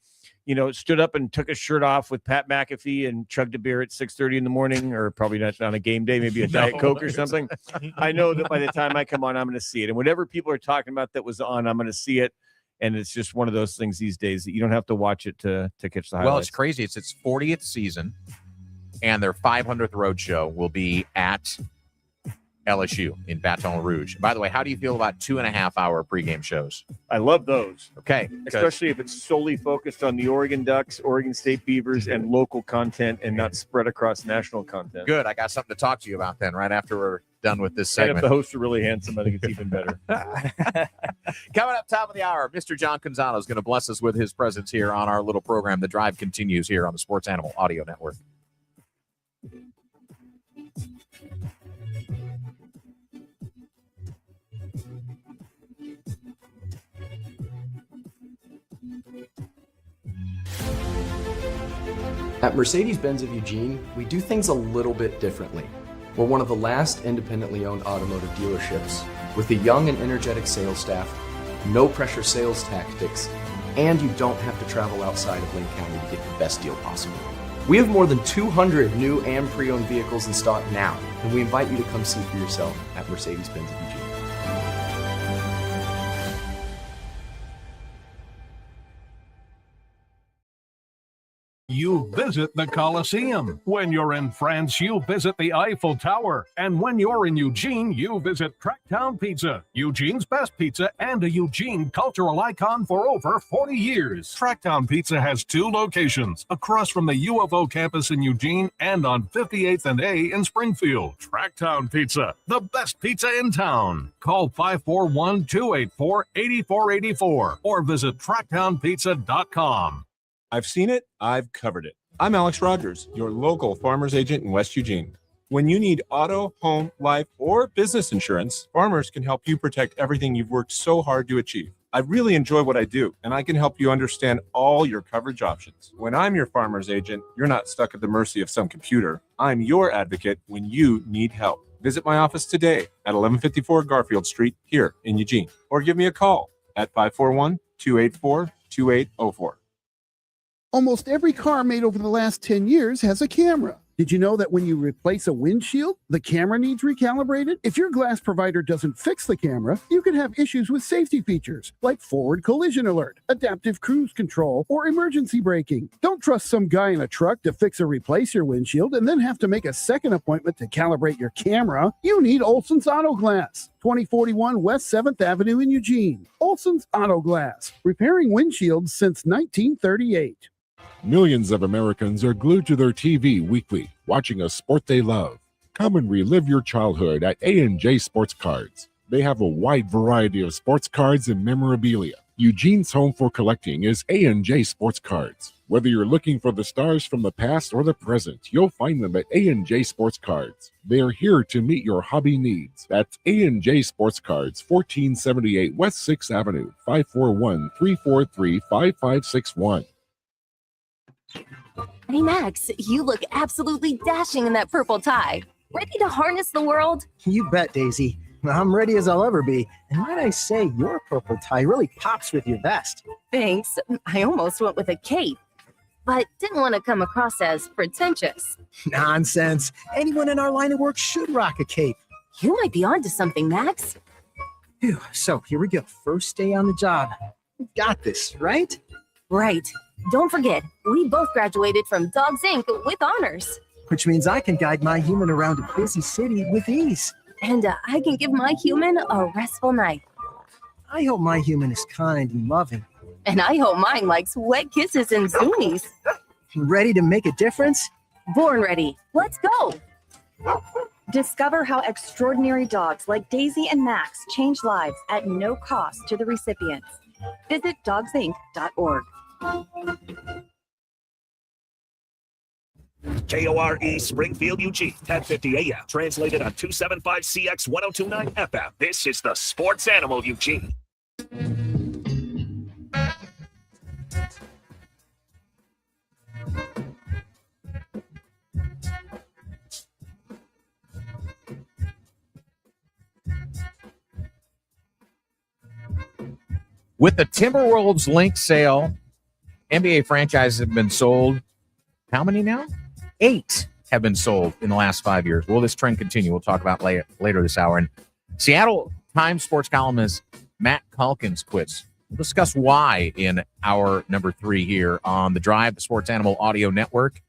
Speaker 19: stood up and took his shirt off with Pat McAfee and chugged a beer at 6:30 in the morning, or probably not on a game day, maybe a Diet Coke or something, I know that by the time I come on, I'm going to see it. And whatever people are talking about that was on, I'm going to see it. And it's just one of those things these days that you don't have to watch it to catch the highlights.
Speaker 21: Well, it's crazy. It's its 40th season, and their 500th road show will be at LSU in Baton Rouge. By the way, how do you feel about 2.5-hour pregame shows?
Speaker 19: I love those.
Speaker 21: Okay.
Speaker 19: Especially if it's solely focused on the Oregon Ducks, Oregon State Beavers, and local content and not spread across national content.
Speaker 21: Good. I got something to talk to you about then right after we're done with this
Speaker 19: And
Speaker 21: segment.
Speaker 19: if the hosts are really handsome, I think it's even better.
Speaker 21: Coming up top of the hour, Mr. John Canzano is going to bless us with his presence here on our little program. The Drive continues here on the Sports Animal Audio Network.
Speaker 1: At Mercedes-Benz of Eugene, we do things a little bit differently. We're one of the last independently owned automotive dealerships with a young and energetic sales staff, no pressure sales tactics, and you don't have to travel outside of Lane County to get the best deal possible. We have more than 200 new and pre-owned vehicles in stock now, and we invite you to come see for yourself at Mercedes-Benz of Eugene.
Speaker 2: You visit the Colosseum. When you're in France, you visit the Eiffel Tower. And when you're in Eugene, you visit Tracktown Pizza, Eugene's best pizza and a Eugene cultural icon for over 40 years. Tracktown Pizza has 2 locations, across from the U of O campus in Eugene and on 58th and A in Springfield. Tracktown Pizza, the best pizza in town. Call 541-284-8484 or visit tracktownpizza.com.
Speaker 3: I've seen it, I've covered it. I'm Alex Rogers, your local farmer's agent in West Eugene. When you need auto, home, life, or business insurance, Farmers can help you protect everything you've worked so hard to achieve. I really enjoy what I do, and I can help you understand all your coverage options. When I'm your farmer's agent, you're not stuck at the mercy of some computer. I'm your advocate when you need help. Visit my office today at 1154 Garfield Street here in Eugene, or give me a call at 541-284-2804.
Speaker 4: Almost every car made over the last 10 years has a camera. Did you know that when you replace a windshield, the camera needs recalibrated? If your glass provider doesn't fix the camera, you could have issues with safety features like forward collision alert, adaptive cruise control, or emergency braking. Don't trust some guy in a truck to fix or replace your windshield and then have to make a second appointment to calibrate your camera. You need Olson's Auto Glass, 2041 West 7th Avenue in Eugene. Olson's Auto Glass, repairing windshields since 1938.
Speaker 5: Millions of Americans are glued to their TV weekly, watching a sport they love. Come and relive your childhood at A&J Sports Cards. They have a wide variety of sports cards and memorabilia. Eugene's home for collecting is A&J Sports Cards. Whether you're looking for the stars from the past or the present, you'll find them at A&J Sports Cards. They are here to meet your hobby needs. That's A&J Sports Cards, 1478 West 6th Avenue, 541-343-5561.
Speaker 6: Hey, Max, you look absolutely dashing in that purple tie. Ready to harness the world?
Speaker 8: You bet, Daisy. I'm ready as I'll ever be. And might I say, your purple tie really pops with your vest.
Speaker 6: Thanks. I almost went with a cape, but didn't want to come across as pretentious.
Speaker 8: Nonsense. Anyone in our line of work should rock a cape.
Speaker 6: You might be onto something, Max.
Speaker 8: Phew, so here we go. First day on the job. Got this, right?
Speaker 6: Right. Don't forget, we both graduated from Dogs Inc. with honors.
Speaker 8: Which means I can guide my human around a busy city with ease.
Speaker 6: And I can give my human a restful night.
Speaker 8: I hope my human is kind and loving.
Speaker 6: And I hope mine likes wet kisses and zoomies.
Speaker 8: Ready to make a difference?
Speaker 6: Born ready. Let's go.
Speaker 22: Discover how extraordinary dogs like Daisy and Max change lives at no cost to the recipients. Visit dogsinc.org.
Speaker 13: KORE Springfield, Eugene, 1050 AM. Translated on 275CX 1029 FM. This is the Sports Animal Eugene.
Speaker 21: With the Timberwolves link sale, NBA franchises have been sold. How many now? 8 have been sold in the last 5 years. Will this trend continue? We'll talk about later this hour. And Seattle Times sports columnist Matt Calkins quits. We'll discuss why in hour number 3 here on The Drive, the Sports Animal Audio Network.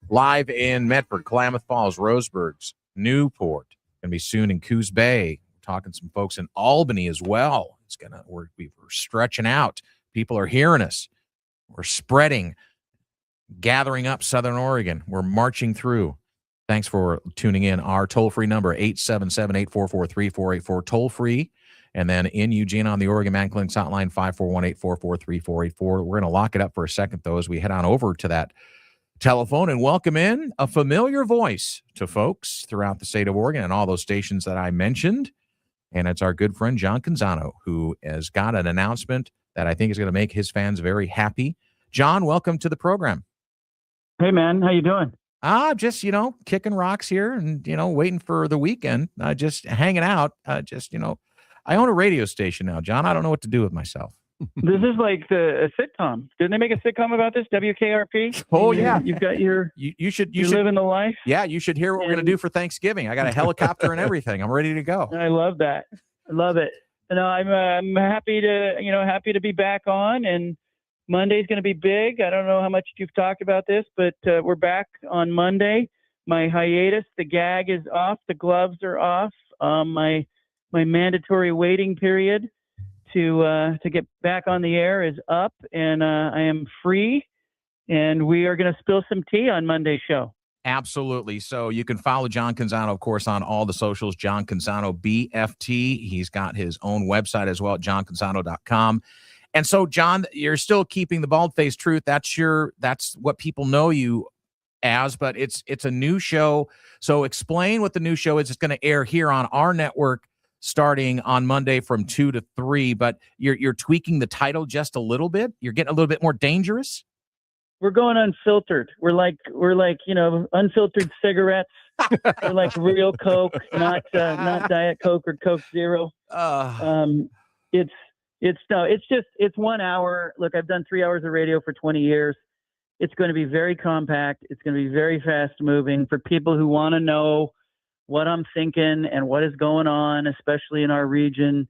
Speaker 21: Live in Medford, Klamath Falls, Roseburgs, Newport, going to be soon in Coos Bay. We're talking some folks in Albany as well. We're stretching out. People are hearing us. We're spreading, gathering up Southern Oregon. We're marching through. Thanks for tuning in. Our toll-free number, 877-844-3484, toll-free. And then in Eugene on the Oregon Man Clinic hotline, 541-844-3484. We're going to lock it up for a second, though, as we head on over to that telephone and welcome in a familiar voice to folks throughout the state of Oregon and all those stations that I mentioned. And it's our good friend, John Canzano, who has got an announcement that I think is going to make his fans very happy. John, welcome to the program.
Speaker 7: Hey, man. How you doing?
Speaker 21: Just, kicking rocks here and, waiting for the weekend, just hanging out. I own a radio station now, John. I don't know what to do with myself.
Speaker 7: This is like a sitcom. Didn't they make a sitcom about this? WKRP?
Speaker 21: Oh, yeah.
Speaker 7: You've got you should living the life.
Speaker 21: Yeah, you should hear what we're going to do for Thanksgiving. I got a helicopter and everything. I'm ready to go.
Speaker 7: I love that. I love it. No, I'm happy to be back on, and Monday's going to be big. I don't know how much you've talked about this, but we're back on Monday. My hiatus, the gag is off, the gloves are off. My mandatory waiting period to get back on the air is up, and I am free, and we are going to spill some tea on Monday's show.
Speaker 21: Absolutely. So you can follow John Canzano, of course, on all the socials, John Canzano BFT. He's got his own website as well at johncanzano.com. And so, John, you're still keeping the bald-faced truth. That's what people know you as, but it's a new show. So explain what the new show is. It's going to air here on our network starting on Monday from 2 to 3, but you're tweaking the title just a little bit. You're getting a little bit more dangerous.
Speaker 7: We're going unfiltered. We're like unfiltered cigarettes. We're like real Coke, not Diet Coke or Coke Zero. It's 1 hour. Look, I've done 3 hours of radio for 20 years. It's going to be very compact. It's going to be very fast moving for people who want to know what I'm thinking and what is going on, especially in our region.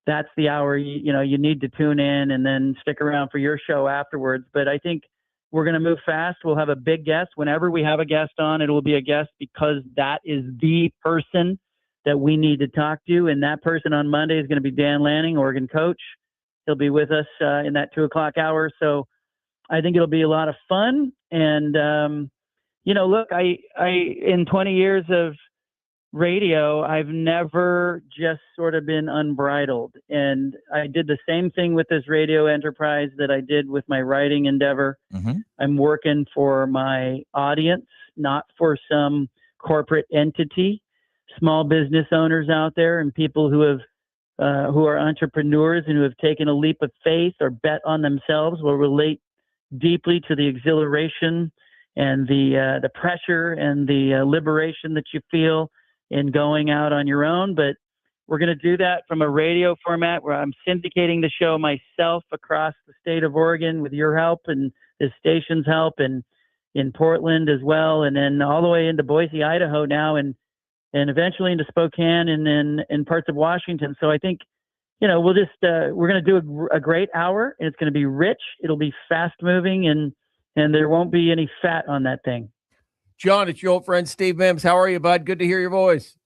Speaker 7: That's the hour you need to tune in and then stick around for your show afterwards. But I think we're going to move fast. We'll have a big guest. Whenever we have a guest on, it will be a guest because that is the person that we need to talk to. And that person on Monday is going to be Dan Lanning, Oregon coach. He'll be with us in that 2:00 hour. So I think it'll be a lot of fun. And, look, I in 20 years of radio, I've never just sort of been unbridled. And I did the same thing with this radio enterprise that I did with my writing endeavor.
Speaker 21: Mm-hmm.
Speaker 7: I'm working for my audience, not for some corporate entity. Small business owners out there and people who are entrepreneurs and who have taken a leap of faith or bet on themselves will relate deeply to the exhilaration and the pressure and the liberation that you feel in going out on your own. But we're going to do that from a radio format where I'm syndicating the show myself across the state of Oregon with your help and the station's help, and in Portland as well, and then all the way into Boise, Idaho now, and eventually into Spokane and then in parts of Washington. So I think, we're going to do a great hour, and it's going to be rich. It'll be fast moving, and there won't be any fat on that thing.
Speaker 19: John, it's your old friend Steve Mims. How are you, bud? Good to hear your voice.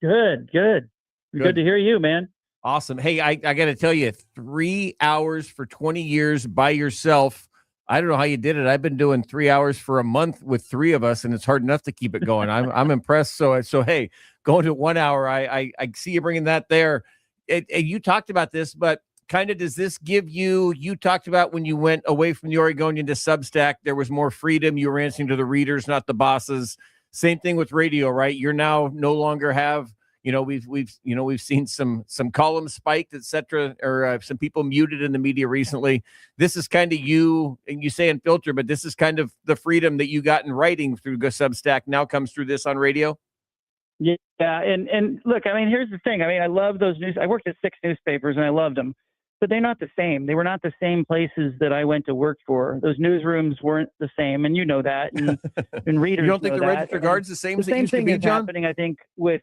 Speaker 7: Good. Good to hear you, man.
Speaker 19: Awesome. Hey, I got to tell you, 3 hours for 20 years by yourself. I don't know how you did it. I've been doing 3 hours for a month with three of us, and it's hard enough to keep it going. I'm impressed. So hey, going to 1 hour, I see you bringing that there. You talked about this, but kind of does this give you talked about when you went away from the Oregonian to Substack, there was more freedom. You were answering to the readers, not the bosses. Same thing with radio, right? You're now no longer have, we've seen some columns spiked, etc., or some people muted in the media recently. This is kind of you, and you say unfiltered, but this is kind of the freedom that you got in writing through Substack now comes through this on radio.
Speaker 7: Yeah. And look, here's the thing. I love those news. I worked at 6 newspapers and I loved them, but they're not the same. They were not the same places that I went to work for. Those newsrooms weren't the same. And you know that. And readers
Speaker 19: You don't think
Speaker 7: know
Speaker 19: the
Speaker 7: that.
Speaker 19: Register Guard's the same as
Speaker 7: The
Speaker 19: it
Speaker 7: same
Speaker 19: used to
Speaker 7: thing
Speaker 19: be,
Speaker 7: is
Speaker 19: John?
Speaker 7: happening, I think, with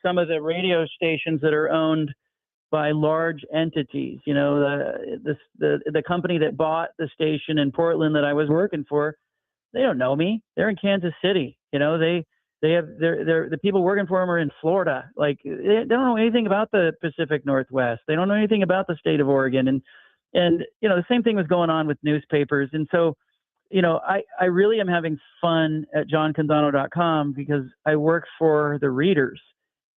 Speaker 7: some of the radio stations that are owned by large entities. The company that bought the station in Portland that I was working for, they don't know me. They're in Kansas City. They're the people working for them are in Florida. Like they don't know anything about the Pacific Northwest. They don't know anything about the state of Oregon. And the same thing was going on with newspapers. And so, I really am having fun at johncanzano.com because I work for the readers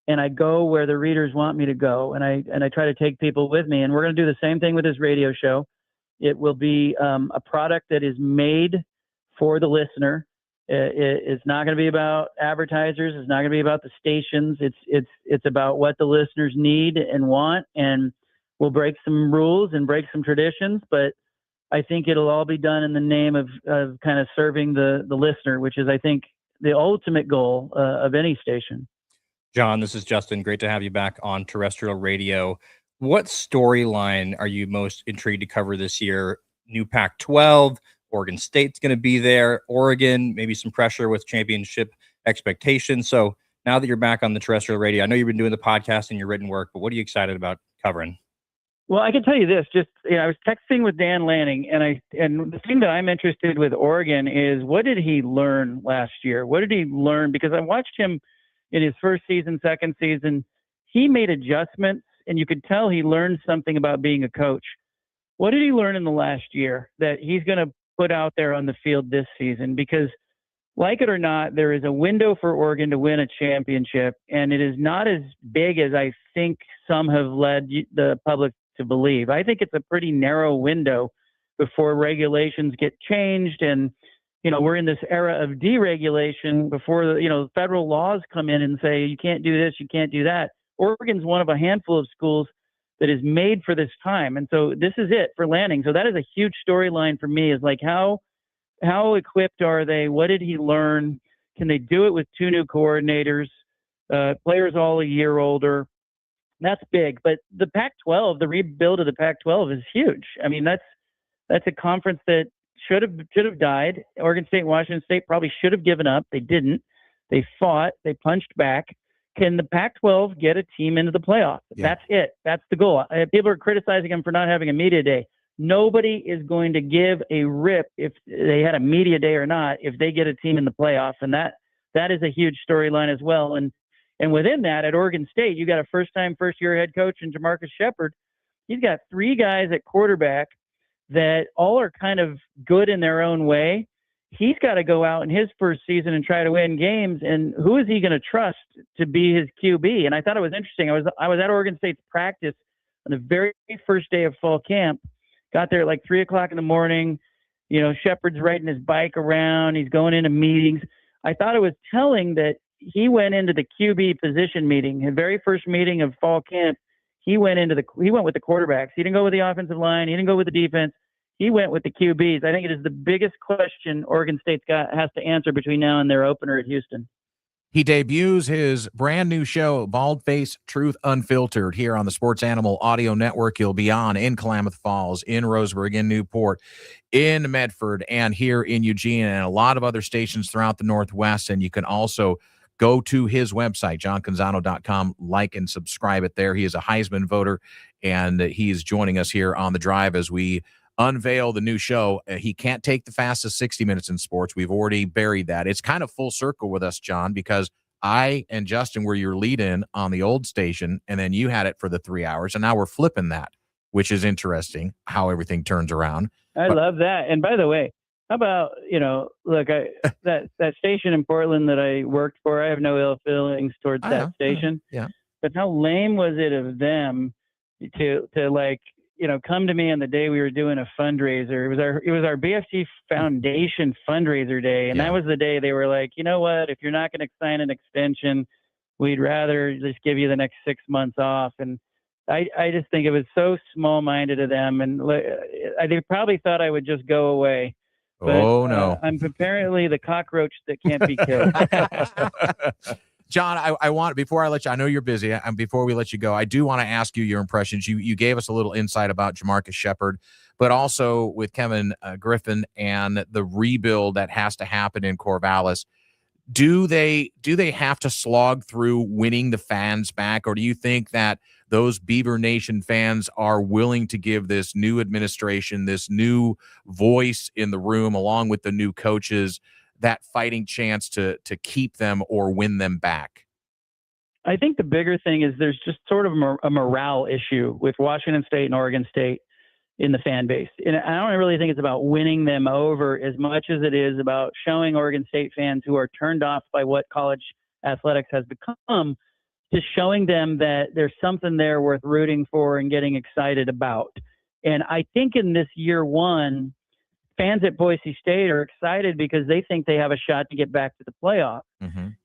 Speaker 7: and I go where the readers want me to go. And I try to take people with me, and we're going to do the same thing with this radio show. It will be a product that is made for the listener. It's not going to be about advertisers. It's not going to be about the stations. It's about what the listeners need and want. And we'll break some rules and break some traditions, but I think it'll all be done in the name of kind of serving the listener, which is, I think, the ultimate goal of any station.
Speaker 14: John, this is Justin. Great to have you back on terrestrial radio. What storyline are you most intrigued to cover this year? New Pac-12, Oregon State's going to be there, Oregon, maybe some pressure with championship expectations. So now that you're back on the terrestrial radio, I know you've been doing the podcast and your written work, but what are you excited about covering?
Speaker 7: Well, I can tell you this. I was texting with Dan Lanning, and the thing that I'm interested with Oregon is, what did he learn last year? What did he learn? Because I watched him in his first season, second season. He made adjustments, and you could tell he learned something about being a coach. What did he learn in the last year that he's going to put out there on the field this season? Because, like it or not, there is a window for Oregon to win a championship, and it is not as big as I think some have led the public to believe. I think it's a pretty narrow window before regulations get changed. And, we're in this era of deregulation before federal laws come in and say, you can't do this, you can't do that. Oregon's one of a handful of schools that is made for this time. And so this is it for Lanning. So that is a huge storyline for me, is like, how equipped are they? What did he learn? Can they do it with 2 new coordinators, players all a year older? That's big. But the Pac-12, the rebuild of the Pac-12 is huge. I mean, that's a conference that should have died. Oregon State and Washington State probably should have given up. They didn't. They fought. They punched back. Can the Pac-12 get a team into the playoff? Yeah. That's it. That's the goal. People are criticizing them for not having a media day. Nobody is going to give a rip if they had a media day or not if they get a team in the playoff. And that is a huge storyline as well. And within that, at Oregon State, you got a first-year head coach in Jamarcus Shepard. He's got 3 guys at quarterback that all are kind of good in their own way. He's got to go out in his first season and try to win games. And who is he going to trust to be his QB? And I thought it was interesting. I was at Oregon State's practice on the very first day of fall camp. Got there at like 3:00 in the morning. Shepard's riding his bike around. He's going into meetings. I thought it was telling that he went into the QB position meeting, his very first meeting of fall camp. He went with the quarterbacks. He didn't go with the offensive line. He didn't go with the defense. He went with the QBs. I think it is the biggest question Oregon State has to answer between now and their opener at Houston.
Speaker 21: He debuts his brand new show, Bald Face Truth Unfiltered, here on the Sports Animal Audio Network. He'll be on in Klamath Falls, in Roseburg, in Newport, in Medford, and here in Eugene, and a lot of other stations throughout the Northwest. And you can also go to his website, johncanzano.com, like and subscribe it there. He is a Heisman voter, and he is joining us here on The Drive as we unveil the new show. He can't take the fastest 60 minutes in sports. We've already buried that. It's kind of full circle with us, John, because I and Justin were your lead-in on the old station, and then you had it for the 3 hours, and now we're flipping that, which is interesting how everything turns around.
Speaker 7: I love that. And by the way, how about, look, that station in Portland that I worked for, I have no ill feelings towards that station.
Speaker 21: Yeah.
Speaker 7: But how lame was it of them to come to me on the day we were doing a fundraiser? It was our BFT Foundation fundraiser day. And that was the day they were like, you know what, if you're not going to sign an extension, we'd rather just give you the next 6 months off. And I just think it was so small-minded of them. And they probably thought I would just go away. But,
Speaker 21: no.
Speaker 7: I'm apparently the cockroach that can't be killed.
Speaker 21: John, I want, before I let you, I know you're busy, and before we let you go, I do want to ask you your impressions. You gave us a little insight about Jamarcus Shepard, but also with Kevin Griffin and the rebuild that has to happen in Corvallis. Do they have to slog through winning the fans back, or do you think that those Beaver Nation fans are willing to give this new administration, this new voice in the room, along with the new coaches, that fighting chance to keep them or win them back?
Speaker 7: I think the bigger thing is there's just sort of a morale issue with Washington State and Oregon State in the fan base. And I don't really think it's about winning them over as much as it is about showing Oregon State fans who are turned off by what college athletics has become, just showing them that there's something there worth rooting for and getting excited about. And I think in this year one, fans at Boise State are excited because they think they have a shot to get back to the playoff.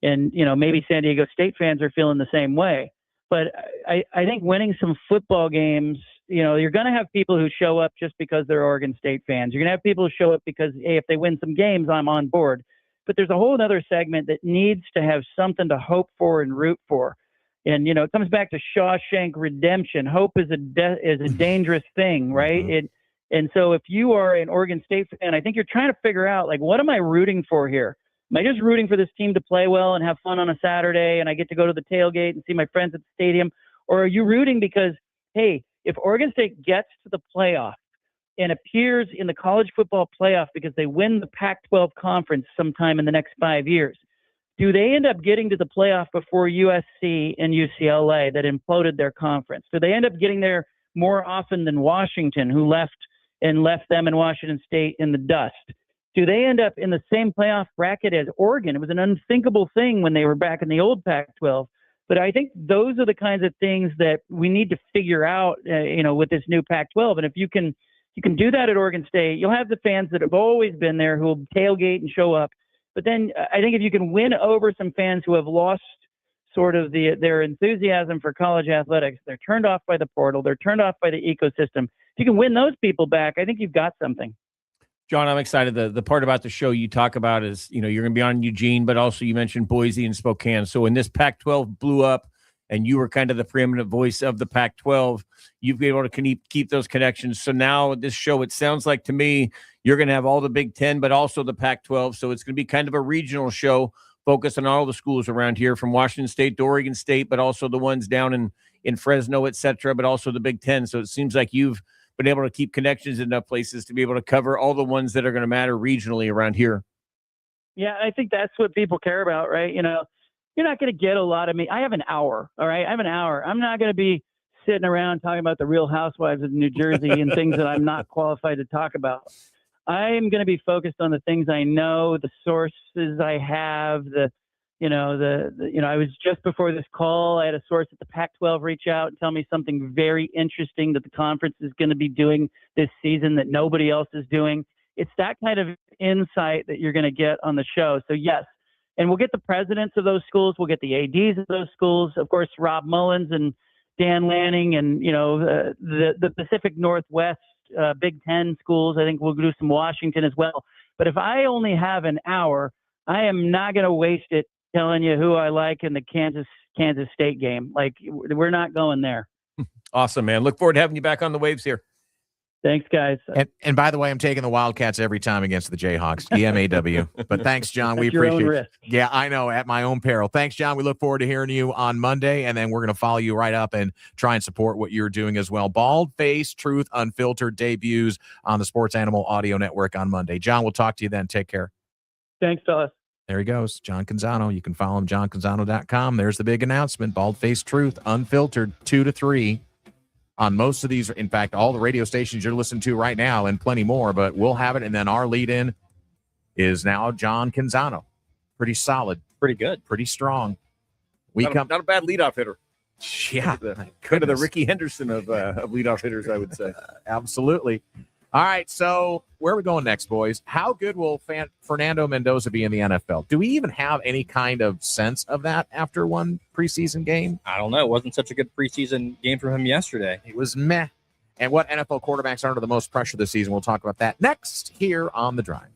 Speaker 7: And, maybe San Diego State fans are feeling the same way. But I think winning some football games, you're going to have people who show up just because they're Oregon State fans. You're going to have people who show up because, hey, if they win some games, I'm on board. But there's a whole other segment that needs to have something to hope for and root for. And, it comes back to Shawshank Redemption. Hope is a dangerous thing, right? And so if you are an Oregon State fan, I think you're trying to figure out, what am I rooting for here? Am I just rooting for this team to play well and have fun on a Saturday and I get to go to the tailgate and see my friends at the stadium? Or are you rooting because, hey, if Oregon State gets to the playoff and appears in the college football playoff because they win the Pac-12 conference sometime in the next 5 years, do they end up getting to the playoff before USC and UCLA that imploded their conference? Do they end up getting there more often than Washington, who left them and Washington State in the dust? Do they end up in the same playoff bracket as Oregon? It was an unthinkable thing when they were back in the old Pac-12. But I think those are the kinds of things that we need to figure out, with this new Pac-12. And if you can do that at Oregon State, you'll have the fans that have always been there who will tailgate and show up. But then I think if you can win over some fans who have lost sort of their enthusiasm for college athletics, they're turned off by the portal, they're turned off by the ecosystem. If you can win those people back, I think you've got something.
Speaker 19: John, I'm excited. The part about the show you talk about is, you're going to be on Eugene, but also you mentioned Boise and Spokane. So when this Pac-12 blew up and you were kind of the preeminent voice of the Pac-12, you've been able to keep those connections. So now this show, it sounds like to me, you're going to have all the Big Ten, but also the Pac-12. So it's going to be kind of a regional show focused on all the schools around here from Washington State to Oregon State, but also the ones down in Fresno, et cetera, but also the Big Ten. So it seems like you've been able to keep connections in enough places to be able to cover all the ones that are going to matter regionally around here.
Speaker 7: Yeah, I think that's what people care about, right? You're not going to get a lot of me. I have an hour, all right? I have an hour. I'm not going to be sitting around talking about the Real Housewives of New Jersey and things that I'm not qualified to talk about. I'm going to be focused on the things I know, the sources I have, I was just before this call, I had a source at the Pac-12 reach out and tell me something very interesting that the conference is going to be doing this season that nobody else is doing. It's that kind of insight that you're going to get on the show. So yes, and we'll get the presidents of those schools. We'll get the ADs of those schools. Of course, Rob Mullins and Dan Lanning and, the Pacific Northwest Big Ten schools. I think we'll do some Washington as well. But if I only have an hour, I am not going to waste it telling you who I like in the Kansas State game. We're not going there.
Speaker 19: Awesome, man. Look forward to having you back on the waves here.
Speaker 7: Thanks, guys.
Speaker 21: And by the way, I'm taking the Wildcats every time against the Jayhawks. EMAW. But thanks, John. We
Speaker 7: At your own
Speaker 21: appreciate it.
Speaker 7: risk.
Speaker 21: Yeah, I know. At my own peril. Thanks, John. We look forward to hearing you on Monday, and then we're going to follow you right up and try and support what you're doing as well. Bald Face Truth Unfiltered debuts on the Sports Animal Audio Network on Monday. John, we'll talk to you then. Take care.
Speaker 7: Thanks, fellas.
Speaker 21: There he goes, John Canzano. You can follow him, johncanzano.com. There's the big announcement. Bald Face Truth Unfiltered 2 to 3 on most of these. In fact, all the radio stations you're listening to right now and plenty more, but we'll have it. And then our lead-in is now John Canzano. Pretty solid.
Speaker 14: Pretty good.
Speaker 21: Pretty strong.
Speaker 19: Not a bad leadoff hitter.
Speaker 21: Yeah.
Speaker 19: Kind of the Ricky Henderson of leadoff hitters, I would say.
Speaker 21: Absolutely. All right, so where are we going next, boys? How good will Fernando Mendoza be in the NFL? Do we even have any kind of sense of that after one preseason game?
Speaker 14: I don't know. It wasn't such a good preseason game from him yesterday.
Speaker 21: It was meh. And what NFL quarterbacks are under the most pressure this season? We'll talk about that next here on The Drive.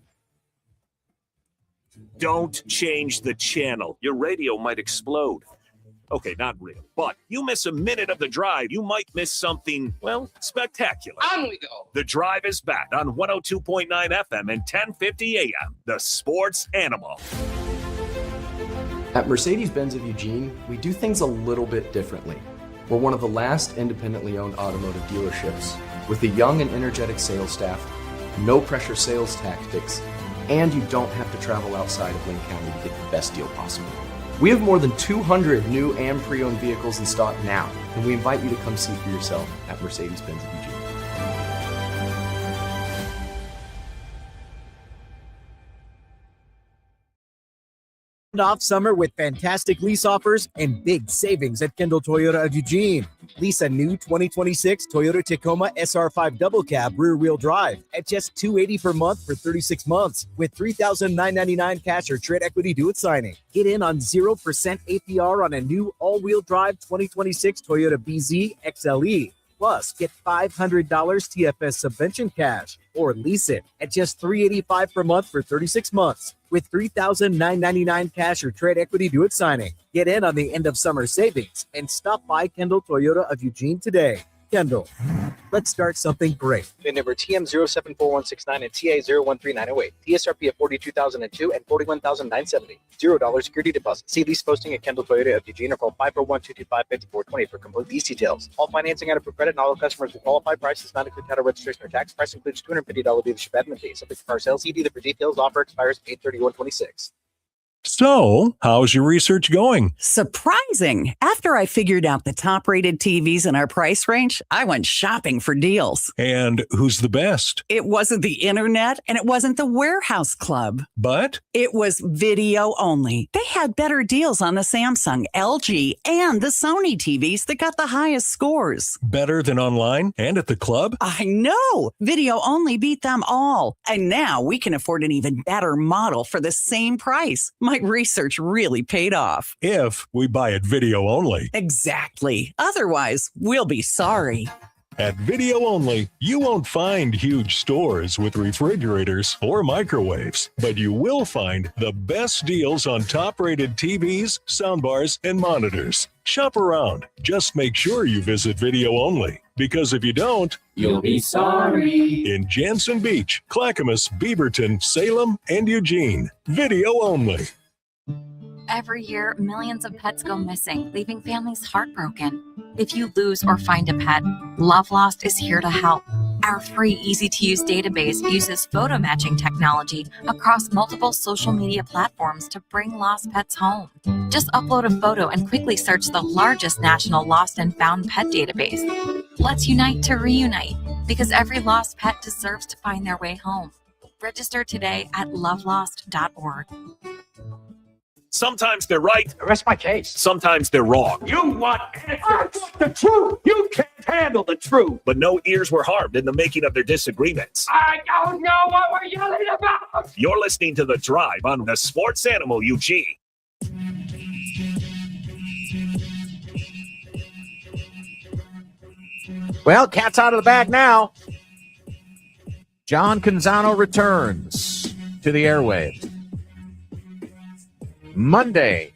Speaker 13: Don't change the channel. Your radio might explode. Okay, not real. But you miss a minute of The Drive, you might miss something, well, spectacular.
Speaker 9: On we go.
Speaker 13: The Drive is back on 102.9 FM and 1050 AM. The Sports Animal.
Speaker 1: At Mercedes-Benz of Eugene, we do things a little bit differently. We're one of the last independently owned automotive dealerships with a young and energetic sales staff, no pressure sales tactics, and you don't have to travel outside of Linn County to get the best deal possible. We have more than 200 new and pre-owned vehicles in stock now, and we invite you to come see for yourself at Mercedes-Benz of Eugene.
Speaker 9: Off summer with fantastic lease offers and big savings at Kendall Toyota of Eugene. Lease a new 2026 Toyota Tacoma SR5 double cab rear-wheel drive at just $280 per month for 36 months with $3,999 cash or trade equity due at signing. Get in on 0% APR on a new all-wheel drive 2026 Toyota BZ XLE. Plus, get $500 TFS subvention cash or lease it at just $385 per month for 36 months with $3,999 cash or trade equity due at signing. Get in on the end of summer savings and stop by Kendall Toyota of Eugene today. Kendall, let's start something great.
Speaker 10: VIN number TM074169 and TA013908. TSRP of $42,002 and $41,970. $0 security deposit. See lease posting at Kendall Toyota of Eugene or call 541-225-5420 for complete lease details. All financing out of credit and all customers will qualify. Prices not include title registration or tax. Price includes $250 dealership admin fee. Subject to car sales. See dealer for details. Offer expires 8/31/26.
Speaker 11: So, how's your research going?
Speaker 12: Surprising. After I figured out the top-rated TVs in our price range, I went shopping for deals.
Speaker 11: And who's the best?
Speaker 12: It wasn't the internet, and it wasn't the warehouse club.
Speaker 11: But?
Speaker 12: It was video only. They had better deals on the Samsung, LG, and the Sony TVs that got the highest scores.
Speaker 11: Better than online and at the club?
Speaker 12: I know. Video only beat them all. And now we can afford an even better model for the same price. My research really paid off.
Speaker 11: If we buy it video only.
Speaker 12: Exactly. Otherwise, we'll be sorry.
Speaker 11: At Video Only, you won't find huge stores with refrigerators or microwaves, but you will find the best deals on top-rated TVs, soundbars, and monitors. Shop around. Just make sure you visit Video Only, because if you don't,
Speaker 15: you'll be sorry.
Speaker 11: In Jansen Beach, Clackamas, Beaverton, Salem, and Eugene. Video Only.
Speaker 16: Every year, millions of pets go missing, leaving families heartbroken. If you lose or find a pet, Love Lost is here to help. Our free, easy-to-use database uses photo matching technology across multiple social media platforms to bring lost pets home. Just upload a photo and quickly search the largest national lost and found pet database. Let's unite to reunite, because every lost pet deserves to find their way home. Register today at lovelost.org.
Speaker 13: Sometimes they're right.
Speaker 15: Rest my case.
Speaker 13: Sometimes they're wrong.
Speaker 15: You want answers. The truth. You can't handle the truth.
Speaker 13: But no ears were harmed in the making of their disagreements.
Speaker 15: I don't know what we're yelling about.
Speaker 13: You're listening to The Drive on the Sports Animal Eugene.
Speaker 21: Well, cat's out of the bag now. John Canzano returns to the airwaves. Monday,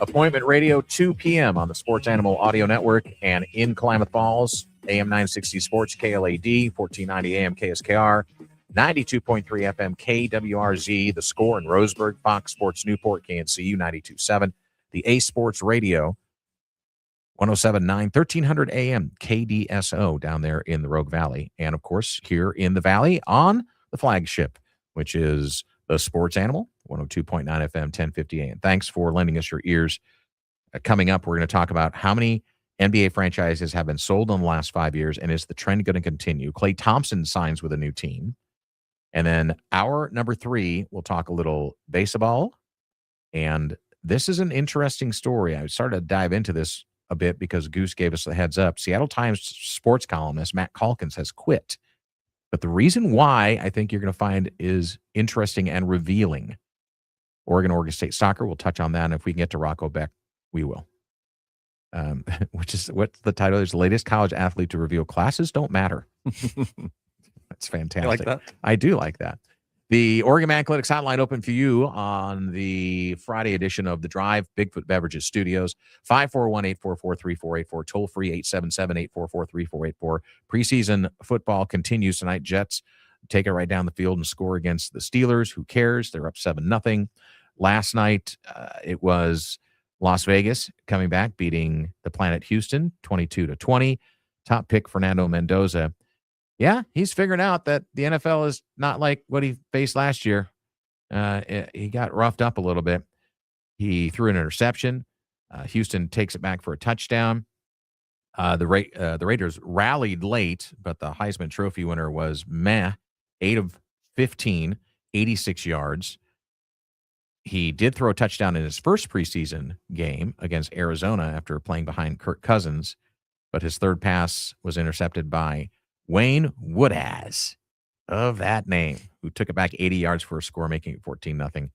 Speaker 21: Appointment Radio, 2 p.m. on the Sports Animal Audio Network and in Klamath Falls, AM 960 Sports, KLAD, 1490 AM KSKR, 92.3 FM KWRZ, The Score in Roseburg, Fox Sports Newport, KNCU 92.7, the A Sports Radio, 107.9, 1300 AM KDSO down there in the Rogue Valley. And, of course, here in the Valley on the flagship, which is the Sports Animal, 102.9 FM, 1050 AM. Thanks for lending us your ears. Coming up, we're going to talk about how many NBA franchises have been sold in the last 5 years, and is the trend going to continue? Klay Thompson signs with a new team. And then hour number 3, we'll talk a little baseball. And this is an interesting story. I started to dive into this a bit because Goose gave us the heads up. Seattle Times sports columnist Matt Calkins has quit. But the reason why I think you're going to find is interesting and revealing. Oregon State soccer, we'll touch on that. And if we can get to Rocco Beck, we will. Which is what's the title? There's the latest college athlete to reveal classes don't matter. That's fantastic.
Speaker 14: You like that?
Speaker 21: I do like that. The Oregon Man Athletics Hotline open for you on the Friday edition of The Drive, Bigfoot Beverages Studios, 541-844-3484, toll free 877-844-3484. Preseason football continues tonight. Jets take it right down the field and score against the Steelers. Who cares? They're up 7-0. Last night, it was Las Vegas coming back, beating the Planet Houston 22-20. Top pick Fernando Mendoza. Yeah, he's figuring out that the NFL is not like what he faced last year. he got roughed up a little bit. He threw an interception. Houston takes it back for a touchdown. The Raiders rallied late, but the Heisman Trophy winner was 8 of 15, 86 yards. He did throw a touchdown in his first preseason game against Arizona after playing behind Kirk Cousins, but his third pass was intercepted by Wayne Woodaz, of that name, who took it back 80 yards for a score, making it 14-0.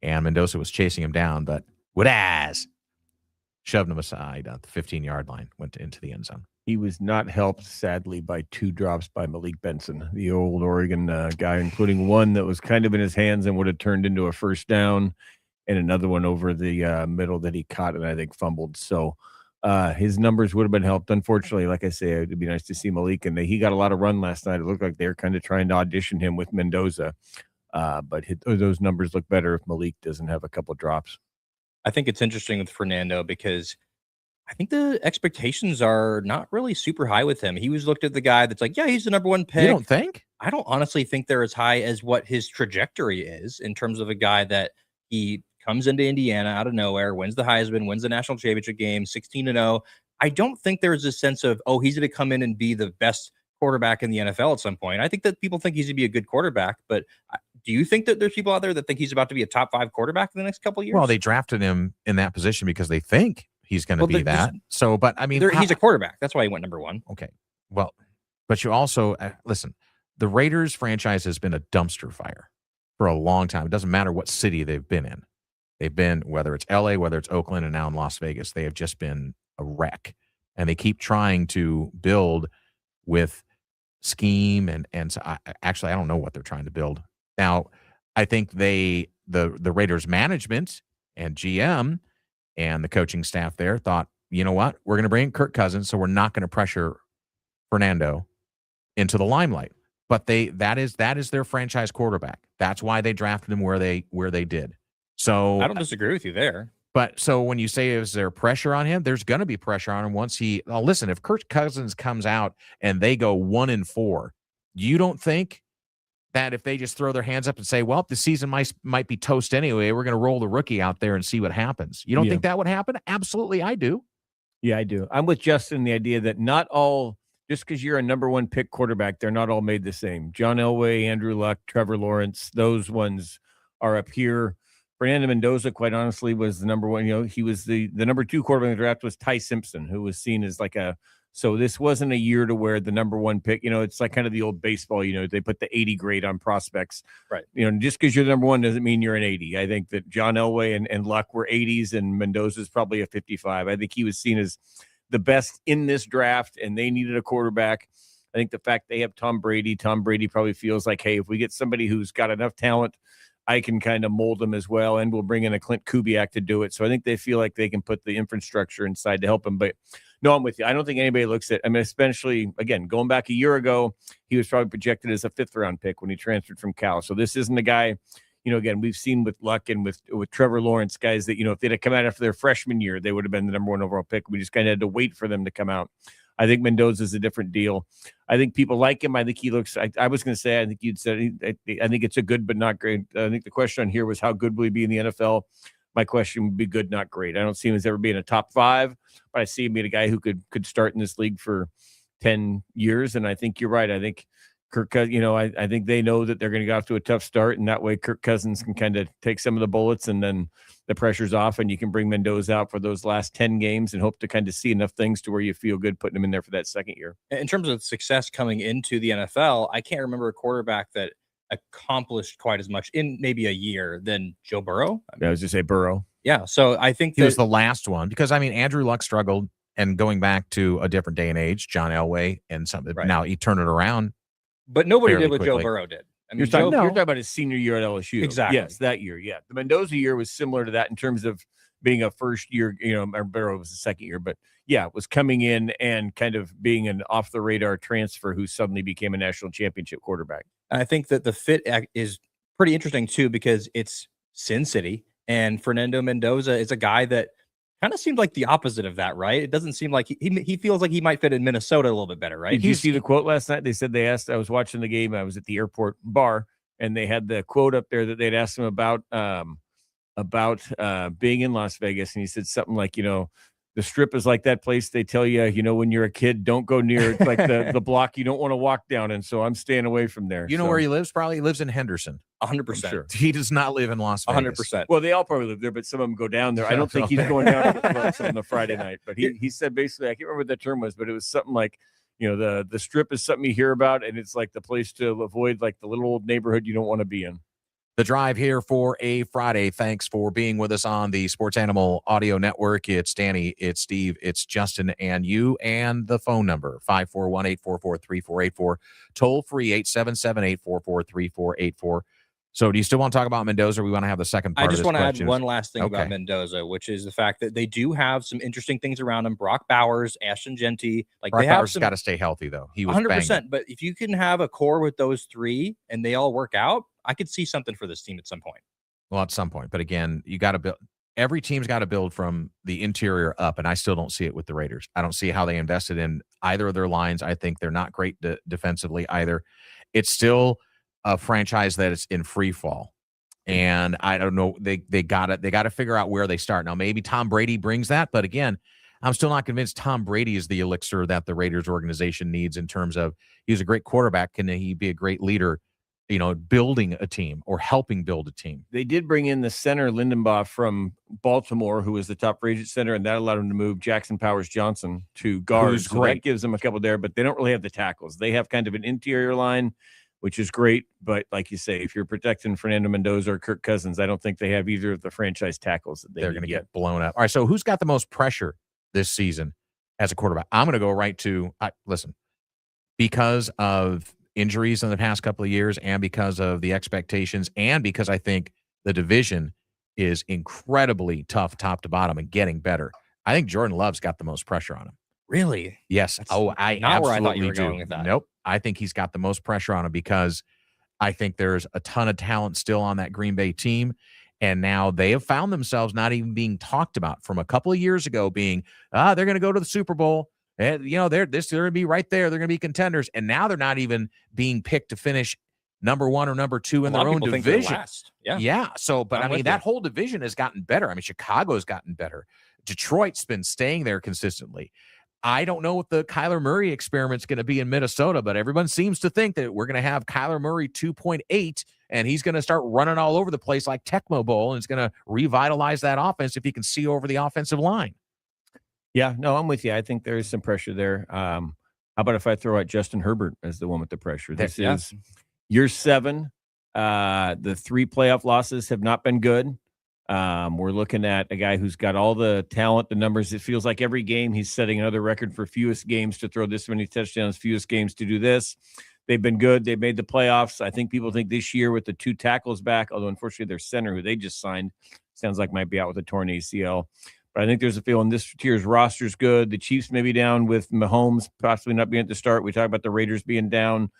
Speaker 21: And Mendoza was chasing him down, but Woodaz shoved him aside at the 15-yard line, went into the end zone.
Speaker 19: He was not helped, sadly, by 2 drops by Malik Benson, the old Oregon guy, including one that was kind of in his hands and would have turned into a first down, and another one over the middle that he caught and I think fumbled. So his numbers would have been helped. Unfortunately, like I say, it'd be nice to see Malik, and he got a lot of run last night. It looked like they were kind of trying to audition him with Mendoza, but those numbers look better if Malik doesn't have a couple drops.
Speaker 14: I think it's interesting with Fernando because I think the expectations are not really super high with him. He was looked at the guy that's like, yeah, he's the number 1 pick.
Speaker 21: You don't think?
Speaker 14: I don't honestly think they're as high as what his trajectory is in terms of a guy that he comes into Indiana out of nowhere, wins the Heisman, wins the national championship game, 16-0. I don't think there's a sense of, oh, he's going to come in and be the best quarterback in the NFL at some point. I think that people think he's going to be a good quarterback, but do you think that there's people out there that think he's about to be a top 5 quarterback in the next couple of years?
Speaker 21: Well, they drafted him in that position because they think he's going to be that. So, but I mean,
Speaker 14: he's a quarterback. That's why he went number 1.
Speaker 21: Okay. Well, but you also, listen, the Raiders franchise has been a dumpster fire for a long time. It doesn't matter what city they've been in. They've been, whether it's LA, whether it's Oakland, and now in Las Vegas, they have just been a wreck. And they keep trying to build with scheme. And so I don't know what they're trying to build. Now, I think the Raiders management and GM and the coaching staff there thought, you know what, we're going to bring in Kirk Cousins, so we're not going to pressure Fernando into the limelight. But that is their franchise quarterback. That's why they drafted him where they did. So
Speaker 14: I don't disagree with you there.
Speaker 21: But so when you say is there pressure on him, there's going to be pressure on him once listen, if Kirk Cousins comes out and they go 1-4, you don't think that if they just throw their hands up and say, well, the season might be toast anyway, we're going to roll the rookie out there and see what happens. You don't think that would happen? Absolutely, I do.
Speaker 19: Yeah, I do. I'm with Justin in the idea that not all, just because you're a number 1 pick quarterback, they're not all made the same. John Elway, Andrew Luck, Trevor Lawrence, those ones are up here. Fernando Mendoza, quite honestly, was the number 1. He was the number 2 quarterback in the draft was Ty Simpson, who was seen as like so this wasn't a year to where the number 1 pick, it's like kind of the old baseball, they put the 80 grade on prospects.
Speaker 14: Right.
Speaker 19: Just because you're the number 1 doesn't mean you're an 80. I think that John Elway and Luck were 80s and Mendoza's probably a 55. I think he was seen as the best in this draft and they needed a quarterback. I think the fact they have Tom Brady probably feels like, hey, if we get somebody who's got enough talent, I can kind of mold them as well, and we'll bring in a Clint Kubiak to do it. So I think they feel like they can put the infrastructure inside to help him. But no, I'm with you. I don't think anybody looks at, especially, again, going back a year ago, he was probably projected as a 5th-round pick when he transferred from Cal. So this isn't a guy, again, we've seen with Luck and with Trevor Lawrence, guys that, if they'd have come out after their freshman year, they would have been the number 1 overall pick. We just kind of had to wait for them to come out. I think Mendoza is a different deal. I think people like him. I think he looks, I was going to say, I think you'd said, I think it's a good but not great. I think the question on here was how good will he be in the NFL? My question would be good, not great. I don't see him as ever being a top 5, but I see him being a guy who could start in this league for 10 years. And I think you're right. I think Kirk Cousins, I think they know that they're going to go off to a tough start, and that way Kirk Cousins can kind of take some of the bullets, and then the pressure's off, and you can bring Mendoza out for those last 10 games and hope to kind of see enough things to where you feel good putting him in there for that second year.
Speaker 14: In terms of success coming into the NFL, I can't remember a quarterback that accomplished quite as much in maybe a year than Joe Burrow.
Speaker 19: I was just say Burrow.
Speaker 14: Yeah, so I think
Speaker 21: he was the last one because Andrew Luck struggled, and going back to a different day and age, John Elway and something. Right. Now he turned it around.
Speaker 14: But nobody did what Joe Burrow did.
Speaker 19: You're talking about his senior year at LSU.
Speaker 14: Exactly.
Speaker 19: Yes, that year. Yeah. The Mendoza year was similar to that in terms of being a first year, or Burrow was the second year, but yeah, was coming in and kind of being an off the radar transfer who suddenly became a national championship quarterback.
Speaker 14: And I think that the fit is pretty interesting too, because it's Sin City, and Fernando Mendoza is a guy that kind of seemed like the opposite of that, right? It doesn't seem like he feels like he might fit in Minnesota a little bit better, right?
Speaker 19: Did you see the quote last night? They said they asked, I was watching the game, I was at the airport bar, and they had the quote up there that they'd asked him about being in Las Vegas, and he said something like, the Strip is like that place they tell you, when you're a kid, don't go near. It's like the block you don't want to walk down, and so I'm staying away from there.
Speaker 21: You know where he lives? Probably he lives in Henderson.
Speaker 14: 100%.
Speaker 19: Sure.
Speaker 21: He does not live in Las Vegas.
Speaker 14: 100%.
Speaker 19: Well, they all probably live there, but some of them go down there. I don't think he's going down to the clubs on the Friday night. But he said basically, I can't remember what the term was, but it was something like, the Strip is something you hear about, and it's like the place to avoid, like the little old neighborhood you don't want to be in.
Speaker 21: The Drive here for a Friday. Thanks for being with us on the Sports Animal Audio Network. It's Danny, it's Steve, it's Justin, and you. And the phone number, 541-844-3484. Toll free, 877-844-3484. So do you still want to talk about Mendoza, or we want to have the second part of this
Speaker 14: I just want to
Speaker 21: question?
Speaker 14: add one last thing about Mendoza, which is the fact that they do have some interesting things around him. Brock Bowers, Ashton Genty.
Speaker 21: Brock Bowers has got to stay healthy, though. He was
Speaker 14: 100%.
Speaker 21: banging.
Speaker 14: But if you can have a core with those three and they all work out, I could see something for this team at some point.
Speaker 21: Well, at some point. But again, you got to build. Every team's got to build from the interior up, and I still don't see it with the Raiders. I don't see how they invested in either of their lines. I think they're not great defensively either. It's still a franchise that is in free fall. And I don't know. They got to figure out where they start. Now, maybe Tom Brady brings that, but again, I'm still not convinced Tom Brady is the elixir that the Raiders organization needs in terms of he's a great quarterback. Can he be a great leader, building a team or helping build a team?
Speaker 19: They did bring in the center Lindenbaugh from Baltimore, who was the top free agent center, and that allowed him to move Jackson Powers Johnson to guard.
Speaker 21: Who's
Speaker 19: So
Speaker 21: great.
Speaker 19: that gives them a couple there, but they don't really have the tackles. They have kind of an interior line, which is great. But like you say, if you're protecting Fernando Mendoza or Kirk Cousins, I don't think they have either of the franchise tackles that
Speaker 21: They're going to get blown up. All right, so who's got the most pressure this season as a quarterback? I'm going to go right to listen, because of injuries in the past couple of years and because of the expectations and because I think the division is incredibly tough top to bottom and getting better. I think Jordan Love's got the most pressure on him.
Speaker 14: Really?
Speaker 21: Yes. I
Speaker 14: not where I
Speaker 21: absolutely
Speaker 14: thought you were
Speaker 21: do.
Speaker 14: going with that.
Speaker 21: Nope. I think he's got the most pressure on him because I think there's a ton of talent still on that Green Bay team. And now they have found themselves not even being talked about from a couple of years ago being, they're going to go to the Super Bowl. And, they're going to be right there. They're going to be contenders. And now they're not even being picked to finish number one or number two in their own division. Yeah. So, but that whole division has gotten better. I mean, Chicago's gotten better. Detroit's been staying there consistently. I don't know what the Kyler Murray experiment's going to be in Minnesota, but everyone seems to think that we're going to have Kyler Murray 2.8, and he's going to start running all over the place like Tecmo Bowl, and it's going to revitalize that offense if he can see over the offensive line.
Speaker 19: Yeah, no, I'm with you. I think there is some pressure there. How about if I throw out Justin Herbert as the one with the pressure? This is year 7. The 3 playoff losses have not been good. We're looking at a guy who's got all the talent, the numbers. It feels like every game he's setting another record for fewest games to throw this many touchdowns, fewest games to do this. They've been good. They've made the playoffs. I think people think this year with the 2 tackles back, although unfortunately their center, who they just signed, sounds like might be out with a torn ACL. But I think there's a feeling this year's roster's good. The Chiefs may be down with Mahomes possibly not being at the start. We talk about the Raiders being down.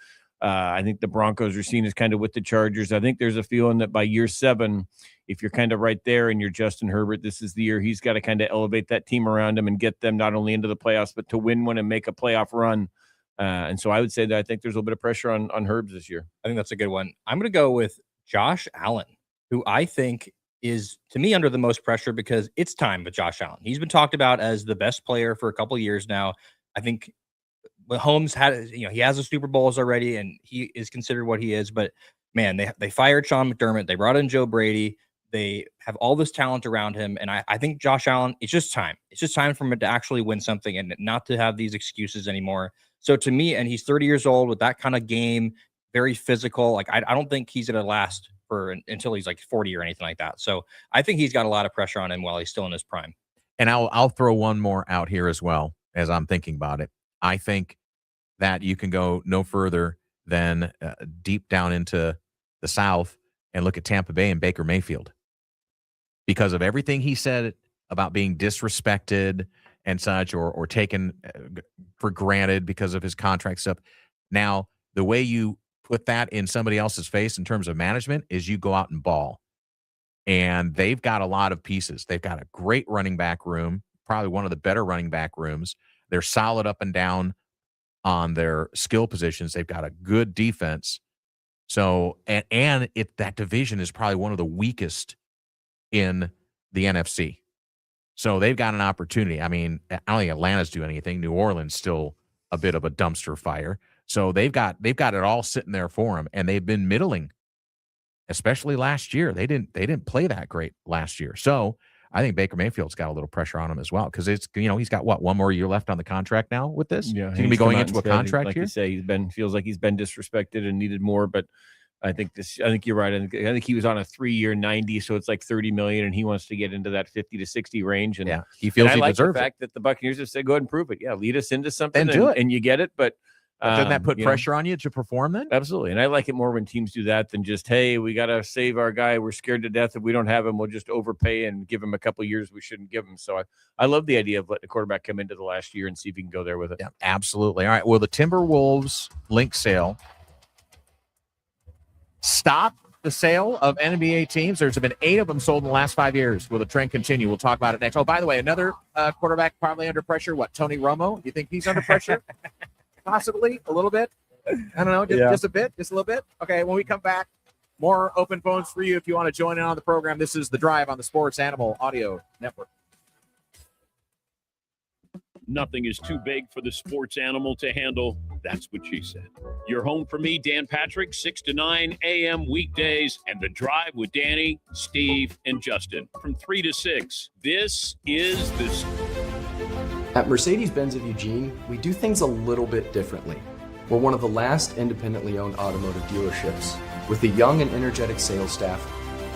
Speaker 19: I think the Broncos are seen as kind of with the Chargers. I think there's a feeling that by year 7, if you're kind of right there and you're Justin Herbert, this is the year he's got to kind of elevate that team around him and get them not only into the playoffs, but to win one and make a playoff run. And so I would say that I think there's a little bit of pressure on Herbs this year.
Speaker 14: I think that's a good one. I'm going to go with Josh Allen, who I think is, to me, under the most pressure because it's time with Josh Allen. He's been talked about as the best player for a couple of years now. I think Mahomes had, he has the Super Bowls already, and he is considered what he is. But man, they fired Sean McDermott. They brought in Joe Brady. They have all this talent around him. And I think Josh Allen, it's just time. It's just time for him to actually win something and not to have these excuses anymore. So to me, and he's 30 years old with that kind of game, very physical. Like, I don't think he's going to last until he's like 40 or anything like that. So I think he's got a lot of pressure on him while he's still in his prime.
Speaker 21: And I'll throw one more out here as well as I'm thinking about it. I think that you can go no further than deep down into the South and look at Tampa Bay and Baker Mayfield. Because of everything he said about being disrespected and such, or taken for granted because of his contract stuff. Now, the way you put that in somebody else's face in terms of management is you go out and ball. And they've got a lot of pieces. They've got a great running back room, probably one of the better running back rooms. They're solid up and down on their skill positions. They've got a good defense. So, and that division is probably one of the weakest in the NFC. So they've got an opportunity. I mean, I don't think Atlanta's doing anything. New Orleans still a bit of a dumpster fire. So they've got it all sitting there for them, and they've been middling, especially last year. They didn't play that great last year. So I think Baker Mayfield's got a little pressure on him as well, because it's, he's got one more year left on the contract now with this.
Speaker 19: Yeah,
Speaker 21: he's gonna be going into a contract
Speaker 19: like
Speaker 21: here.
Speaker 19: you say, feels like he's been disrespected and needed more. But I think you're right. I think he was on a 3-year 90, so it's like $30 million, and he wants to get into that 50 to 60 range. And
Speaker 21: yeah, he feels
Speaker 19: I
Speaker 21: he
Speaker 19: like
Speaker 21: deserves
Speaker 19: the fact that the Buccaneers have said, "Go ahead and prove it. Yeah, lead us into something
Speaker 21: and do it,
Speaker 19: and you get it." But
Speaker 21: doesn't that put pressure on you to perform then?
Speaker 19: Absolutely. And I like it more when teams do that than just, hey, we got to save our guy. We're scared to death. If we don't have him, we'll just overpay and give him a couple of years we shouldn't give him. So I love the idea of letting the quarterback come into the last year and see if he can go there with it.
Speaker 21: Yeah, absolutely. All right. Will the Timberwolves link sale stop the sale of NBA teams? There's been 8 of them sold in the last 5 years. Will the trend continue? We'll talk about it next. Oh, by the way, another quarterback probably under pressure. What, Tony Romo? You think he's under pressure? Possibly a little bit. I don't know, just a bit, just a little bit. Okay, when we come back, more open phones for you if you want to join in on the program. This is The Drive on the Sports Animal Audio Network.
Speaker 17: Nothing is too big for the sports animal to handle. That's what she said. You're home for me, Dan Patrick, 6 to 9 a.m. weekdays, and The Drive with Danny, Steve, and Justin from 3 to 6. This is the...
Speaker 1: At Mercedes-Benz of Eugene, we do things a little bit differently. We're one of the last independently owned automotive dealerships with a young and energetic sales staff,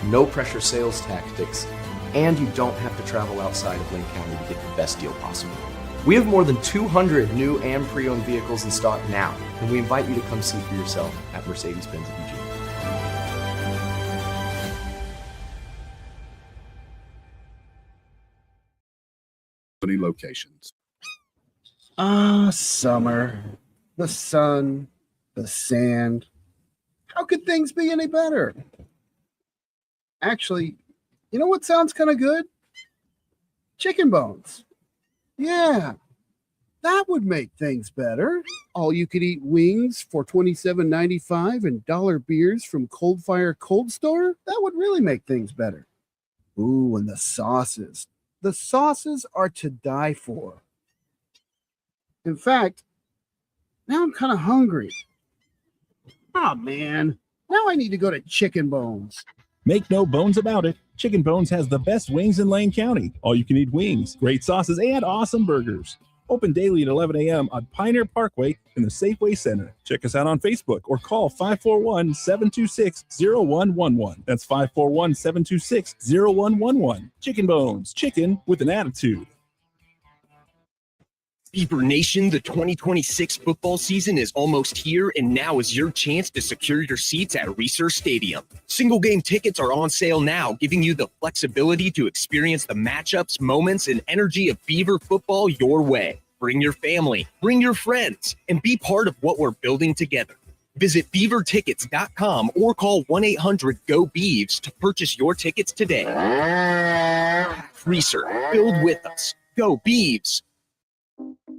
Speaker 1: no pressure sales tactics, and you don't have to travel outside of Lane County to get the best deal possible. We have more than 200 new and pre-owned vehicles in stock now, and we invite you to come see for yourself at Mercedes-Benz of Eugene.
Speaker 4: Locations. Summer, the sun, the sand. How could things be any better? Actually, you know what sounds kind of good? Chicken bones. Yeah, that would make things better. All you could eat wings for $27.95 and dollar beers from Cold Fire Cold Store. That would really make things better. Ooh, and the sauces. The sauces are to die for. In fact, now I'm kind of hungry. Oh, man. Now I need to go to Chicken Bones.
Speaker 18: Make no bones about it. Chicken Bones has the best wings in Lane County. All-you-can-eat wings, great sauces, and awesome burgers. Open daily at 11 a.m. on Pioneer Parkway in the Safeway Center. Check us out on Facebook or call 541-726-0111. That's 541-726-0111. Chicken Bones, chicken with an attitude.
Speaker 20: Beaver Nation, the 2026 football season is almost here, and now is your chance to secure your seats at Reser Stadium. Single game tickets are on sale now, giving you the flexibility to experience the matchups, moments, and energy of Beaver football your way. Bring your family, bring your friends, and be part of what we're building together. Visit beavertickets.com or call 1-800-GO-BEAVS to purchase your tickets today. Reser, build with us. Go Beavs!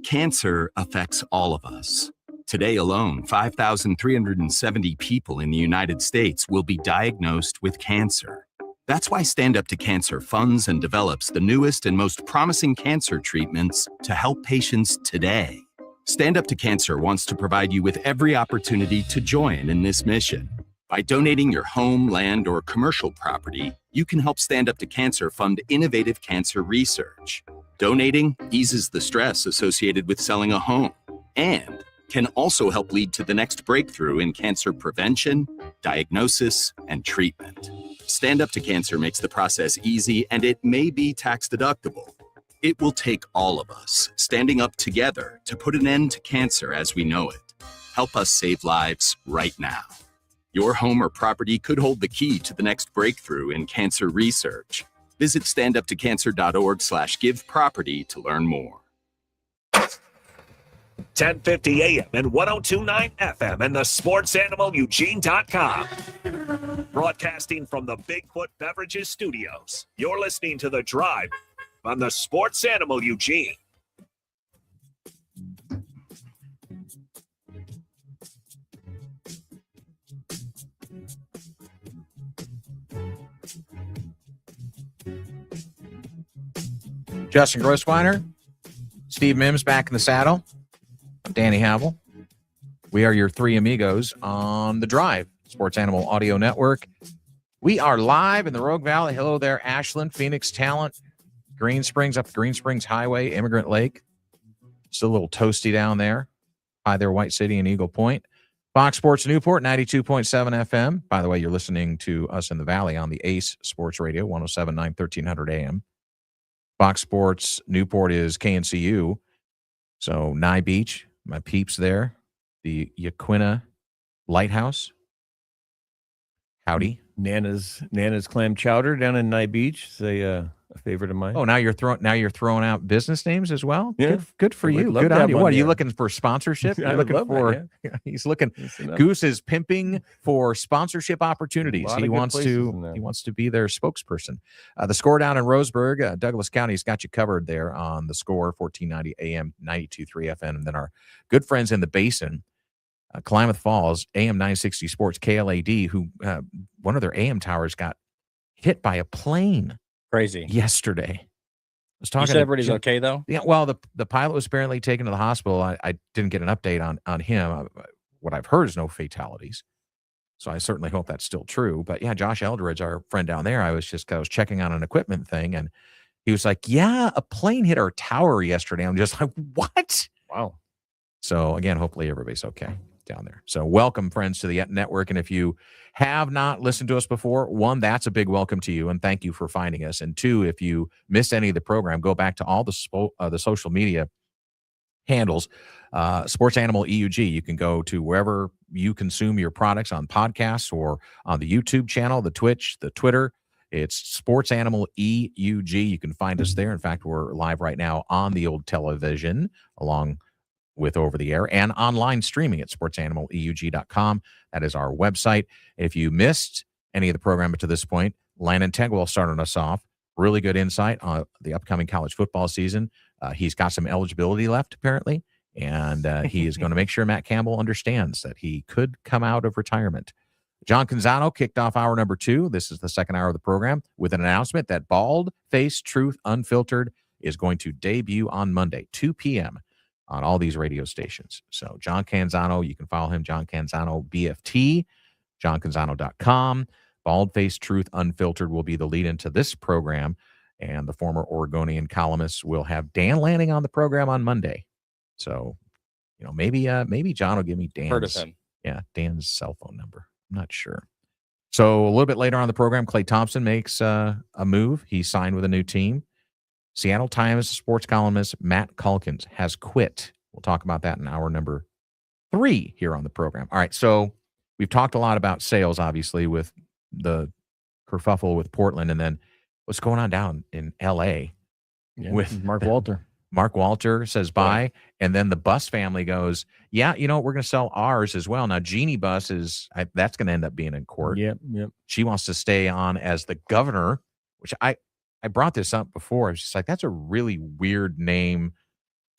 Speaker 23: Cancer affects all of us. Today alone, 5,370 people in the United States will be diagnosed with cancer. That's why Stand Up to Cancer funds and develops the newest and most promising cancer treatments to help patients today. Stand Up to Cancer wants to provide you with every opportunity to join in this mission. By donating your home, land, or commercial property, you can help Stand Up to Cancer fund innovative cancer research. Donating eases the stress associated with selling a home and can also help lead to the next breakthrough in cancer prevention, diagnosis, and treatment. Stand Up to Cancer makes the process easy, and it may be tax deductible. It will take all of us standing up together to put an end to cancer as we know it. Help us save lives right now. Your home or property could hold the key to the next breakthrough in cancer research. Visit standuptocancer.org/giveproperty to learn more.
Speaker 13: 1050 AM and 1029 FM and the sportsanimalueugene.com. Broadcasting from the Bigfoot Beverages Studios. You're listening to The Drive on the Sports Animal Eugene.
Speaker 21: Justin Grossweiner, Steve Mims back in the saddle. I'm Danny Havel. We are your three amigos on The Drive, Sports Animal Audio Network. We are live in the Rogue Valley. Hello there, Ashland, Phoenix Talent, Green Springs, up the Green Springs Highway, Immigrant Lake. Still a little toasty down there. Hi there, White City and Eagle Point. Fox Sports Newport, 92.7 FM. By the way, you're listening to us in the Valley on the ACE Sports Radio, 107.9, 1300 AM. Fox Sports Newport is KNCU. So, Nye Beach, my peeps there. The Yaquina Lighthouse. Howdy.
Speaker 19: Nana's Clam Chowder down in Nye Beach. It's a favorite of mine.
Speaker 21: Oh, now you're throwing out business names as well?
Speaker 19: Yeah.
Speaker 21: Good for you. Good on you. What, are you looking for sponsorship? You're looking for he's looking. Goose is pimping for sponsorship opportunities. He wants to be their spokesperson. The Score down in Roseburg, Douglas County's got you covered there on the Score, 1490 AM, 92.3 FM. And then our good friends in the Basin, Klamath Falls, AM 960 Sports, KLAD, who one of their AM towers got hit by a plane.
Speaker 14: Crazy.
Speaker 21: Yesterday. I was talking.
Speaker 14: You said everybody's okay, though?
Speaker 21: Yeah, well, the pilot was apparently taken to the hospital. I didn't get an update on him. What I've heard is no fatalities. So I certainly hope that's still true. But yeah, Josh Eldridge, our friend down there, I was checking on an equipment thing, and he was like, yeah, a plane hit our tower yesterday. I'm just like, what?
Speaker 19: Wow.
Speaker 21: So again, hopefully everybody's okay down there. So welcome, friends, to the network. And if you have not listened to us before, one, that's a big welcome to you, and thank you for finding us. And two, if you missed any of the program, go back to all the social media handles. Sports Animal EUG. You can go to wherever you consume your products on podcasts or on the YouTube channel, the Twitch, the Twitter. It's Sports Animal EUG. You can find us there. In fact, we're live right now on the old television along with over the air and online streaming at sportsanimalEUG.com. That is our website. If you missed any of the program to this point, Landon Tengwall started us off. Really good insight on the upcoming college football season. He's got some eligibility left, apparently, and he is going to make sure Matt Campbell understands that he could come out of retirement. John Canzano kicked off hour number 2. This is the second hour of the program with an announcement that Bald Face Truth Unfiltered is going to debut on Monday, 2 p.m. on all these radio stations. So John Canzano, you can follow him, John Canzano BFT, johncanzano.com. Bald-Faced Truth Unfiltered will be the lead into this program, and the former Oregonian columnist will have Dan Lanning on the program on Monday. So, maybe John will give me Dan's cell phone number. I'm not sure. So a little bit later on the program, Klay Thompson makes a move. He signed with a new team. Seattle Times sports columnist Matt Calkins has quit. We'll talk about that in hour number 3 here on the program. All right, so we've talked a lot about sales, obviously, with the kerfuffle with Portland, and then what's going on down in L.A. with
Speaker 19: Mark Walter.
Speaker 21: Mark Walter says bye, and then the Bus family goes, yeah, we're going to sell ours as well. Now, Jeannie Bus that's going to end up being in court.
Speaker 19: Yep.
Speaker 21: She wants to stay on as the governor, which I brought this up before. It's just like, that's a really weird name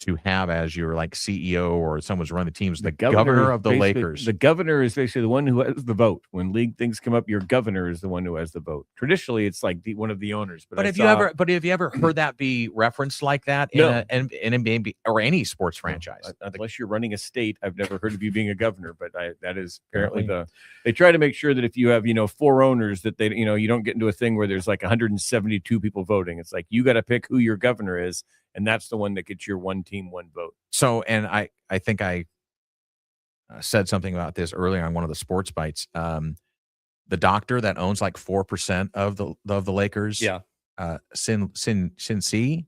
Speaker 21: to have as your CEO or someone's running the teams. The governor of the Lakers.
Speaker 19: The governor is basically the one who has the vote. When league things come up, your governor is the one who has the vote. Traditionally, it's like one of the owners. But have you ever heard that be referenced like that in an NBA or any sports franchise? Unless you're running a state, I've never heard of you being a governor. But that is apparently they try to make sure that if you have 4 owners, that they you don't get into a thing where there's 172 people voting. It's like you got to pick who your governor is. And that's the one that gets your one team, one vote.
Speaker 21: So, and I think I said something about this earlier on one of the sports bites. The doctor that owns 4% of the Lakers, Sin C,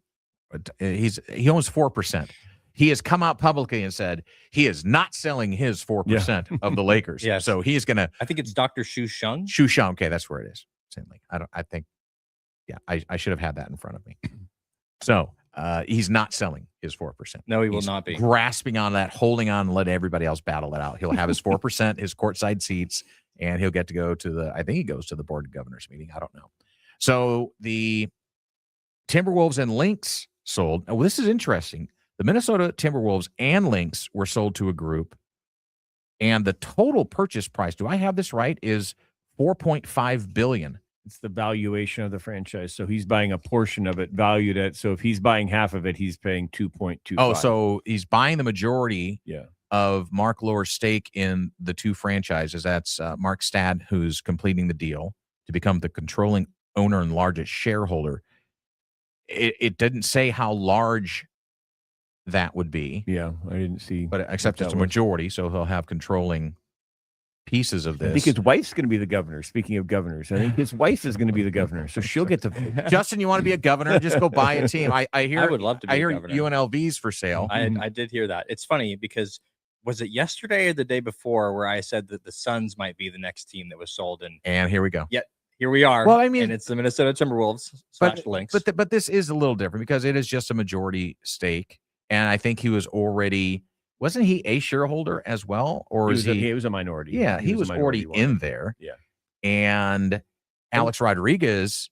Speaker 21: he owns 4%. He has come out publicly and said he is not selling his 4% of the Lakers.
Speaker 14: Yeah.
Speaker 21: So he's gonna.
Speaker 14: I think it's Dr. Shu Sheng.
Speaker 21: Shu Sheng. Okay, that's where it is. I should have had that in front of me. So. He's not selling his 4%.
Speaker 14: No, he will not be.
Speaker 21: Grasping on that, holding on, and let everybody else battle it out. He'll have his 4%, his courtside seats, and he'll get to go to I think he goes to the Board of Governors meeting. I don't know. So the Timberwolves and Lynx sold. Now, this is interesting. The Minnesota Timberwolves and Lynx were sold to a group, and the total purchase price, do I have this right, is $4.5 billion.
Speaker 19: It's the valuation of the franchise. So he's buying a portion of it, valued at. So if he's buying half of it, he's paying 2.25.
Speaker 21: Oh, so he's buying the majority of Mark Lohr's stake in the two franchises. That's Mark Stad, who's completing the deal to become the controlling owner and largest shareholder. It didn't say how large that would be.
Speaker 19: Yeah, I didn't see.
Speaker 21: But except it's a majority, so he'll have controlling pieces of this.
Speaker 19: I think his wife's going to be the governor. Speaking of governors, I think his wife is going to be the governor, so she'll get to vote.
Speaker 21: Justin, you want to be a governor? Just go buy a team. I hear.
Speaker 14: I would love to be
Speaker 21: I
Speaker 14: a
Speaker 21: hear
Speaker 14: governor.
Speaker 21: UNLV's for sale.
Speaker 14: I did hear that. It's funny because was it yesterday or the day before where I said that the Suns might be the next team that was sold,
Speaker 21: and here we go.
Speaker 14: Yet here we are.
Speaker 21: Well, I mean,
Speaker 14: and it's the Minnesota Timberwolves / Lynx.
Speaker 21: But this is a little different because it is just a majority stake, and I think he was already. Wasn't he a shareholder as well, or
Speaker 19: he was a minority?
Speaker 21: Yeah, he was already in there.
Speaker 19: Yeah,
Speaker 21: and Alex Rodriguez,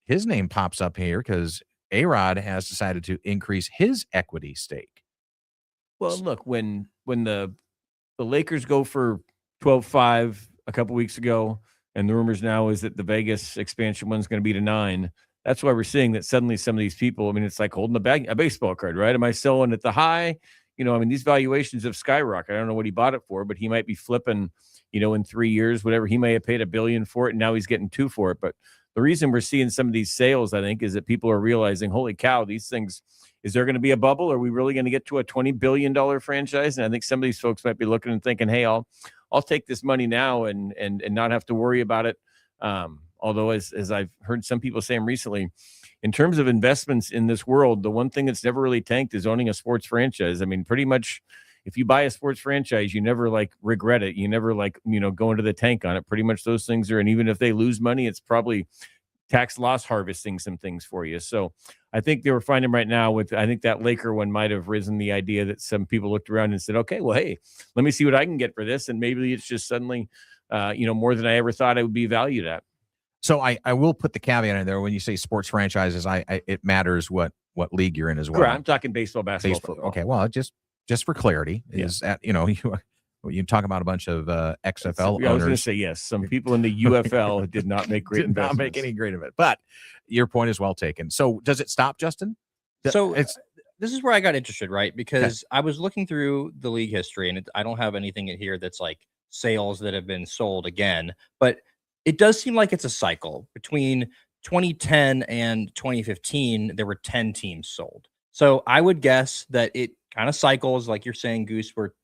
Speaker 21: his name pops up here because A-Rod has decided to increase his equity stake.
Speaker 19: Well, look, when the Lakers go for 12-5 a couple weeks ago, and the rumors now is that the Vegas expansion one's going to be to 9. That's why we're seeing that suddenly some of these people. I mean, it's like holding a baseball card, right? Am I selling at the high? I mean, these valuations have skyrocketed. I don't know what he bought it for, but he might be flipping, in 3 years, whatever. He may have paid $1 billion for it, and now he's getting $2 billion for it. But the reason we're seeing some of these sales, I think, is that people are realizing, holy cow, these things, is there going to be a bubble? Are we really going to get to a $20 billion franchise? And I think some of these folks might be looking and thinking, hey, I'll take this money now and not have to worry about it. Although, as I've heard some people saying recently, in terms of investments in this world, the one thing that's never really tanked is owning a sports franchise. I mean, pretty much if you buy a sports franchise, you never regret it. You never go into the tank on it. Pretty much those things are, and even if they lose money, it's probably tax loss harvesting some things for you. So I think they were finding right now I think that Laker one might have risen the idea that some people looked around and said, okay, well, hey, let me see what I can get for this. And maybe it's just suddenly, more than I ever thought it would be valued at.
Speaker 21: So I will put the caveat in there when you say sports franchises. It matters what league you're in as well.
Speaker 19: Correct. I'm talking baseball, basketball, football.
Speaker 21: Okay, well, just for clarity, is that you talk about a bunch of XFL owners.
Speaker 19: I was going to say yes. Some people in the UFL did not make great investments.
Speaker 21: Not make any great of it. But your point is well taken. So does it stop, Justin?
Speaker 14: So this is where I got interested, right? Because I was looking through the league history, and I don't have anything in here that's like sales that have been sold again, but it does seem like it's a cycle. Between 2010 and 2015, there were 10 teams sold. So I would guess that it kind of cycles, like you're saying, Goose, where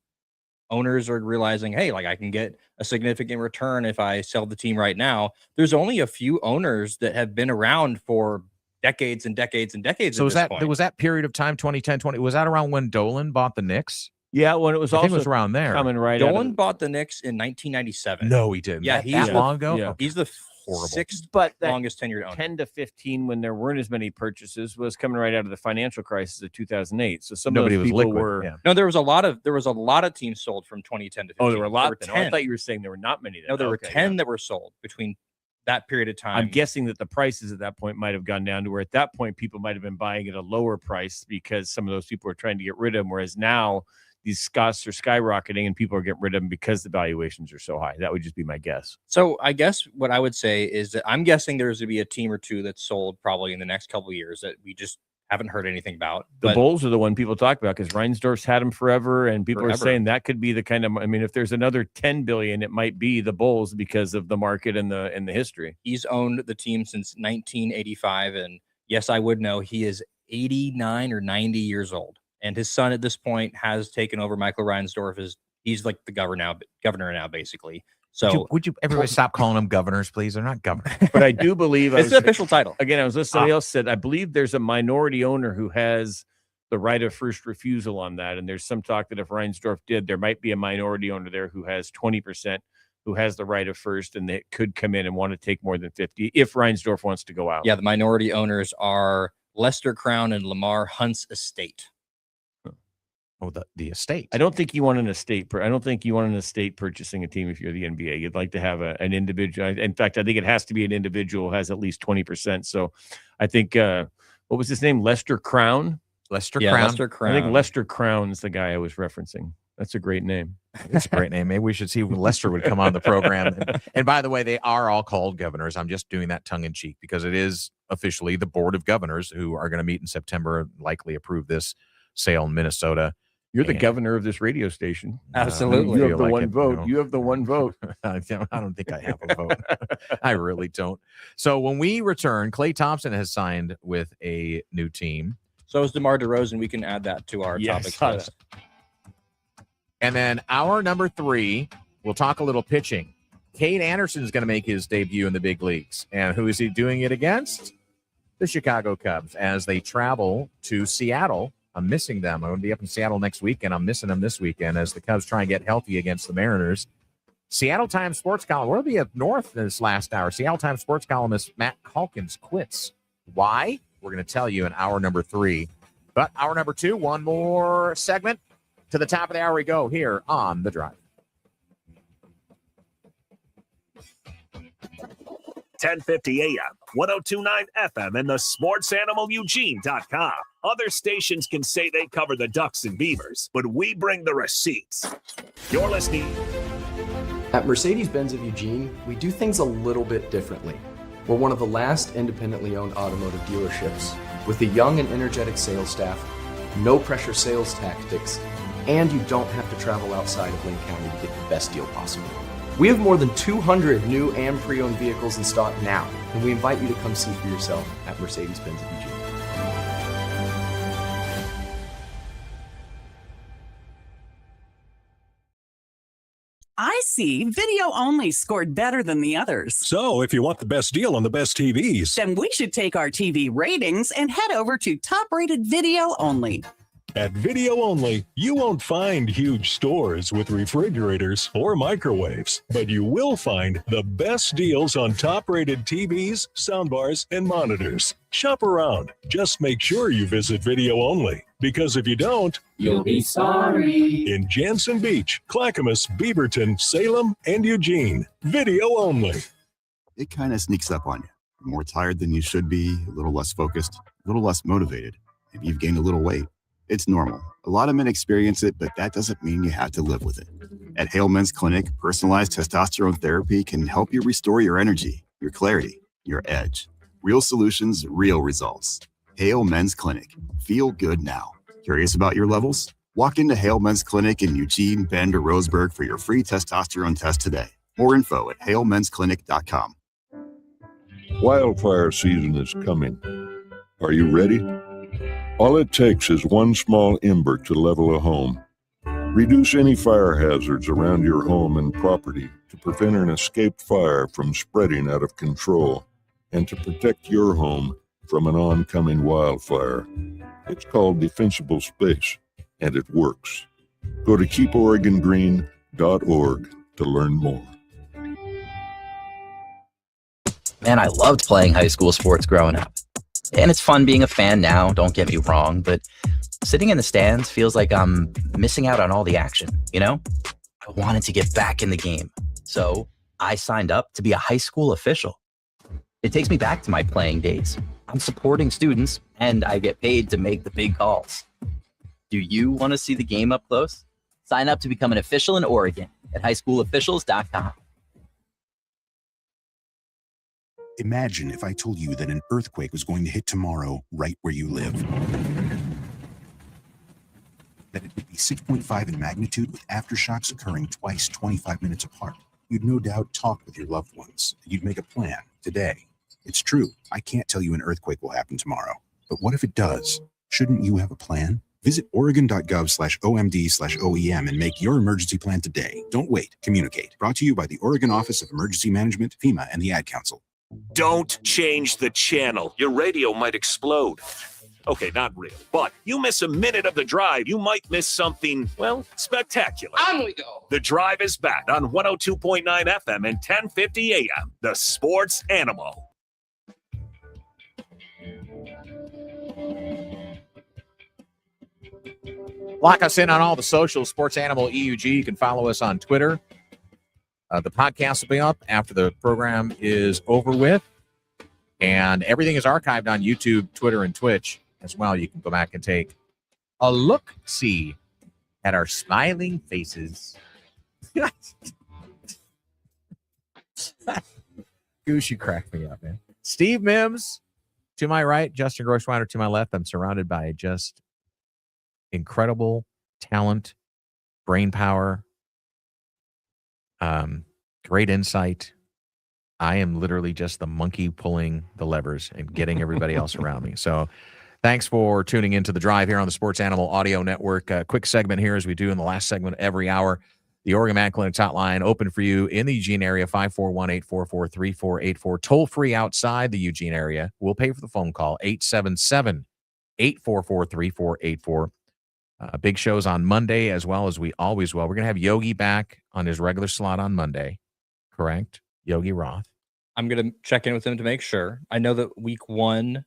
Speaker 14: owners are realizing, hey, like I can get a significant return if I sell the team right now. There's only a few owners that have been around for decades and decades and decades.
Speaker 21: So was that period of time, 2010, 20? Was that around when Dolan bought the Knicks?
Speaker 19: Yeah, when it was
Speaker 21: I think it was around there.
Speaker 19: Coming right.
Speaker 14: Dolan bought the Knicks in 1997.
Speaker 21: No, he didn't.
Speaker 14: Yeah,
Speaker 21: he's long ago.
Speaker 19: Yeah.
Speaker 14: He's the
Speaker 21: horrible.
Speaker 14: Sixth
Speaker 19: but
Speaker 14: longest tenured owner.
Speaker 19: 10 to 15, when there weren't as many purchases, was coming right out of the financial crisis of 2008. So
Speaker 21: Nobody
Speaker 19: of those
Speaker 21: was
Speaker 19: people
Speaker 21: liquid.
Speaker 19: were.
Speaker 21: Yeah.
Speaker 14: No, there was a lot of teams sold from 2010 to 15.
Speaker 19: Oh, there were a lot.
Speaker 14: There
Speaker 19: Oh, I thought you were saying there were not many. Then.
Speaker 14: No, there were
Speaker 19: Okay,
Speaker 14: 10 that were sold between that period of time.
Speaker 19: I'm guessing that the prices at that point might have gone down to where at that point people might have been buying at a lower price because some of those people were trying to get rid of them. Whereas now these costs are skyrocketing and people are getting rid of them because the valuations are so high. That would just be my guess.
Speaker 14: So I guess what I would say is that I'm guessing there's going to be a team or two that's sold probably in the next couple of years that we just haven't heard anything about.
Speaker 19: The Bulls are the one people talk about because Reinsdorf's had them forever, and people are saying that could be the kind of. I mean, if there's another $10 billion, it might be the Bulls because of the market and the history.
Speaker 14: He's owned the team since 1985, and yes, I would know he is 89 or 90 years old, and his son at this point has taken over. Michael Reinsdorf he's like the governor now, basically. So
Speaker 21: would you everybody stop calling them governors, please? They're not governors.
Speaker 19: But I do believe
Speaker 14: it's the official title.
Speaker 19: Again, I was listening to somebody else said, I believe there's a minority owner who has the right of first refusal on that. And there's some talk that if Reinsdorf did, there might be a minority owner there who has 20%, who has the right of first, and they could come in and want to take more than 50 if Reinsdorf wants to go out.
Speaker 14: Yeah, the minority owners are Lester Crown and Lamar Hunt's estate.
Speaker 21: Oh, the estate.
Speaker 19: I don't think you want an estate. I don't think you want an estate purchasing a team if you're the NBA. You'd like to have an individual. In fact, I think it has to be an individual who has at least 20%. So I think, what was his name? Lester Crown?
Speaker 21: Lester Crown.
Speaker 14: Lester Crown.
Speaker 19: I think Lester Crown's the guy I was referencing. That's a great name.
Speaker 21: It's a great name. Maybe we should see when Lester would come on the program. And by the way, they are all called governors. I'm just doing that tongue in cheek because it is officially the Board of Governors who are going to meet in September and likely approve this sale in Minnesota.
Speaker 19: You're the governor of this radio station.
Speaker 14: Absolutely.
Speaker 19: You have the
Speaker 21: like
Speaker 19: one
Speaker 21: it,
Speaker 19: vote.
Speaker 21: you know.
Speaker 19: You have the one vote.
Speaker 21: I don't think I have a vote. I really don't. So when we return, Klay Thompson has signed with a new team.
Speaker 14: So is DeMar DeRozan. We can add that to our topics list.
Speaker 21: And then our number 3, we'll talk a little pitching. Cade Anderson is going to make his debut in the big leagues. And who is he doing it against? The Chicago Cubs as they travel to Seattle. I'm missing them. I'm going to be up in Seattle next week, and I'm missing them this weekend as the Cubs try and get healthy against the Mariners. Seattle Times sports column. We'll be up north this last hour. Seattle Times sports columnist Matt Calkins quits. Why? We're going to tell you in hour number 3. But hour number 2, one more segment. To the top of the hour we go here on The Drive.
Speaker 13: 1050 AM, 1029 FM, and the SportsAnimalEugene.com. Other stations can say they cover the Ducks and Beavers, but we bring the receipts. You're listening.
Speaker 1: At Mercedes-Benz of Eugene, we do things a little bit differently. We're one of the last independently owned automotive dealerships with a young and energetic sales staff, no pressure sales tactics, and you don't have to travel outside of Linn County to get the best deal possible. We have more than 200 new and pre-owned vehicles in stock now, and we invite you to come see for yourself at Mercedes-Benz of Eugene.
Speaker 12: I see video only scored better than the others.
Speaker 11: So if you want the best deal on the best TVs,
Speaker 12: Then we should take our TV ratings and head over to top rated video only.
Speaker 11: at Video Only, you won't find huge stores with refrigerators or microwaves, but you will find the best deals on top-rated TVs, soundbars, and monitors. Shop around. Just make sure you visit Video Only, because if you don't,
Speaker 15: you'll be sorry.
Speaker 11: In Jansen Beach, Clackamas, Beaverton, Salem, and Eugene. Video Only.
Speaker 2: It kind of sneaks up on you. You're more tired than you should be, a little less focused, a little less motivated. Maybe you've gained a little weight. It's normal. A lot of men experience it, but that doesn't mean you have to live with it. At Hale Men's Clinic, personalized testosterone therapy can help you restore your energy, your clarity, your edge. Real solutions, real results. Hale Men's Clinic. Feel good now. Curious about your levels? Walk into Hale Men's Clinic in Eugene, Bend, or Roseburg for your free testosterone test today. More info at halemensclinic.com.
Speaker 3: Wildfire season is coming. Are you ready? All it takes is one small ember to level a home. Reduce any fire hazards around your home and property to prevent an escaped fire from spreading out of control and to protect your home from an oncoming wildfire. It's called defensible space, and it works. Go to keeporegongreen.org to learn more.
Speaker 5: Man, I loved playing high school sports growing up. And it's fun being a fan now, don't get me wrong, but sitting in the stands feels like I'm missing out on all the action, you know? I wanted to get back in the game. So I signed up to be a high school official. It takes me back to my playing days. I'm supporting students, and I get paid to make the big calls. Do you want to see the game up close? Sign up to become an official in Oregon at highschoolofficials.com.
Speaker 24: Imagine if I told you that an earthquake was going to hit tomorrow right where you live. That it would be 6.5 in magnitude with aftershocks occurring twice 25 minutes apart. You'd no doubt talk with your loved ones. You'd make a plan today. It's true. I can't tell you an earthquake will happen tomorrow. But what if it does? Shouldn't you have a plan? Visit oregon.gov/OMD/OEM and make your emergency plan today. Don't wait. Communicate. Brought to you by the Oregon Office of Emergency Management, FEMA, and the Ad Council.
Speaker 13: Don't change the channel. Your radio might explode. Okay, not real. But you miss a minute of the drive, you might miss something, well, spectacular.
Speaker 15: On we go.
Speaker 13: The Drive is back on 102.9 FM and 1050 AM. The Sports Animal.
Speaker 21: Lock us in on all the socials, Sports Animal EUG. You can follow us on Twitter. The podcast will be up after the program is over with. And everything is archived on YouTube, Twitter, and Twitch as well. You can go back and take a look-see at our smiling faces. Goose, you crack me up, man. Steve Mims to my right, Justin Grossweiner to my left. I'm surrounded by just incredible talent, brain power, great insight. I am literally just the monkey pulling the levers and getting everybody else around me. So thanks for tuning into The Drive here on the Sports Animal Audio Network. A quick segment here, as we do in the last segment every hour. The Oregon Man Clinic hotline open for you in the Eugene area, 541-844-3484. Toll free outside the Eugene area. We'll pay for the phone call, 877-844-3484. Big shows on Monday, as well as we always will. We're going to have Yogi back on his regular slot on Monday, correct? Yogi Roth.
Speaker 14: I'm going to check in with him to make sure. I know that week 1,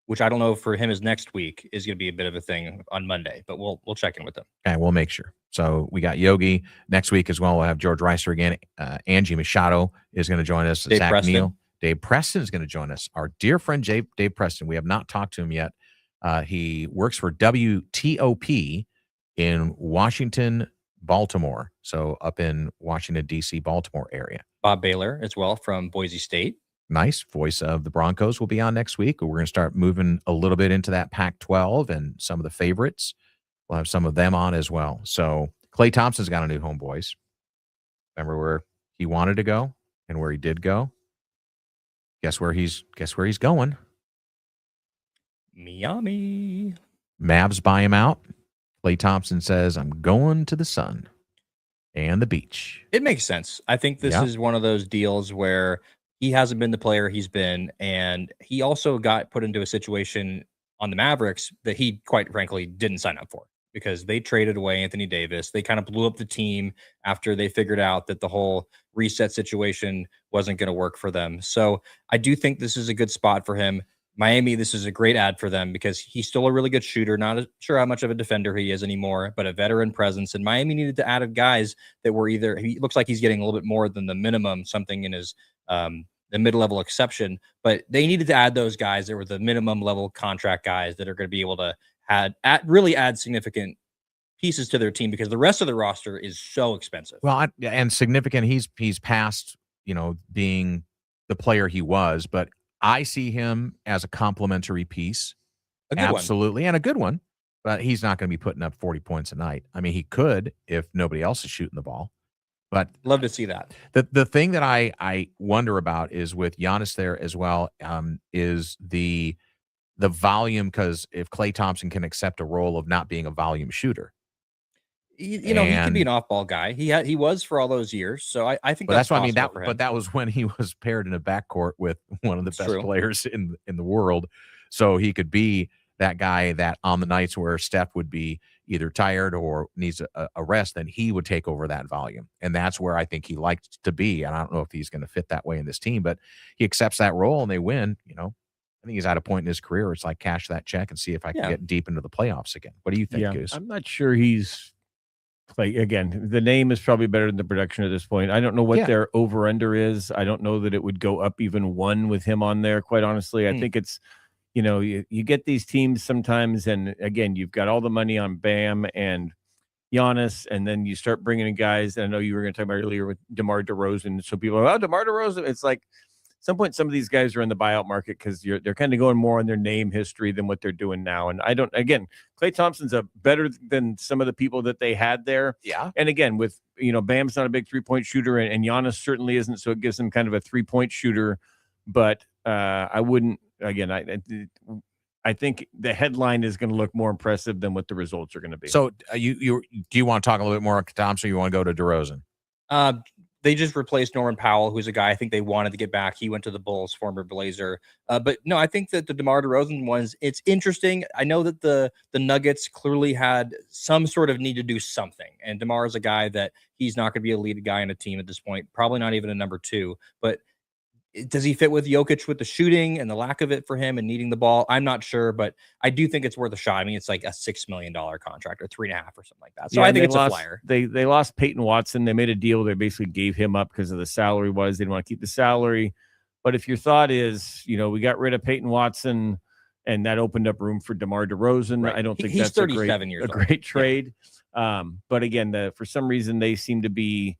Speaker 14: which I don't know for him is next week, is going to be a bit of a thing on Monday, but we'll check in with him.
Speaker 21: Okay, we'll make sure. So we got Yogi next week as well. We'll have George Reister again. Angie Machado is going to join us.
Speaker 14: Dave
Speaker 21: Zach
Speaker 14: Preston.
Speaker 21: Neal. Dave Preston is going to join us. Our dear friend Dave Preston. We have not talked to him yet. He works for WTOP in Washington, Baltimore. So up in Washington, D.C., Baltimore area.
Speaker 14: Bob Baylor as well from Boise State.
Speaker 21: Nice. Voice of the Broncos will be on next week. We're going to start moving a little bit into that Pac-12 and some of the favorites. We'll have some of them on as well. So Klay Thompson's got a new home, boys. Remember where he wanted to go and where he did go? Guess where he's going?
Speaker 14: Miami.
Speaker 21: Mavs buy him out. Klay Thompson says, I'm going to the sun and the beach.
Speaker 14: It makes sense. I think this is one of those deals where he hasn't been the player he's been, and he also got put into a situation on the Mavericks that he, quite frankly, didn't sign up for, because they traded away Anthony Davis. They kind of blew up the team after they figured out that the whole reset situation wasn't going to work for them. So I do think this is a good spot for him. Miami, this is a great ad for them because he's still a really good shooter. Not sure how much of a defender he is anymore, but a veteran presence. And Miami needed to add guys that were either, he looks like he's getting a little bit more than the minimum, something in his the mid-level exception, but they needed to add those guys that were the minimum level contract guys that are going to be able to really add significant pieces to their team, because the rest of the roster is so expensive.
Speaker 21: Well, and significant. He's past, being the player he was, but I see him as a complementary piece. Absolutely. And a good one, but he's not going to be putting up 40 points a night. I mean, he could if nobody else is shooting the ball, but
Speaker 14: love to see that.
Speaker 21: The thing that I wonder about is with Giannis there as well, is the volume, because if Klay Thompson can accept a role of not being a volume shooter,
Speaker 14: he can be an off-ball guy. He was for all those years. So I think
Speaker 21: that's what I mean. But that was when he was paired in a backcourt with one of the best players in the world. So he could be that guy that on the nights where Steph would be either tired or needs a rest, then he would take over that volume. And that's where I think he liked to be. And I don't know if he's going to fit that way in this team, but he accepts that role and they win. I think he's at a point in his career where it's like, cash that check and see if I can get deep into the playoffs again. What do you think, Goose?
Speaker 19: I'm not sure he's again, the name is probably better than the production at this point. I don't know what their over-under is. I don't know that it would go up even one with him on there, quite honestly. I think it's, you get these teams sometimes, and again, you've got all the money on Bam and Giannis, and then you start bringing in guys. And I know you were going to talk about earlier with DeMar DeRozan. So people are, DeMar DeRozan, it's like, at some point, some of these guys are in the buyout market because they're kind of going more on their name history than what they're doing now. And Klay Thompson's better than some of the people that they had there.
Speaker 21: Yeah.
Speaker 19: And again, with, Bam's not a big 3-point shooter, and Giannis certainly isn't. So it gives him kind of a 3-point shooter. But I wouldn't, again, I think the headline is going to look more impressive than what the results are going to be.
Speaker 21: So do you want to talk a little bit more on Thompson, or you want to go to DeRozan?
Speaker 14: They just replaced Norman Powell, who's a guy I think they wanted to get back. He went to the Bulls, former Blazer. But no, I think that the DeMar DeRozan ones, it's interesting. I know that the Nuggets clearly had some sort of need to do something. And DeMar is a guy that he's not going to be a lead guy in a team at this point, probably not even a number 2. But does he fit with Jokic with the shooting and the lack of it for him and needing the ball? I'm not sure, but I do think it's worth a shot. I mean, it's like a $6 million contract or 3.5 or something like that. So I think it's a flyer.
Speaker 19: They lost Peyton Watson. They made a deal. They basically gave him up because of the salary they didn't want to keep the salary. But if your thought is, we got rid of Peyton Watson and that opened up room for DeMar DeRozan, right. I don't think
Speaker 14: he's
Speaker 19: that's
Speaker 14: 37
Speaker 19: a great trade. But again, for some reason, they seem to be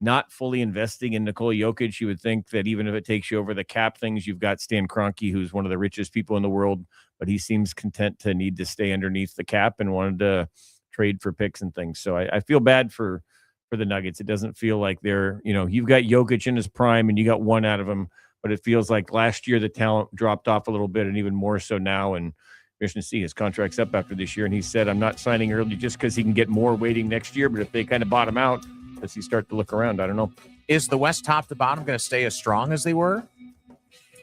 Speaker 19: not fully investing in Nikola Jokic. You would think that even if it takes you over the cap things, you've got Stan Kroenke, who's one of the richest people in the world, but he seems content to need to stay underneath the cap and wanted to trade for picks and things. So I feel bad for the Nuggets. It doesn't feel like they're, you've got Jokic in his prime and you got one out of him, but it feels like last year the talent dropped off a little bit and even more so now. And we're going to see his contract's up after this year. And he said, I'm not signing early just because he can get more waiting next year. But if they kind of bottom out, as he start to look around, I don't know.
Speaker 21: Is the West top to bottom going to stay as strong as they were?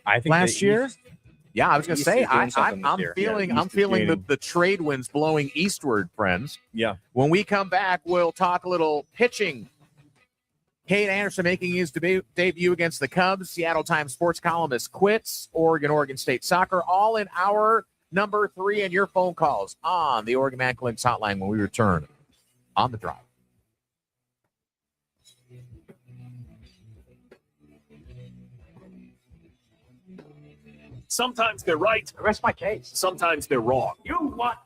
Speaker 14: I think
Speaker 21: last year. Yeah, I was going to say, I'm feeling the trade winds blowing eastward, friends.
Speaker 19: Yeah.
Speaker 21: When we come back, we'll talk a little pitching. Kate Anderson making his debut against the Cubs. Seattle Times sports columnist quits. Oregon State soccer, all in hour number 3, and your phone calls on the Oregon Man Clinics hotline when we return on The Drive.
Speaker 13: Sometimes they're right.
Speaker 10: Rest my case.
Speaker 13: Sometimes they're wrong.
Speaker 15: You want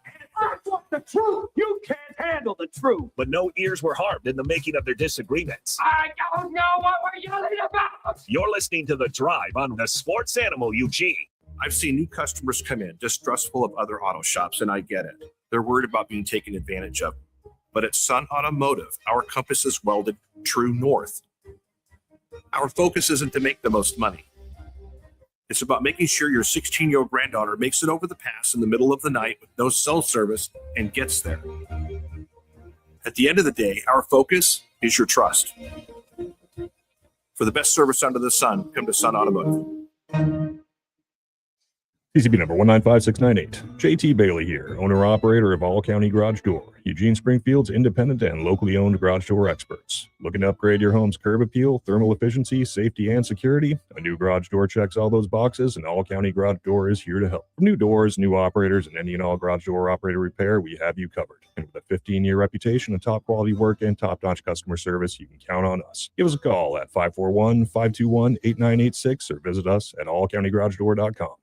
Speaker 15: the truth. You can't handle the truth.
Speaker 13: But no ears were harmed in the making of their disagreements.
Speaker 15: I don't know what we're yelling about.
Speaker 13: You're listening to The Drive on the Sports Animal Eugene.
Speaker 6: I've seen new customers come in distrustful of other auto shops, and I get it. They're worried about being taken advantage of. But at Sun Automotive, our compass is welded true north. Our focus isn't to make the most money. It's about making sure your 16-year-old granddaughter makes it over the pass in the middle of the night with no cell service and gets there. At the end of the day, our focus is your trust. For the best service under the sun, come to Sun Automotive.
Speaker 3: TCB number 195698. JT Bailey here, owner-operator of All County Garage Door, Eugene Springfield's independent and locally owned garage door experts. Looking to upgrade your home's curb appeal, thermal efficiency, safety, and security? A new garage door checks all those boxes, and All County Garage Door is here to help. For new doors, new operators, and any and all garage door operator repair, we have you covered. And with a 15-year reputation of top-quality work and top-notch customer service, you can count on us. Give us a call at 541-521-8986 or visit us at allcountygaragedoor.com.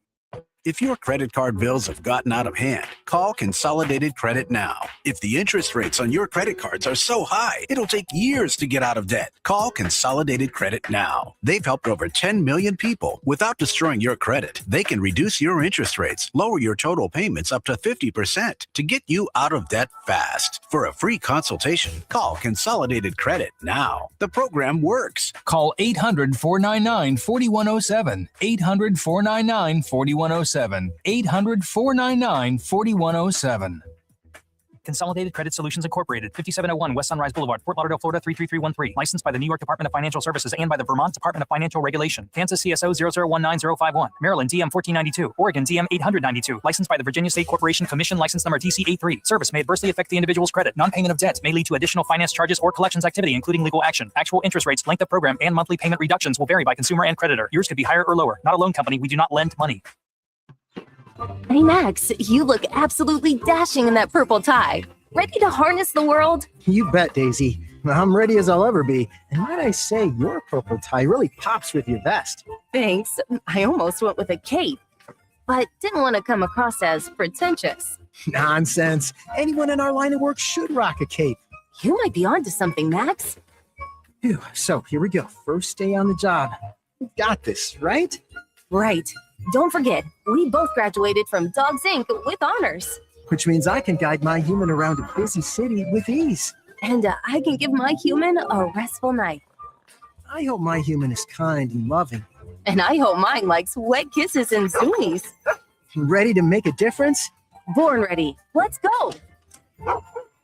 Speaker 7: If your credit card bills have gotten out of hand, call Consolidated Credit now. If the interest rates on your credit cards are so high, it'll take years to get out of debt. Call Consolidated Credit now. They've helped over 10 million people without destroying your credit. They can reduce your interest rates, lower your total payments up to 50% to get you out of debt fast. For a free consultation, call Consolidated Credit now. The program works.
Speaker 8: Call 800-499-4107. 800-499-4107. 800-499-4107.
Speaker 22: Consolidated Credit Solutions Incorporated, 5701 West Sunrise Boulevard, Fort Lauderdale, Florida 33313. Licensed by the New York Department of Financial Services and by the Vermont Department of Financial Regulation. Kansas CSO 0019051. Maryland DM 1492. Oregon DM 892. Licensed by the Virginia State Corporation Commission, license number TC83. Service may adversely affect the individual's credit. Non-payment of debts may lead to additional finance charges or collections activity, including legal action. Actual interest rates, length of program, and monthly payment reductions will vary by consumer and creditor. Yours could be higher or lower. Not a loan company. We do not lend money.
Speaker 25: Hey Max, you look absolutely dashing in that purple tie. Ready to harness the world?
Speaker 9: You bet, Daisy. I'm ready as I'll ever be. And might I say, your purple tie really pops with your vest.
Speaker 25: Thanks. I almost went with a cape, but didn't want to come across as pretentious.
Speaker 9: Nonsense. Anyone in our line of work should rock a cape.
Speaker 25: You might be onto something, Max.
Speaker 9: Phew. So here we go. First day on the job. You got this, right?
Speaker 25: Right. Don't forget, we both graduated from Dogs Inc. with honors.
Speaker 9: Which means I can guide my human around a busy city with ease.
Speaker 25: And I can give my human a restful night.
Speaker 9: I hope my human is kind and loving.
Speaker 25: And I hope mine likes wet kisses and zoomies.
Speaker 9: Ready to make a difference?
Speaker 25: Born ready. Let's go.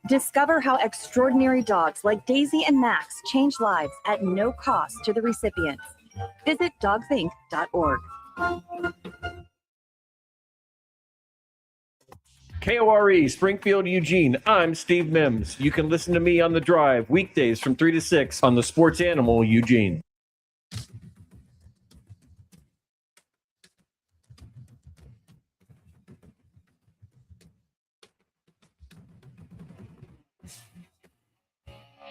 Speaker 26: Discover how extraordinary dogs like Daisy and Max change lives at no cost to the recipients. Visit dogsinc.org.
Speaker 19: KORE, Springfield, Eugene. I'm Steve Mims. You can listen to me on The Drive weekdays from 3 to 6 on the Sports Animal Eugene.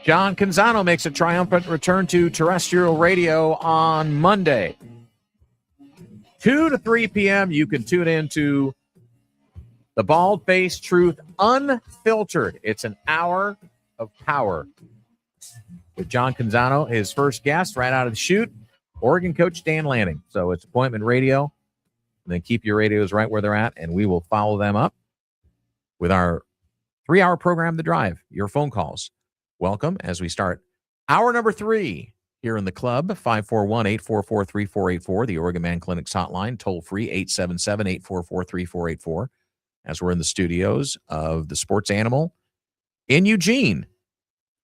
Speaker 21: John Canzano makes a triumphant return to terrestrial radio on Monday. 2 to 3 p.m. You can tune in to The Bald-Faced Truth Unfiltered. It's an hour of power with John Canzano, his first guest right out of the chute, Oregon coach Dan Lanning. So it's appointment radio. And then keep your radios right where they're at, and we will follow them up with our 3-hour program, The Drive. Your phone calls. Welcome as we start hour number 3 here in the club. 541-844-3484, the Oregon Man Clinic's hotline, toll free 877-844-3484. As we're in the studios of the Sports Animal in Eugene.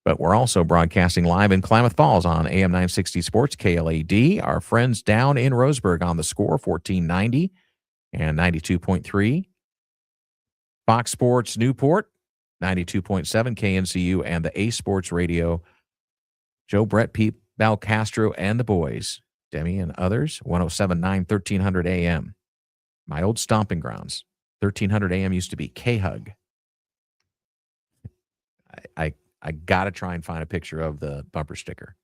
Speaker 21: But we're also broadcasting live in Klamath Falls on AM 960 Sports, KLAD. Our friends down in Roseburg on the Score, 1490 and 92.3. Fox Sports Newport, 92.7 KNCU, and the A Sports Radio. Joe, Brett, Pete, Bal Castro, and the boys, Demi and others, 107.9, 1300 AM. My old stomping grounds. 1300 AM used to be K-Hug. I got to try and find a picture of the bumper sticker.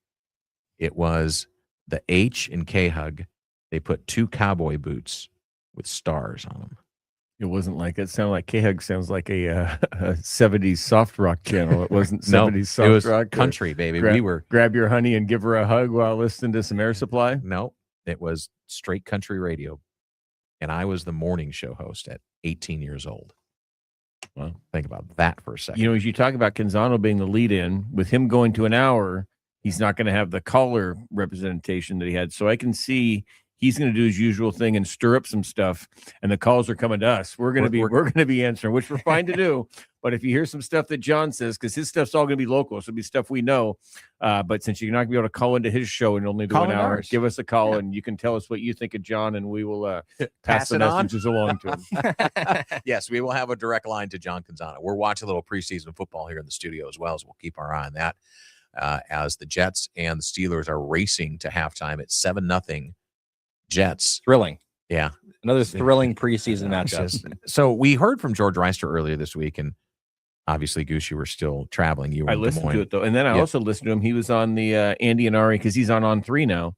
Speaker 21: It was the H in K-Hug. They put 2 cowboy boots with stars on them.
Speaker 19: It wasn't like it. Sounded like K-Hug sounds like a 70s soft rock channel. It wasn't 70s soft
Speaker 21: it was
Speaker 19: rock.
Speaker 21: Country, baby.
Speaker 19: Grab your honey and give her a hug while listening to some Air Supply.
Speaker 21: No, it was straight country radio. And I was the morning show host at 18 years old. Well, think about that for a second.
Speaker 19: You know, as you talk about Canzano being the lead-in, with him going to an hour, he's not going to have the caller representation that he had. So I can see he's going to do his usual thing and stir up some stuff, and the calls are coming to us. We're going to be answering, which we're fine to do. But if you hear some stuff that John says, because his stuff's all going to be local, so it'll be stuff we know. But since you're not going to be able to call into his show and only do an hour, give us a call and you can tell us what you think of John, and we will pass the messages along to him.
Speaker 21: Yes, we will have a direct line to John Canzano. We're watching a little preseason football here in the studio as well, so we'll keep our eye on that as the Jets and the Steelers are racing to halftime at 7-0. Jets.
Speaker 14: Thrilling.
Speaker 21: Yeah.
Speaker 14: Another thrilling preseason matchup.
Speaker 21: So we heard from George Reister earlier this week, and obviously, Goose, you were still traveling. You were
Speaker 19: I
Speaker 21: in
Speaker 19: listened
Speaker 21: Des Moines.
Speaker 19: to it, though. And then I also listened to him. He was on the Andy and Ari, because he's on 3 now.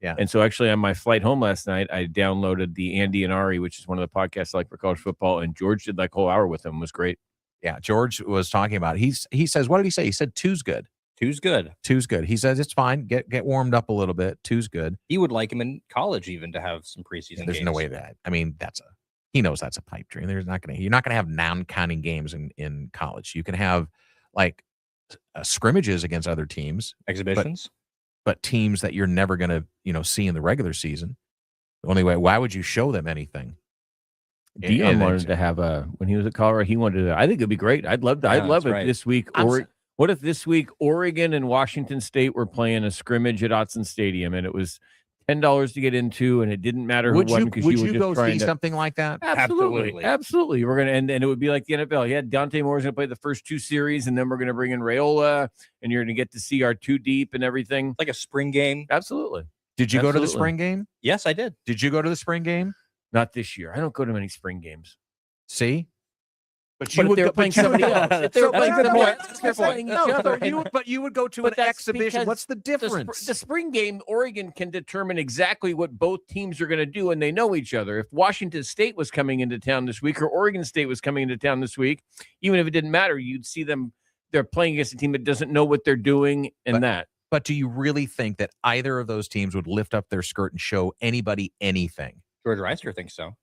Speaker 21: Yeah.
Speaker 19: And so actually on my flight home last night, I downloaded the Andy and Ari, which is one of the podcasts I like for college football. And George did like a whole hour with him. It was great.
Speaker 21: Yeah. George was talking about he says, what did he say? He said 2's good.
Speaker 14: 2's good.
Speaker 21: 2's good. He says it's fine. Get warmed up a little bit. 2's good.
Speaker 14: He would like him in college even to have some preseason
Speaker 21: There's
Speaker 14: games.
Speaker 21: no way that. I mean, he knows that's a pipe dream. You're not going to have non-counting games in college. You can have like scrimmages against other teams,
Speaker 14: exhibitions,
Speaker 21: but teams that you're never going to see in the regular season. The only way. Why would you show them anything?
Speaker 19: Dion wanted to have when he was at Colorado. He wanted to. I think it'd be great. I'd love that. I'd love it this week. What if this week Oregon and Washington State were playing a scrimmage at Autzen Stadium, and it was $10 to get into, and it didn't matter who won because you
Speaker 21: would go see something like that?
Speaker 19: Absolutely. We're gonna and it would be like the NFL. Yeah, Dante Moore's gonna play the first 2 series, and then we're gonna bring in Raiola, and you're gonna get to see our 2 deep and everything.
Speaker 14: Like a spring game.
Speaker 19: Absolutely.
Speaker 21: Did you go to the spring game?
Speaker 14: Yes, I did.
Speaker 21: Did you go to the spring game?
Speaker 19: Not this year. I don't go to many spring games.
Speaker 21: See?
Speaker 19: But you would go playing somebody else. If they were playing
Speaker 21: But you would go to an exhibition. What's the difference?
Speaker 19: The spring game, Oregon can determine exactly what both teams are going to do, and they know each other. If Washington State was coming into town this week or Oregon State was coming into town this week, even if it didn't matter, you'd see them. They're playing against a team that doesn't know what they're doing,
Speaker 21: But do you really think that either of those teams would lift up their skirt and show anybody anything?
Speaker 14: George Reister thinks so.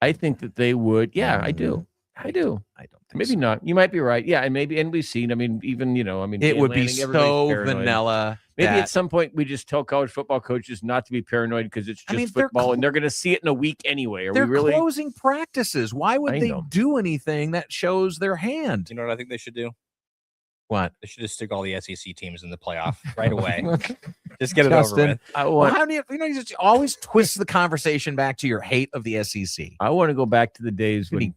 Speaker 19: I think that they would. Yeah, I do. I don't think maybe not. You might be right. Yeah, and we've seen. I mean, even
Speaker 21: it would be so vanilla.
Speaker 19: Maybe at some point we just tell college football coaches not to be paranoid because it's just football, and they're going to see it in a week anyway.
Speaker 21: They're closing practices. Why would they do anything that shows their hand?
Speaker 14: You know what I think they should do?
Speaker 21: What?
Speaker 14: They should just stick all the SEC teams in the playoff right away. Just get it over with.
Speaker 21: How do you just always twist the conversation back to your hate of the SEC?
Speaker 19: I want to go back to the days when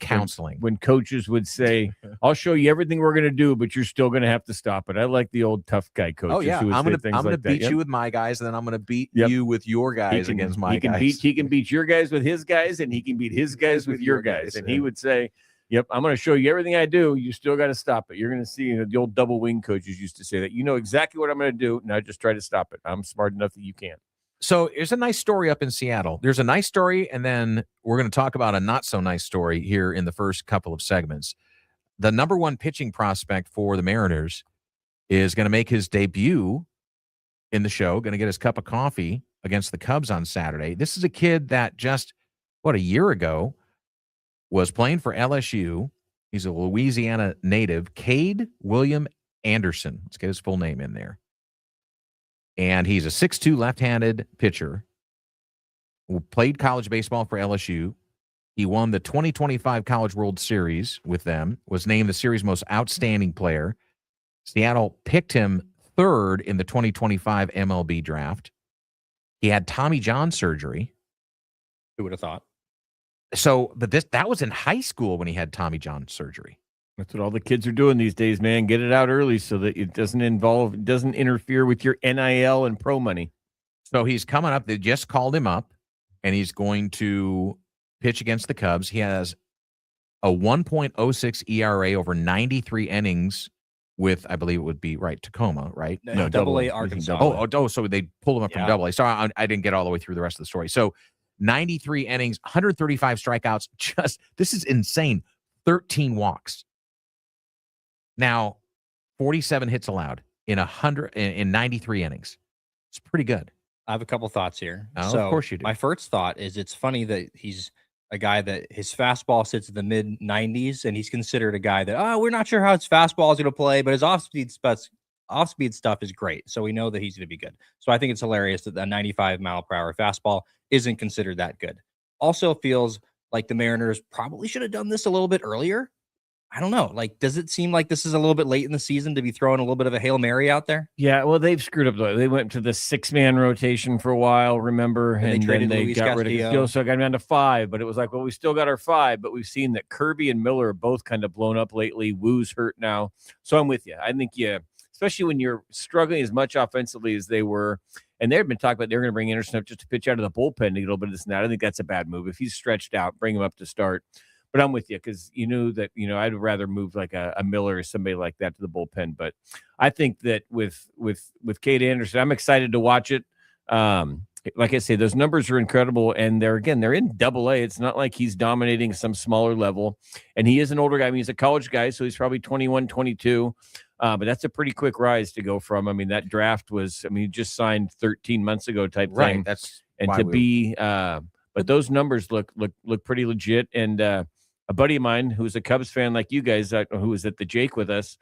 Speaker 19: coaches would say, "I'll show you everything we're going to do, but you're still going to have to stop it." I like the old tough guy coaches.
Speaker 21: Oh yeah, I'm going to beat you with my guys, and then I'm going to beat you with your guys against my guys.
Speaker 19: He can beat your guys with his guys, and he can beat his guys with your guys. And he would say, "Yep, I'm going to show you everything I do. You still got to stop it. You're going to see." The old double wing coaches used to say that. You know exactly what I'm going to do. Now just try to stop it. I'm smart enough that you can't.
Speaker 21: So there's a nice story up in Seattle. There's a nice story, and then we're going to talk about a not so nice story here in the first couple of segments. The number one pitching prospect for the Mariners is going to make his debut in the show, going to get his cup of coffee against the Cubs on Saturday. This is a kid that just, a year ago was playing for LSU. He's a Louisiana native, Cade William Anderson. Let's get his full name in there. And he's a 6'2" left-handed pitcher who played college baseball for LSU. He won the 2025 College World Series with them, was named the series' most outstanding player. Seattle picked him third in the 2025 MLB draft. He had Tommy John surgery.
Speaker 14: Who would have thought?
Speaker 21: So, but that was in high school when he had Tommy John surgery.
Speaker 19: That's what all the kids are doing these days, man. Get it out early so that it doesn't interfere with your NIL and pro money.
Speaker 21: So he's coming up. They just called him up, and he's going to pitch against the Cubs. He has a 1.06 ERA over 93 innings with, I believe it would be, Tacoma, right?
Speaker 14: No, Double-A Arkansas.
Speaker 21: So they pulled him up from Double-A. Sorry, I didn't get all the way through the rest of the story. So 93 innings, 135 strikeouts. This is insane. 13 walks. Now, 47 hits allowed in 93 innings. It's pretty good.
Speaker 14: I have a couple thoughts here.
Speaker 21: Oh, of course you do.
Speaker 14: My first thought is it's funny that he's a guy that his fastball sits in the mid 90s, and he's considered a guy that, we're not sure how his fastball is going to play, but his off-speed stuff is great. So we know that he's going to be good. So I think it's hilarious that the 95 mile per hour fastball isn't considered that good. Also feels like the Mariners probably should have done this a little bit earlier. I don't know. Does it seem like this is a little bit late in the season to be throwing a little bit of a Hail Mary out there?
Speaker 19: Yeah, well, they've screwed up. They went to the 6-man rotation for a while, remember?
Speaker 14: And then they
Speaker 19: got rid of Castillo, so I got down to 5. But it was like, well, we still got our 5. But we've seen that Kirby and Miller are both kind of blown up lately. Woo's hurt now. So I'm with you. I think, especially when you're struggling as much offensively as they were, and they've been talking about they're going to bring Anderson up just to pitch out of the bullpen to get a little bit of this and that. I think that's a bad move. If he's stretched out, bring him up to start. But I'm with you because you knew that, I'd rather move like a Miller or somebody like that to the bullpen. But I think that with Cade Anderson, I'm excited to watch it. Like I say, those numbers are incredible. And they're in Double-A. It's not like he's dominating some smaller level. And he is an older guy. I mean, he's a college guy, so he's probably 21, 22. But that's a pretty quick rise to go from. I mean, that draft was, he just signed 13 months ago type thing. But those numbers look pretty legit. And a buddy of mine who's a Cubs fan like you guys, who was at the Jake with us,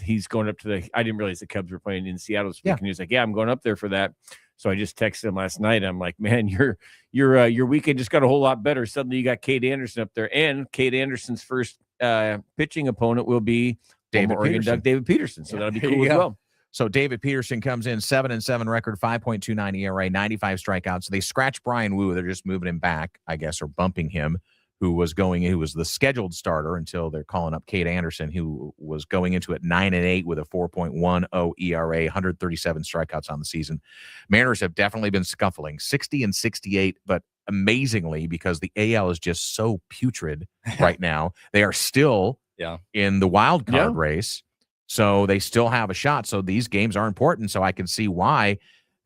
Speaker 19: he's going up to I didn't realize the Cubs were playing in Seattle this week. And he was like, yeah, I'm going up there for that. So I just texted him last night. I'm like, man, your weekend just got a whole lot better. Suddenly you got Cade Anderson up there, and Cade Anderson's first pitching opponent will be David Peterson. So that'll be cool as well.
Speaker 21: So David Peterson comes in 7-7 record, 5.29 ERA, 95 strikeouts. They scratch Brian Wu. They're just moving him back, I guess, or bumping him, who was the scheduled starter until they're calling up Cade Anderson, who was going into it 9-8 with a 4.10 ERA, 137 strikeouts on the season. Mariners have definitely been scuffling, 60-68, but amazingly, because the AL is just so putrid right now, they are still in the wild card race. So they still have a shot. So these games are important. So I can see why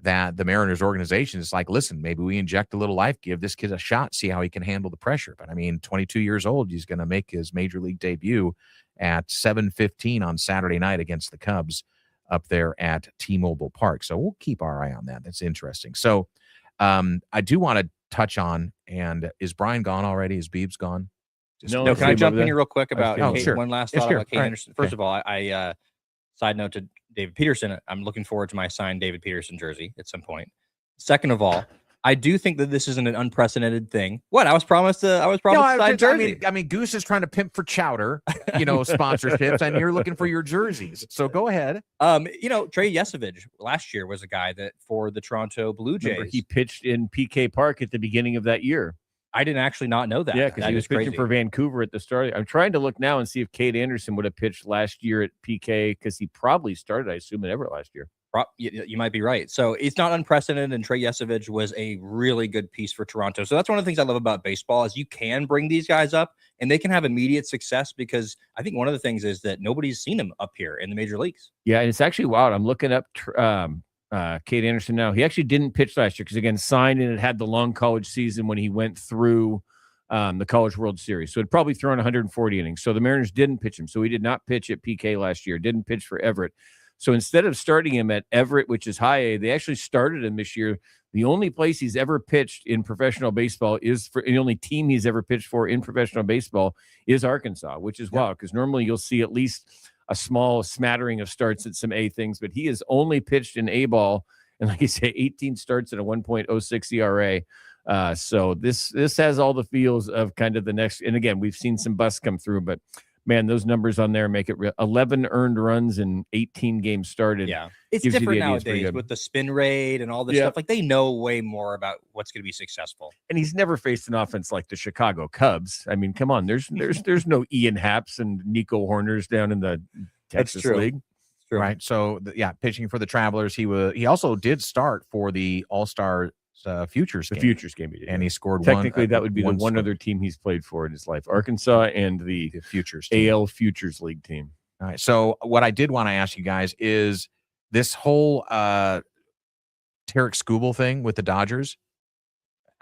Speaker 21: that the Mariners organization is like, listen, maybe we inject a little life, give this kid a shot, see how he can handle the pressure. But 22 years old, he's going to make his major league debut at 7:15 on Saturday night against the Cubs up there at T-Mobile Park. So we'll keep our eye on that. That's interesting. So I do want to touch on, and is Brian gone already? Is Beebs gone?
Speaker 14: No, can I jump in here real quick about
Speaker 21: sure.
Speaker 14: one last thought about Cade
Speaker 21: Right.
Speaker 14: Anderson? First of all, I side note to David Peterson, I'm looking forward to my signed David Peterson jersey at some point. Second of all, I do think that this isn't an unprecedented thing. What? I was promised a signed jersey.
Speaker 21: Goose is trying to pimp for chowder, sponsorships, and you're looking for your jerseys. So go ahead.
Speaker 14: Trey Yesovich last year was a guy that for the Toronto Blue Jays.
Speaker 19: Remember, he pitched in PK Park at the beginning of that year.
Speaker 14: I didn't actually not know that.
Speaker 19: Yeah, because he was pitching for Vancouver at the start. I'm trying to look now and see if Cade Anderson would have pitched last year at PK, because he probably started, I assume, in Everett last year.
Speaker 14: You might be right. So it's not unprecedented, and Trey Yesovich was a really good piece for Toronto. So that's one of the things I love about baseball is you can bring these guys up, and they can have immediate success, because I think one of the things is that nobody's seen them up here in the major leagues.
Speaker 19: Yeah, and it's actually wild. I'm looking up Kate Anderson now. He actually didn't pitch last year because, again, signed and it had the long college season when he went through the College World Series. So it probably thrown 140 innings. So the Mariners didn't pitch him. So he did not pitch at PK last year, didn't pitch for Everett. So instead of starting him at Everett, which is high A, they actually started him this year. The only place he's ever pitched in professional baseball is for the only team he's ever pitched for in professional baseball is Arkansas, which is wild because normally you'll see at least a small smattering of starts at some A things, but he has only pitched in A ball. And like you say, 18 starts at a 1.06 ERA. So this has all the feels of kind of the next. And again, we've seen some busts come through, but man, those numbers on there make it 11 earned runs in 18 games started.
Speaker 4: Yeah, it's different nowadays with the spin rate and all this stuff. Like they know way more about what's going to be successful.
Speaker 19: And he's never faced an offense like the Chicago Cubs. I mean, come on, there's no Ian Haps and Nico Horners down in the Texas League.
Speaker 21: Right. So pitching for the Travelers. He also did start for the All-Star Futures game.
Speaker 19: Futures game,
Speaker 21: and he scored
Speaker 19: technically
Speaker 21: one.
Speaker 19: That would be the one other team he's played for in his life, Arkansas and the
Speaker 21: Futures team.
Speaker 19: AL Futures League team.
Speaker 21: All right. So what I did want to ask you guys is this whole Tarek Skubal thing with the Dodgers.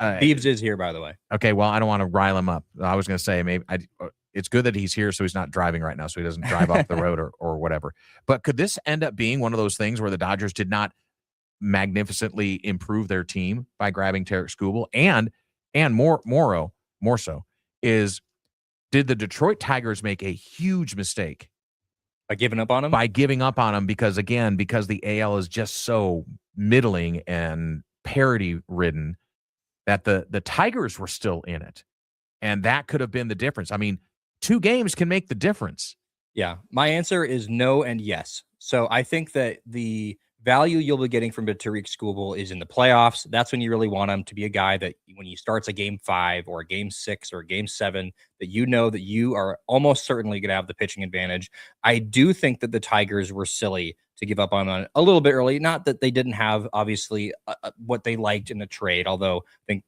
Speaker 4: Beebs is here, by the way.
Speaker 21: Okay. Well, I don't want to rile him up. I was going to say maybe it's good that he's here, so he's not driving right now, so he doesn't drive off the road or whatever. But could this end up being one of those things where the Dodgers did not magnificently improve their team by grabbing Tarek Skubal? And more so is, did the Detroit Tigers make a huge mistake
Speaker 4: by giving up on him?
Speaker 21: By giving up on him because the AL is just so middling and parity ridden that the Tigers were still in it. And that could have been the difference. I mean, 2 games can make the difference.
Speaker 4: Yeah. My answer is no and yes. So I think that the value you'll be getting from Tariq Skubal is in the playoffs. That's when you really want him to be a guy that when he starts a game 5 or a game 6 or a game 7, that you know that you are almost certainly going to have the pitching advantage. I do think that the Tigers were silly to give up on a little bit early. Not that they didn't have, obviously, what they liked in the trade, although I think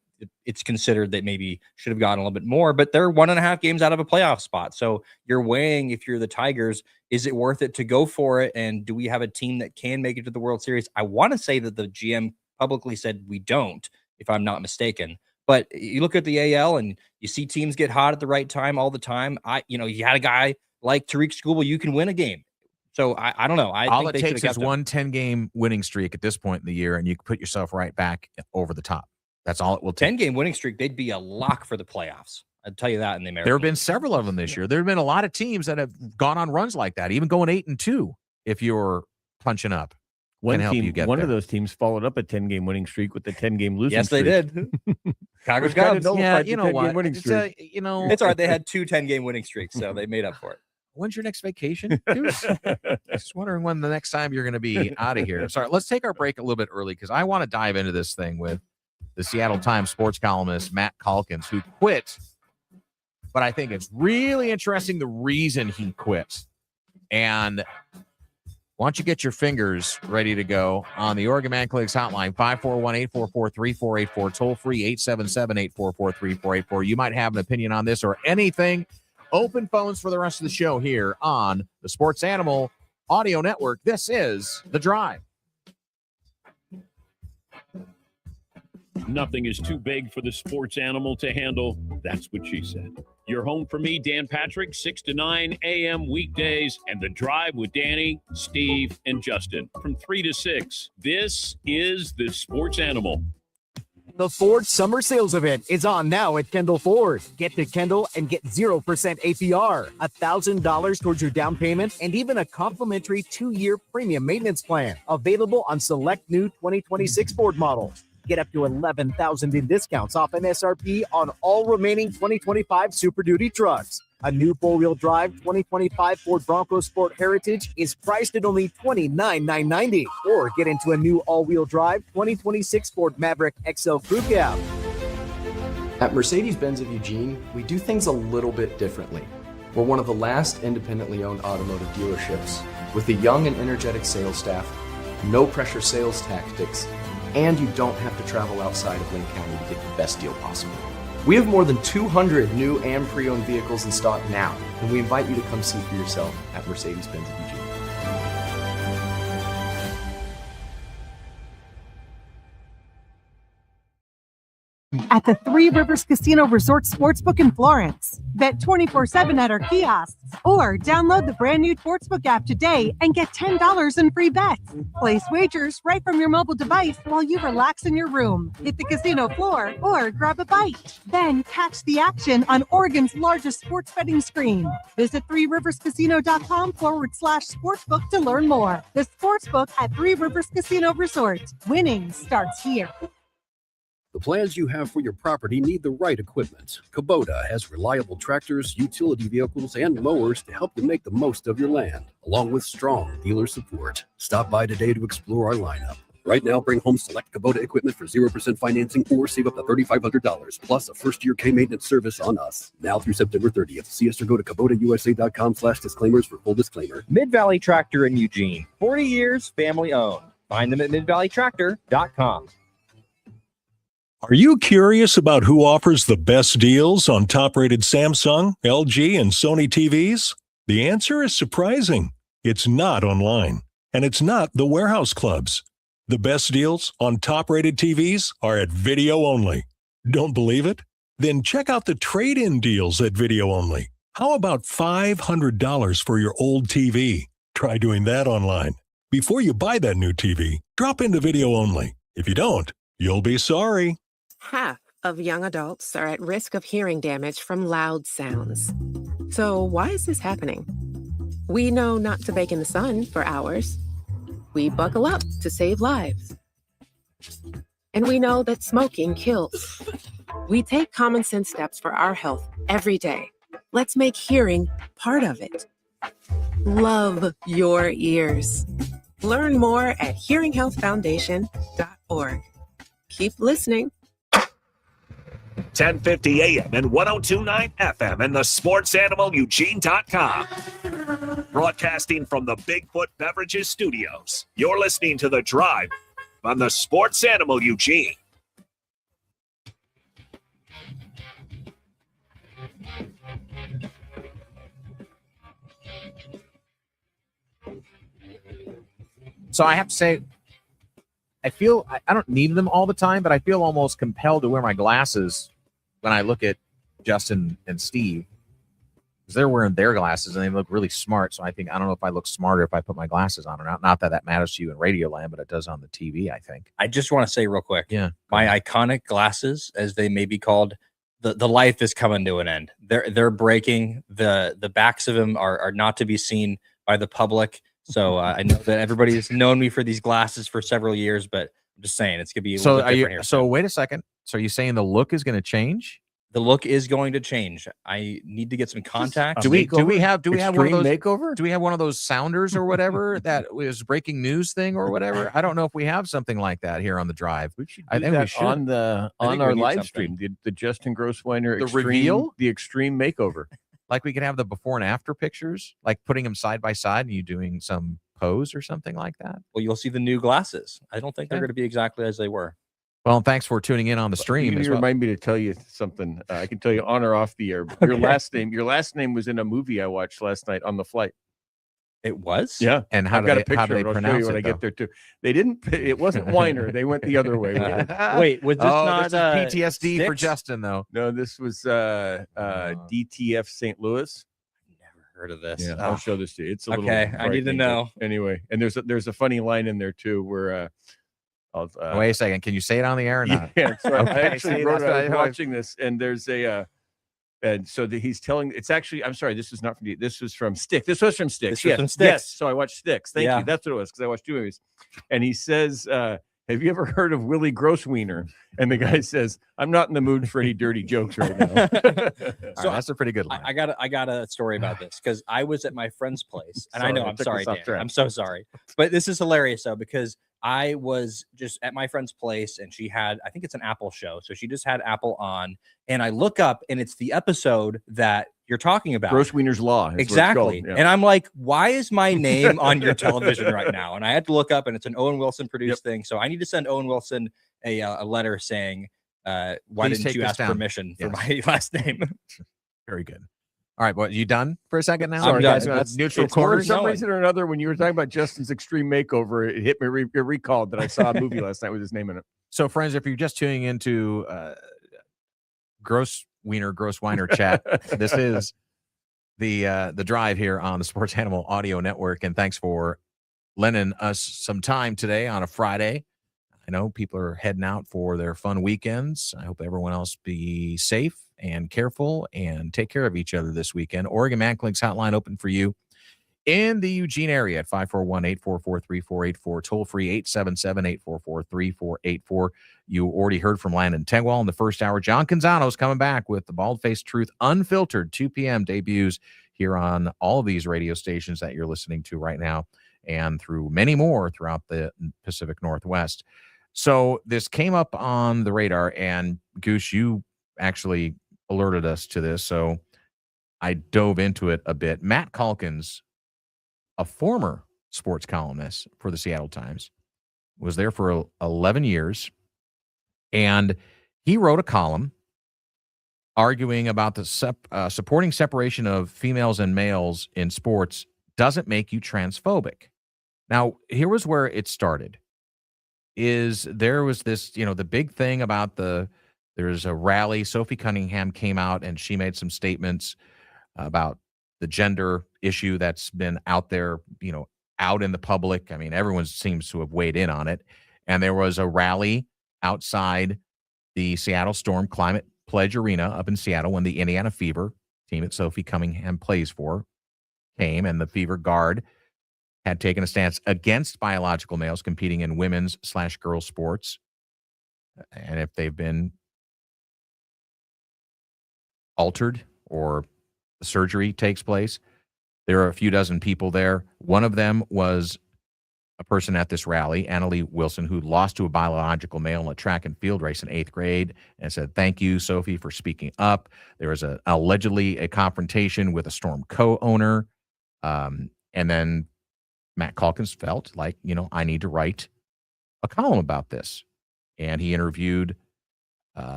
Speaker 4: it's considered that maybe should have gotten a little bit more, but they're 1.5 games out of a playoff spot. So you're weighing, if you're the Tigers, is it worth it to go for it? And do we have a team that can make it to the World Series? I want to say that the GM publicly said we don't, if I'm not mistaken. But you look at the AL and you see teams get hot at the right time all the time. You had a guy like Tariq Skubal, you can win a game. So I don't know.
Speaker 21: All it takes is one 10-game winning streak at this point in the year, and you can put yourself right back over the top. That's all it will take.
Speaker 4: 10-game winning streak, they'd be a lock for the playoffs. I'd tell you that in the American.
Speaker 21: There have been several of them this year. There have been a lot of teams that have gone on runs like that, even going 8-2 if you're punching up.
Speaker 19: One of those teams followed up a 10-game winning streak with the 10-game losing
Speaker 4: yes,
Speaker 19: streak.
Speaker 4: Yes, they did. Congress Cubs.
Speaker 21: Yeah, you know what?
Speaker 4: It's all right. They had 2 10-game winning streaks, so they made up for it.
Speaker 21: When's your next vacation? Just wondering when the next time you're going to be out of here. Sorry, let's take our break a little bit early because I want to dive into this thing with the Seattle Times sports columnist Matt Calkins, who quit. But I think it's really interesting the reason he quit. And why don't you get your fingers ready to go on the Oregon Man Clinics hotline, 541-844-3484, toll free 877-844-3484. You might have an opinion on this or anything. Open phones for the rest of the show here on the Sports Animal Audio Network. This is The Drive.
Speaker 8: Nothing is too big for the sports animal to handle. That's what she said. You're home for me, Dan Patrick, 6 to 9 a.m. weekdays, and The Drive with Danny, Steve, and Justin from 3 to 6. This is the sports animal.
Speaker 9: The Ford Summer Sales Event is on now at Kendall Ford. Get to Kendall and get 0% APR, $1,000 towards your down payment, and even a complimentary 2-year premium maintenance plan. Available on select new 2026 Ford models. Get up to $11,000 in discounts off MSRP on all remaining 2025 Super Duty trucks. A new 4-wheel drive 2025 Ford Bronco Sport Heritage is priced at only $29,990. Or get into a new all-wheel drive 2026 Ford Maverick XL Crew Cab.
Speaker 1: At Mercedes-Benz of Eugene, we do things a little bit differently. We're one of the last independently owned automotive dealerships with a young and energetic sales staff, no-pressure sales tactics, and you don't have to travel outside of Lane County to get the best deal possible. We have more than 200 new and pre-owned vehicles in stock now, and we invite you to come see for yourself at Mercedes-Benz of Eugene.
Speaker 12: at the Three Rivers Casino Resort Sportsbook in Florence. Bet 24/7 at our kiosks or download the brand new Sportsbook app today and get $10 in free bets. Place wagers right from your mobile device while you relax in your room, hit the casino floor, or grab a bite. Then catch the action on Oregon's largest sports betting screen. Visit threeriverscasino.com/sportsbook to learn more. The Sportsbook at Three Rivers Casino Resort. Winning starts here.
Speaker 16: The plans you have for your property need the right equipment. Kubota has reliable tractors, utility vehicles, and mowers to help you make the most of your land, along with strong dealer support. Stop by today to explore our lineup. Right now, bring home select Kubota equipment for 0% financing or save up to $3,500, plus a first-year K-maintenance service on us. Now through September 30th. See us or go to KubotaUSA.com/disclaimers for full disclaimer.
Speaker 14: Mid-Valley Tractor in Eugene. 40 years, family owned. Find them at midvalleytractor.com.
Speaker 11: Are you curious about who offers the best deals on top-rated Samsung, LG, and Sony TVs? The answer is surprising. It's not online, and it's not the warehouse clubs. The best deals on top-rated TVs are at Video Only. Don't believe it? Then check out the trade-in deals at Video Only. How about $500 for your old TV? Try doing that online. Before you buy that new TV, drop into Video Only. If you don't, you'll be sorry.
Speaker 17: Half of young adults are at risk of hearing damage from loud sounds. So why is this happening? We know not to bake in the sun for hours. We buckle up to save lives. And we know that smoking kills. We take common sense steps for our health every day. Let's make hearing part of it. Love your ears. Learn more at hearinghealthfoundation.org. Keep listening.
Speaker 13: 1050 AM and 1029 FM and the sportsanimalueugene.com. Broadcasting from the Bigfoot Beverages Studios. You're listening to The Drive on the Sports Animal Eugene.
Speaker 21: So I have to say, I feel I don't need them all the time, but I feel almost compelled to wear my glasses when I look at Justin and Steve, because they're wearing their glasses and they look really smart. So I don't know if I look smarter if I put my glasses on or not. Not that matters to you in radio land, but it does on the TV, I think.
Speaker 4: I just want to say real quick,
Speaker 21: yeah,
Speaker 4: my iconic glasses, as they may be called, the life is coming to an end. They're breaking. The backs of them are not to be seen by the public. So I know that everybody's known me for these glasses for several years, but I'm just saying it's gonna be a little bit different here.
Speaker 21: So wait a second. So are you saying the look is going to change?
Speaker 4: The look is going to change. I need to get some contacts.
Speaker 21: Do we have one of those
Speaker 19: makeover?
Speaker 21: Do we have one of those sounders or whatever that was breaking news thing or whatever? I don't know if we have something like that here on the drive.
Speaker 19: I think we should on our live stream. The Justin Grossweiner
Speaker 21: reveal,
Speaker 19: the extreme makeover.
Speaker 21: Like we could have the before and after pictures, like putting them side by side and you doing some pose or something like that.
Speaker 4: Well, you'll see the new glasses. I don't think they're going to be exactly as they were.
Speaker 21: Well, thanks for tuning in on the stream.
Speaker 19: You remind me to tell you something. I can tell you on or off the air. Your last name was in a movie I watched last night on the flight.
Speaker 4: It was?
Speaker 19: Yeah.
Speaker 21: And
Speaker 19: I've got a picture. I'll show you when I get there too. They didn't. It wasn't Weiner. They went the other way.
Speaker 4: Wait, was this not
Speaker 21: PTSD
Speaker 4: Sticks?
Speaker 21: for Justin though?
Speaker 19: No, this was DTF St. Louis.
Speaker 4: Never heard of this.
Speaker 19: Yeah, I'll show this to you. It's a little
Speaker 4: okay. I need to know.
Speaker 19: Anyway, and there's a funny line in there too where.
Speaker 21: Wait a second. Can you say it on the air or not?
Speaker 19: Yeah, so
Speaker 21: Okay,
Speaker 19: I actually
Speaker 21: see,
Speaker 19: wrote.
Speaker 21: that's
Speaker 19: I was
Speaker 21: what I-
Speaker 19: watching this, and there's a, and so he's telling. It's actually. I'm sorry. This is not from. This was from Sticks. This was from Sticks.
Speaker 4: This was from Sticks.
Speaker 19: Yes. So I watched Sticks. Thank
Speaker 4: Yeah.
Speaker 19: you. That's what it was because I watched two movies, and he says, "Have you ever heard of Willie Grossweiner?" And the guy says, "I'm not in the mood for any dirty jokes right now."
Speaker 21: So that's a pretty good line.
Speaker 4: I got a story about this because I was at my friend's place, and I
Speaker 19: Sorry,
Speaker 4: know
Speaker 19: I
Speaker 4: I'm
Speaker 19: took
Speaker 4: sorry,
Speaker 19: us off
Speaker 4: Dan.
Speaker 19: track.
Speaker 4: I'm so sorry, but this is hilarious though because I was just at my friend's place and she had, I think it's an Apple show, so she just had Apple on, and I look up and it's the episode that you're talking about,
Speaker 19: Grossweiner's Law. is what it's
Speaker 4: exactly.
Speaker 19: called, yeah.
Speaker 4: And I'm like, why is my name on your television right now? And I had to look up, and it's an Owen Wilson produced thing, so I need to send Owen Wilson a letter saying, why
Speaker 21: Please
Speaker 4: didn't
Speaker 21: take
Speaker 4: you
Speaker 21: this
Speaker 4: ask
Speaker 21: down.
Speaker 4: permission for
Speaker 21: Yes.
Speaker 4: my last name?
Speaker 21: Very good. All right, well, you done for a second now?
Speaker 4: I'm
Speaker 21: Or
Speaker 4: done.
Speaker 21: guys,
Speaker 4: That's-
Speaker 21: neutral
Speaker 19: It's for
Speaker 21: corners.
Speaker 19: some reason or another, when you were talking about Justin's extreme makeover, it hit me recalled that I saw a movie last night with his name in it.
Speaker 21: So, friends, if you're just tuning into gross Weiner chat. This is the drive here on the Sports Animal Audio Network, and thanks for lending us some time today on a Friday. I know people are heading out for their fun weekends. I hope everyone else be safe and careful and take care of each other this weekend. Oregon Man Clinic's hotline open for you in the Eugene area at 541-844-3484, toll free 877-844-3484. You already heard from Landon Tengwall in the first hour. John Canzano is coming back with the Bald-Faced Truth Unfiltered 2 p.m. debuts here on all of these radio stations that you're listening to right now and through many more throughout the Pacific Northwest. So this came up on the radar, and Goose, you actually alerted us to this, so I dove into it a bit. Matt Calkins, a former sports columnist for the Seattle Times, was there for 11 years, and he wrote a column arguing about the supporting separation of females and males in sports doesn't make you transphobic. Now, here was where it started. There was this, the big thing about there's a rally. Sophie Cunningham came out and she made some statements about the gender issue that's been out there, out in the public. I mean, everyone seems to have weighed in on it. And there was a rally outside the Seattle Storm Climate Pledge Arena up in Seattle when the Indiana Fever team that Sophie Cunningham plays for came, and the Fever Guard had taken a stance against biological males competing in women's/girls sports. And if they've been altered or the surgery takes place, there are a few dozen people there. One of them was a person at this rally, Annalie Wilson, who lost to a biological male in a track and field race in 8th grade, and said, "Thank you, Sophie, for speaking up." There was allegedly a confrontation with a Storm co-owner. And then Matt Calkins felt like, I need to write a column about this. And he interviewed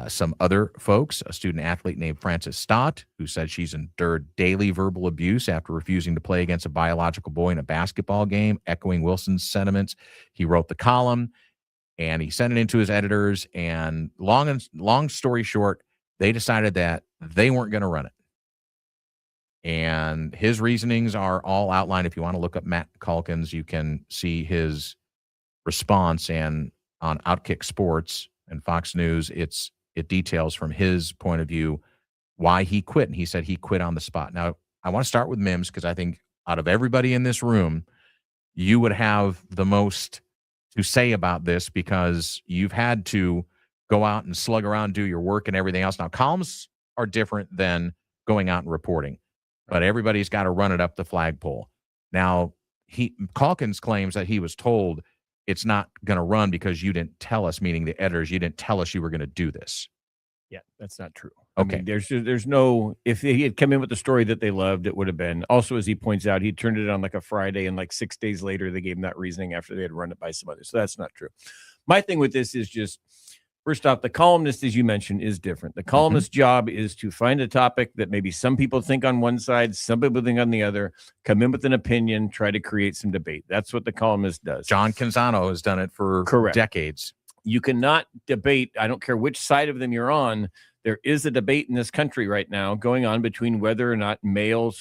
Speaker 21: some other folks, a student athlete named Frances Stott, who said she's endured daily verbal abuse after refusing to play against a biological boy in a basketball game, echoing Wilson's sentiments. He wrote the column, and he sent it into his editors. And long story short, they decided that they weren't going to run it. And his reasonings are all outlined. If you want to look up Matt Calkins, you can see his response. And on Outkick Sports and Fox News, it details from his point of view why he quit. And he said he quit on the spot. Now, I want to start with Mims, because I think out of everybody in this room, you would have the most to say about this, because you've had to go out and slug around, do your work and everything else. Now, columns are different than going out and reporting, but everybody's got to run it up the flagpole. Now, Calkins claims that he was told it's not going to run because you didn't tell us, meaning the editors, you didn't tell us you were going to do this.
Speaker 19: Yeah, that's not true.
Speaker 21: Okay.
Speaker 19: I mean, there's no, if he had come in with the story that they loved, it would have been. Also, as he points out, he turned it on like a Friday, and like 6 days later, they gave him that reasoning after they had run it by some others. So that's not true. My thing with this is just, first off, the columnist, as you mentioned, is different. The columnist's job is to find a topic that maybe some people think on one side, some people think on the other, come in with an opinion, try to create some debate. That's what the columnist does.
Speaker 21: John Canzano has done it for decades.
Speaker 19: You cannot debate. I don't care which side of them you're on. There is a debate in this country right now going on between whether or not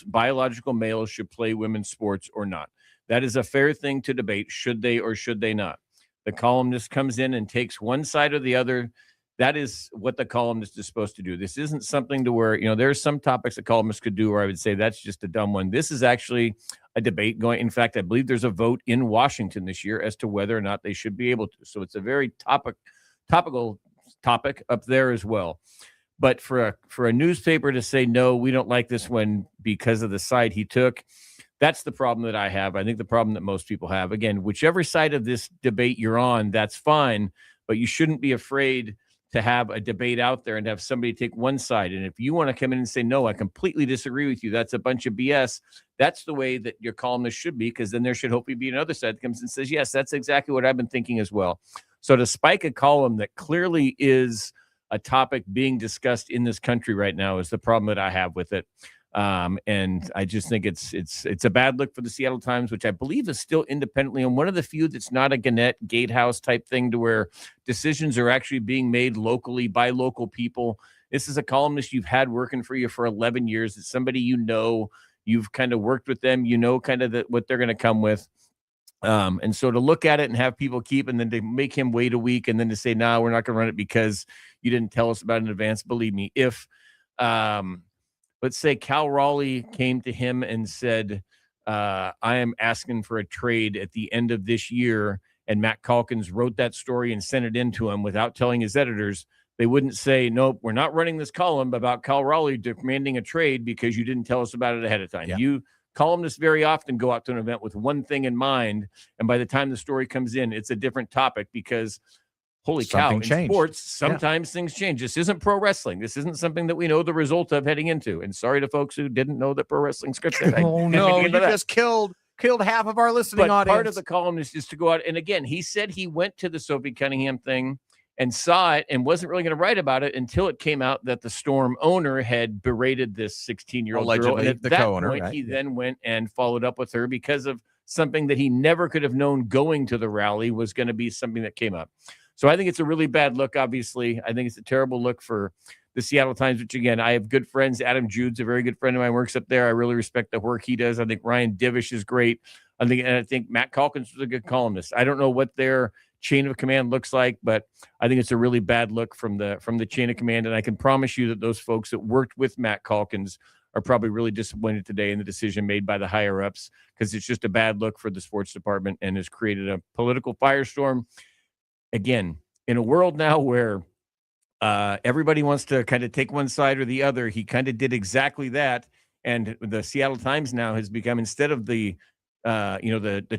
Speaker 19: biological males should play women's sports or not. That is a fair thing to debate. Should they or should they not? The columnist comes in and takes one side or the other. That is what the columnist is supposed to do. This isn't something to where, there's some topics a columnist could do where I would say that's just a dumb one. This is actually a debate going. In fact, I believe there's a vote in Washington this year as to whether or not they should be able to. So it's a very topical topic up there as well. But for a newspaper to say, no, we don't like this one because of the side he took, that's the problem that I have. I think the problem that most people have. Again, whichever side of this debate you're on, that's fine, but you shouldn't be afraid to have a debate out there and have somebody take one side. And if you want to come in and say, no, I completely disagree with you, that's a bunch of BS, that's the way that your columnist should be, because then there should hopefully be another side that comes and says, yes, that's exactly what I've been thinking as well. So to spike a column that clearly is a topic being discussed in this country right now is the problem that I have with it. And I just think it's a bad look for the Seattle Times, which I believe is still independently owned. One of the few that's not a Gannett Gatehouse type thing, to where decisions are actually being made locally by local people. This is a columnist you've had working for you for 11 years. It's somebody you've kind of worked with them, kind of what they're going to come with. And so to look at it and have people keep, and then to make him wait a week, and then to say, no, we're not going to run it because you didn't tell us about it in advance. Believe me, if let's say Cal Raleigh came to him and said, I am asking for a trade at the end of this year, and Matt Calkins wrote that story and sent it in to him without telling his editors, they wouldn't say, nope, we're not running this column about Cal Raleigh demanding a trade because you didn't tell us about it ahead of time.
Speaker 21: Yeah.
Speaker 19: Columnists very often go out to an event with one thing in mind, and by the time the story comes in, it's a different topic because, holy cow, in sports, sometimes things change. This isn't pro wrestling. This isn't something that we know the result of heading into. And sorry to folks who didn't know that pro wrestling scripted.
Speaker 21: Oh, no, you just killed half of our listening audience.
Speaker 19: Part of the columnist is to go out, and again, he said he went to the Sophie Cunningham thing and saw it and wasn't really going to write about it until it came out that the Storm owner had berated this 16-year-old girl. And at
Speaker 21: the
Speaker 19: that
Speaker 21: co-owner,
Speaker 19: point,
Speaker 21: right?
Speaker 19: he then went and followed up with her because of something that he never could have known going to the rally was going to be something that came up. So I think it's a really bad look, obviously. I think it's a terrible look for the Seattle Times, which, again, I have good friends. Adam Jude's a very good friend of mine, works up there. I really respect the work he does. I think Ryan Divish is great. I think Matt Calkins was a good columnist. I don't know what their chain of command looks like, but I think it's a really bad look from the chain of command. And I can promise you that those folks that worked with Matt Calkins are probably really disappointed today in the decision made by the higher ups, because it's just a bad look for the sports department and has created a political firestorm. Again, in a world now where everybody wants to kind of take one side or the other, he kind of did exactly that. And the Seattle Times now has become, instead of the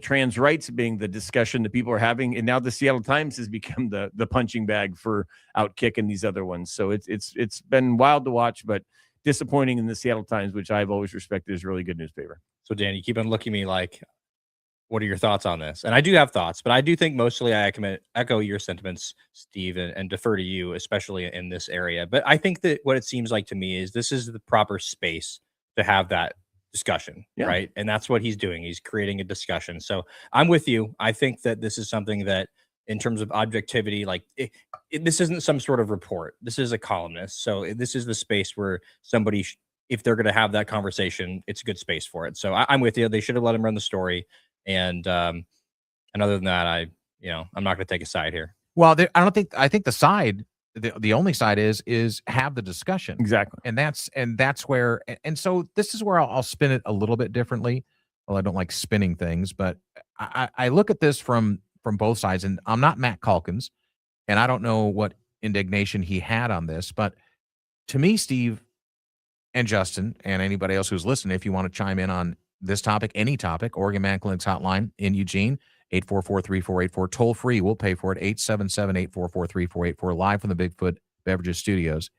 Speaker 19: trans rights being the discussion that people are having, and now the Seattle Times has become the punching bag for outkicking these other ones. So it's been wild to watch, but disappointing in the Seattle Times, which I've always respected as a really good newspaper.
Speaker 4: So Dan, you keep on looking at me like, what are your thoughts on this? And I do have thoughts, but I do think mostly I echo your sentiments, Steve, and defer to you, especially in this area. But I think that what it seems like to me is this is the proper space to have that discussion, right? And that's what he's doing. He's creating a discussion. So I'm with you. I think that this is something that, in terms of objectivity, like this isn't some sort of report. This is a columnist. So this is the space where somebody, if they're going to have that conversation, it's a good space for it. So I'm with you. They should have let him run the story. And other than that, I'm not going to take a side here.
Speaker 21: Well, I think the side, the only side is have the discussion.
Speaker 19: Exactly.
Speaker 21: And that's where, and so this is where I'll spin it a little bit differently. Well, I don't like spinning things, but I look at this from both sides, and I'm not Matt Calkins, and I don't know what indignation he had on this, but to me, Steve and Justin and anybody else who's listening, if you want to chime in on this topic, any topic, Oregon Man Clinic's hotline in Eugene, 844-3484, toll free. We'll pay for it. 877-844-3484, live from the Bigfoot Beverages Studios.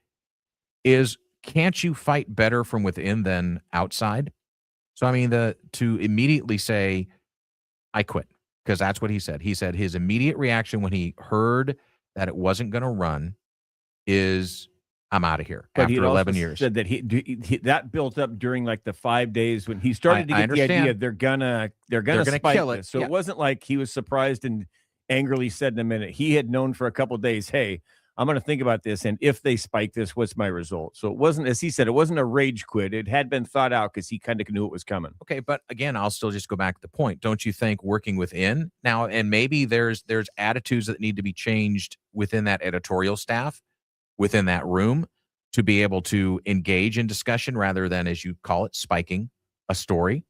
Speaker 21: Is, can't you fight better from within than outside? So, I mean, to immediately say, I quit, because that's what he said. He said his immediate reaction when he heard that it wasn't going to run is, I'm out of here.
Speaker 19: But
Speaker 21: after 11 years.
Speaker 19: Said that he that built up during like the 5 days when he started to get the idea they're gonna spike
Speaker 21: kill it.
Speaker 19: this. So it wasn't like he was surprised and angrily said in a minute. He had known for a couple of days, hey, I'm going to think about this, and if they spike this, what's my result? So it wasn't, as he said, it wasn't a rage quit. It had been thought out because he kind of knew it was coming.
Speaker 21: Okay, but again, I'll still just go back to the point. Don't you think working within now, and maybe there's attitudes that need to be changed within that editorial staff, within that room, to be able to engage in discussion rather than, as you call it, spiking a story.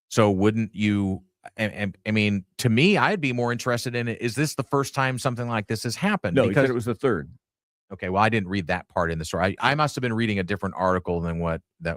Speaker 21: So wouldn't you, and I mean, to me, I'd be more interested in it. Is this the first time something like this has happened?
Speaker 19: No, because it was the third.
Speaker 21: Okay, well, I didn't read that part in the story. I must have been reading a different article than what I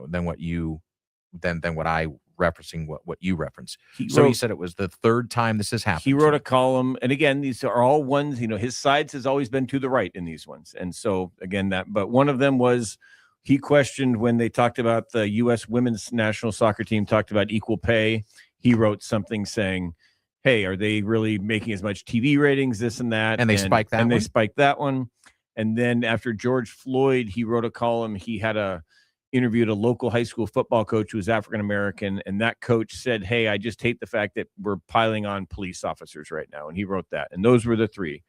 Speaker 21: referencing what you referenced. He said it was the third time this has happened.
Speaker 19: He wrote a column, and again, these are all ones, his sides has always been to the right in these ones. And so again, but one of them was, he questioned when they talked about the U.S. women's national soccer team talked about equal pay. He wrote something saying, hey, are they really making as much TV ratings, this and that?
Speaker 21: And they spiked that one.
Speaker 19: They spiked that one. And then after George Floyd, he wrote a column. He had interviewed a local high school football coach who was African-American. And that coach said, hey, I just hate the fact that we're piling on police officers right now. And he wrote that. And those were the three.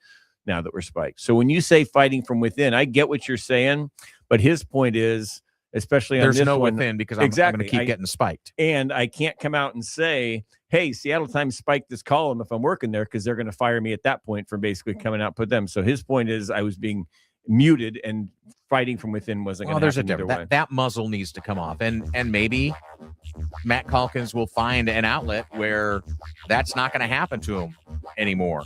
Speaker 19: now that we're spiked. So when you say fighting from within, I get what you're saying, but his point is, especially on
Speaker 21: There's
Speaker 19: this
Speaker 21: no
Speaker 19: one,
Speaker 21: within because I'm going to keep getting spiked.
Speaker 19: And I can't come out and say, hey, Seattle Times spiked this column if I'm working there, because they're going to fire me at that point for basically coming out and put them. So his point is I was being muted, and fighting from within wasn't going to happen either way.
Speaker 21: That muzzle needs to come off, and maybe Matt Calkins will find an outlet where that's not going to happen to him anymore.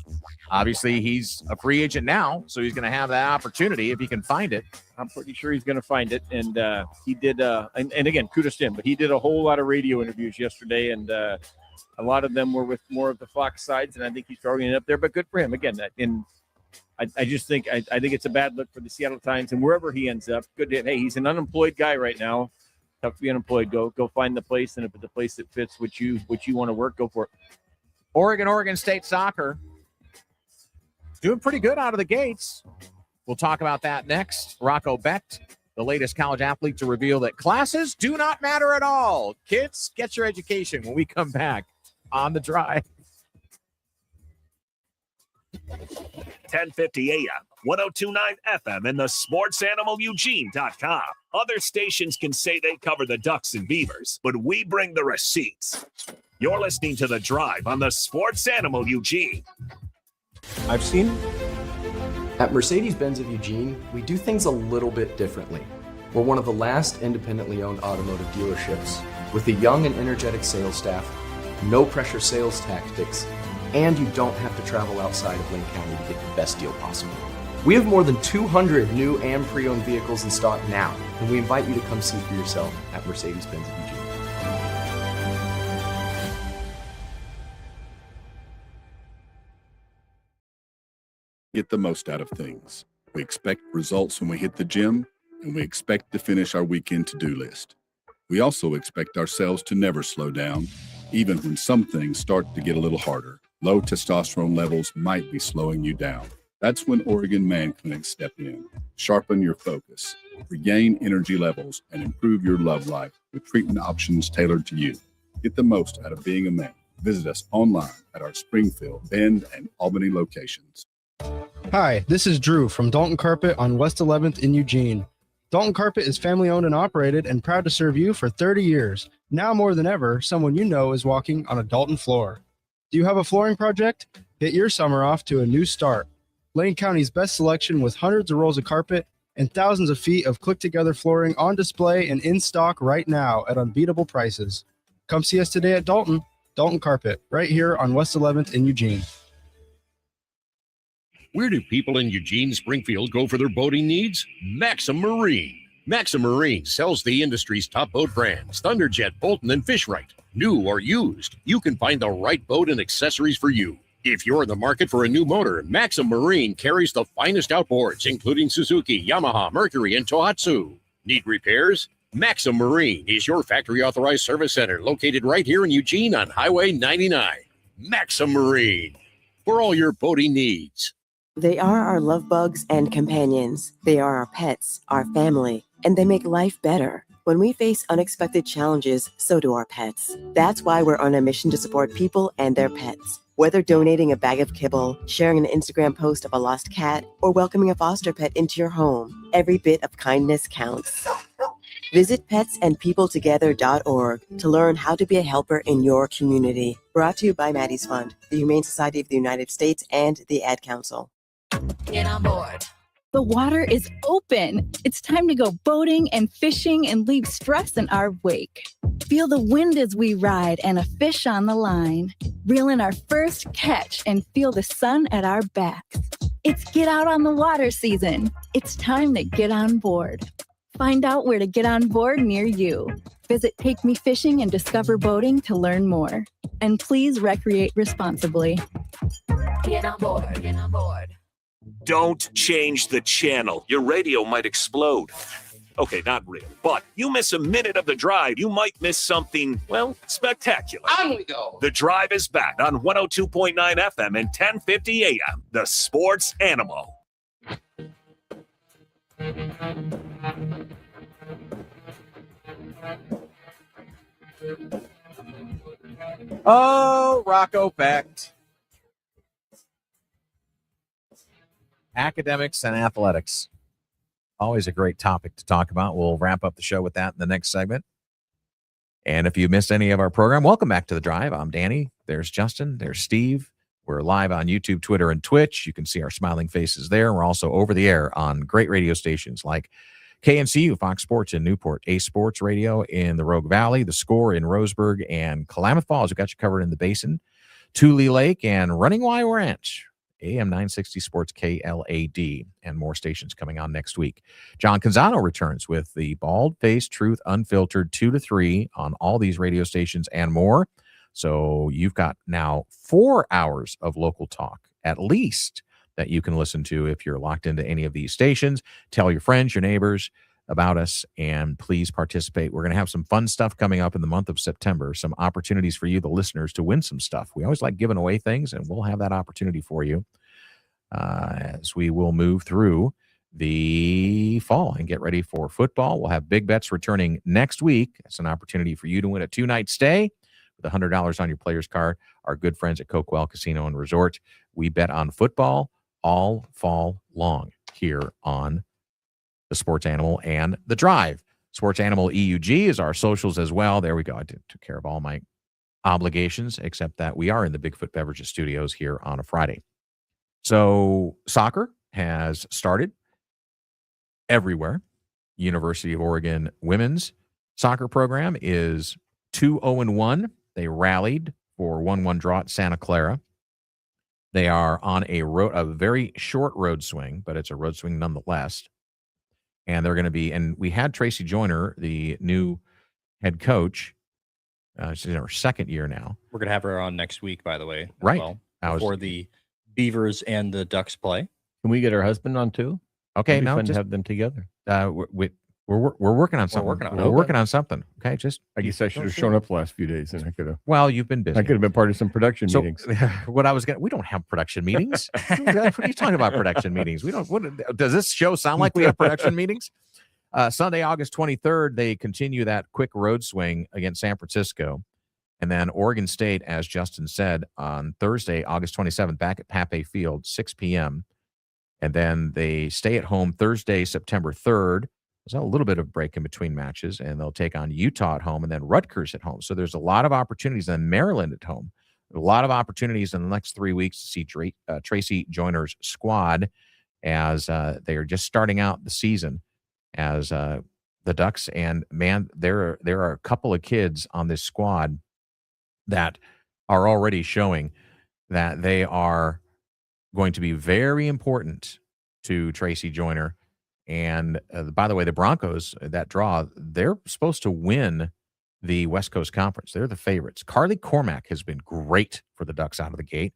Speaker 21: Obviously, he's a free agent now, so he's going to have that opportunity if he can find it.
Speaker 19: I'm pretty sure he's going to find it, and he did. And again, kudos to him, but he did a whole lot of radio interviews yesterday, and a lot of them were with more of the Fox sides, and I think he's throwing it up there. But good for him. Again, I just think I think it's a bad look for the Seattle Times and wherever he ends up. Good. Hey, he's an unemployed guy right now. Tough to be unemployed. Go find the place, and if it's the place that fits what you want to work, go for it.
Speaker 21: Oregon State soccer doing pretty good out of the gates. We'll talk about that next. Rocco Becht, the latest college athlete to reveal that classes do not matter at all. Kids, get your education when we come back on The Drive.
Speaker 13: 1050 AM, 1029 FM, and the sportsanimalueugene.com. Other stations can say they cover the Ducks and Beavers, but we bring the receipts. You're listening to The Drive on the Sports Animal Eugene.
Speaker 1: I've seen at Mercedes-Benz of Eugene, we do things a little bit differently. We're one of the last independently owned automotive dealerships with a young and energetic sales staff, no pressure sales tactics, and you don't have to travel outside of Lane County to get the best deal possible. We have more than 200 new and pre-owned vehicles in stock now, and we invite you to come see for yourself at Mercedes-Benz of Eugene.
Speaker 2: Get the most out of things. We expect results when we hit the gym, and we expect to finish our weekend to-do list. We also expect ourselves to never slow down, even when some things start to get a little harder. Low testosterone levels might be slowing you down. That's when Oregon Man Clinics step in. Sharpen your focus, regain energy levels, and improve your love life with treatment options tailored to you. Get the most out of being a man. Visit us online at our Springfield, Bend, and Albany locations.
Speaker 5: Hi, this is Drew from Dalton Carpet on West 11th in Eugene. Dalton Carpet is family owned and operated and proud to serve you for 30 years. Now more than ever, someone you know is walking on a Dalton floor. Do you have a flooring project? Get your summer off to a new start. Lane County's best selection with hundreds of rolls of carpet and thousands of feet of click-together flooring on display and in stock right now at unbeatable prices. Come see us today at Dalton Carpet, right here on West 11th in Eugene.
Speaker 18: Where do people in Eugene, Springfield go for their boating needs? Maxim Marine. Maxim Marine sells the industry's top boat brands, Thunderjet, Bolton, and Fishrite. New or used, you can find the right boat and accessories for you. If you're in the market for a new motor, Maxim Marine carries the finest outboards, including Suzuki, Yamaha, Mercury, and Tohatsu. Need repairs? Maxim Marine is your factory-authorized service center located right here in Eugene on Highway 99. Maxim Marine, for all your boating needs.
Speaker 20: They are our love bugs and companions. They are our pets, our family, and they make life better. When we face unexpected challenges, so do our pets. That's why we're on a mission to support people and their pets. Whether donating a bag of kibble, sharing an Instagram post of a lost cat, or welcoming a foster pet into your home, every bit of kindness counts. Visit petsandpeopletogether.org to learn how to be a helper in your community. Brought to you by Maddie's Fund, the Humane Society of the United States, and the Ad Council.
Speaker 23: Get on board. The water is open. It's time to go boating and fishing and leave stress in our wake. Feel the wind as we ride and a fish on the line. Reel in our first catch and feel the sun at our backs. It's get out on the water season. It's time to get on board. Find out where to get on board near you. Visit Take Me Fishing and Discover Boating to learn more. And please recreate responsibly. Get on board. Get on board.
Speaker 13: Don't change the channel. Your radio might explode. Okay, not real, but you miss a minute of The Drive, you might miss something, well, spectacular.
Speaker 15: On we go.
Speaker 13: The Drive is back on 102.9 FM and 1050 AM, the Sports Animal.
Speaker 21: Oh, Rocco Becht. Academics and athletics. Always a great topic to talk about. We'll wrap up the show with that in the next segment. And if you missed any of our program, welcome back to The Drive. I'm Danny. There's Justin. There's Steve. We're live on YouTube, Twitter, and Twitch. You can see our smiling faces there. We're also over the air on great radio stations like KNCU, Fox Sports in Newport, Ace Sports Radio in the Rogue Valley, The Score in Roseburg, and Klamath Falls. We've got you covered in the Basin, Tule Lake, and Running Wild Ranch. AM 960 Sports KLAD, and more stations coming on next week. John Canzano returns with the bald-faced truth unfiltered 2 to 3 on all these radio stations and more. So you've got now 4 hours of local talk, at least, that you can listen to if you're locked into any of these stations. Tell your friends, your neighbors about us, and please participate. We're going to have some fun stuff coming up in the month of September, some opportunities for you, the listeners, to win some stuff. We always like giving away things, and we'll have that opportunity for you as we will move through the fall and get ready for football. We'll have Big Bets returning next week. It's an opportunity for you to win a 2-night stay with $100 on your player's card. Our good friends at Cokewell Casino and Resort. We bet on football all fall long here on the Sports Animal and The Drive. Sports Animal EUG is our socials as well. There we go. I took care of all my obligations, except that we are in the Bigfoot Beverages studios here on a Friday. So soccer has started everywhere. University of Oregon women's soccer program is 2-0-1. They rallied for 1-1 draw at Santa Clara. They are on a very short road swing, but it's a road swing nonetheless. And they're going to be, and we had Tracy Joyner, the new head coach. She's in her second year now.
Speaker 4: We're going to have her on next week, by the way.
Speaker 21: Right.
Speaker 4: Well, before the Beavers and the Ducks play.
Speaker 19: Can we get her husband on too?
Speaker 21: Okay,
Speaker 19: It'd be
Speaker 21: no,
Speaker 19: fun to
Speaker 21: just
Speaker 19: have them together.
Speaker 21: we're working on something. We're working on something. Okay, just
Speaker 19: I guess I should have shown up the last few days, and I could have.
Speaker 21: Well, you've been busy.
Speaker 19: I could have been part of some production meetings.
Speaker 21: What I was going, we don't have production meetings. What are you talking about? Production meetings? We don't. What does this show sound like? We have production meetings. Sunday, August 23rd, they continue that quick road swing against San Francisco. And then Oregon State, as Justin said, on Thursday, August 27th, back at Pape Field, 6 p.m. And then they stay at home Thursday, September 3rd. There's a little bit of break in between matches, and they'll take on Utah at home and then Rutgers at home. So there's a lot of opportunities, and Maryland at home. A lot of opportunities in the next 3 weeks to see Tracy Joyner's squad as they are just starting out the season as the Ducks. And, man, there are a couple of kids on this squad that are already showing that they are going to be very important to Tracy Joyner. And by the way, the Broncos, that draw, they're supposed to win the West Coast Conference. They're the favorites. Carly Cormack has been great for the Ducks out of the gate.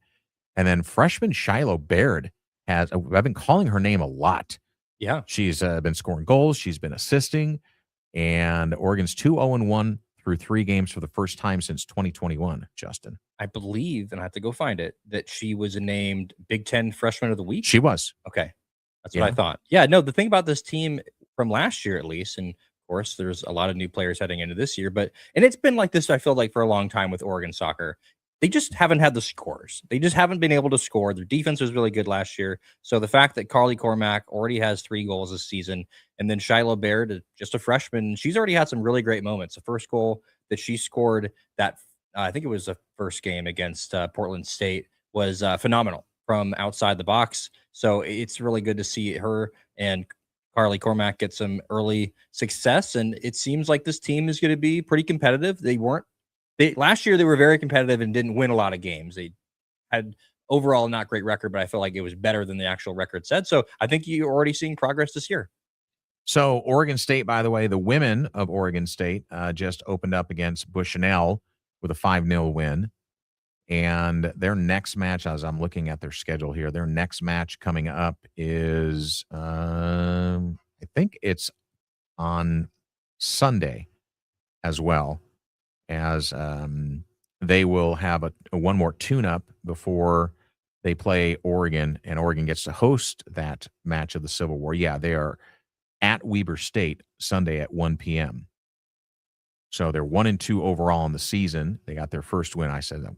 Speaker 21: And then freshman Shiloh Baird I've been calling her name a lot.
Speaker 4: Yeah.
Speaker 21: She's been scoring goals. She's been assisting. And Oregon's 2-0-1 through 3 games for the first time since 2021, Justin.
Speaker 4: I believe, and I have to go find it, that she was named Big Ten Freshman of the Week.
Speaker 21: She was.
Speaker 4: Okay. That's what I thought. Yeah, no, the thing about this team from last year, at least, and of course, there's a lot of new players heading into this year, and it's been like this, I feel like, for a long time with Oregon soccer. They just haven't had the scores. They just haven't been able to score. Their defense was really good last year. So the fact that Carly Cormack already has 3 goals this season, and then Shiloh Baird, just a freshman, she's already had some really great moments. The first goal that she scored, that I think it was the first game against Portland State, was phenomenal from outside the box. So it's really good to see her and Carly Cormack get some early success. And it seems like this team is going to be pretty competitive. Last year, they were very competitive and didn't win a lot of games. They had overall not great record, but I feel like it was better than the actual record said. So I think you're already seeing progress this year.
Speaker 21: So Oregon State, by the way, the women of Oregon State just opened up against Bushnell with a 5-0 win. And their next match, as I'm looking at their schedule here, their next match coming up is, I think it's on Sunday as well, as they will have a one more tune-up before they play Oregon, and Oregon gets to host that match of the Civil War. Yeah, they are at Weber State Sunday at 1 p.m. So they're 1-2 overall in the season. They got their first win. I said that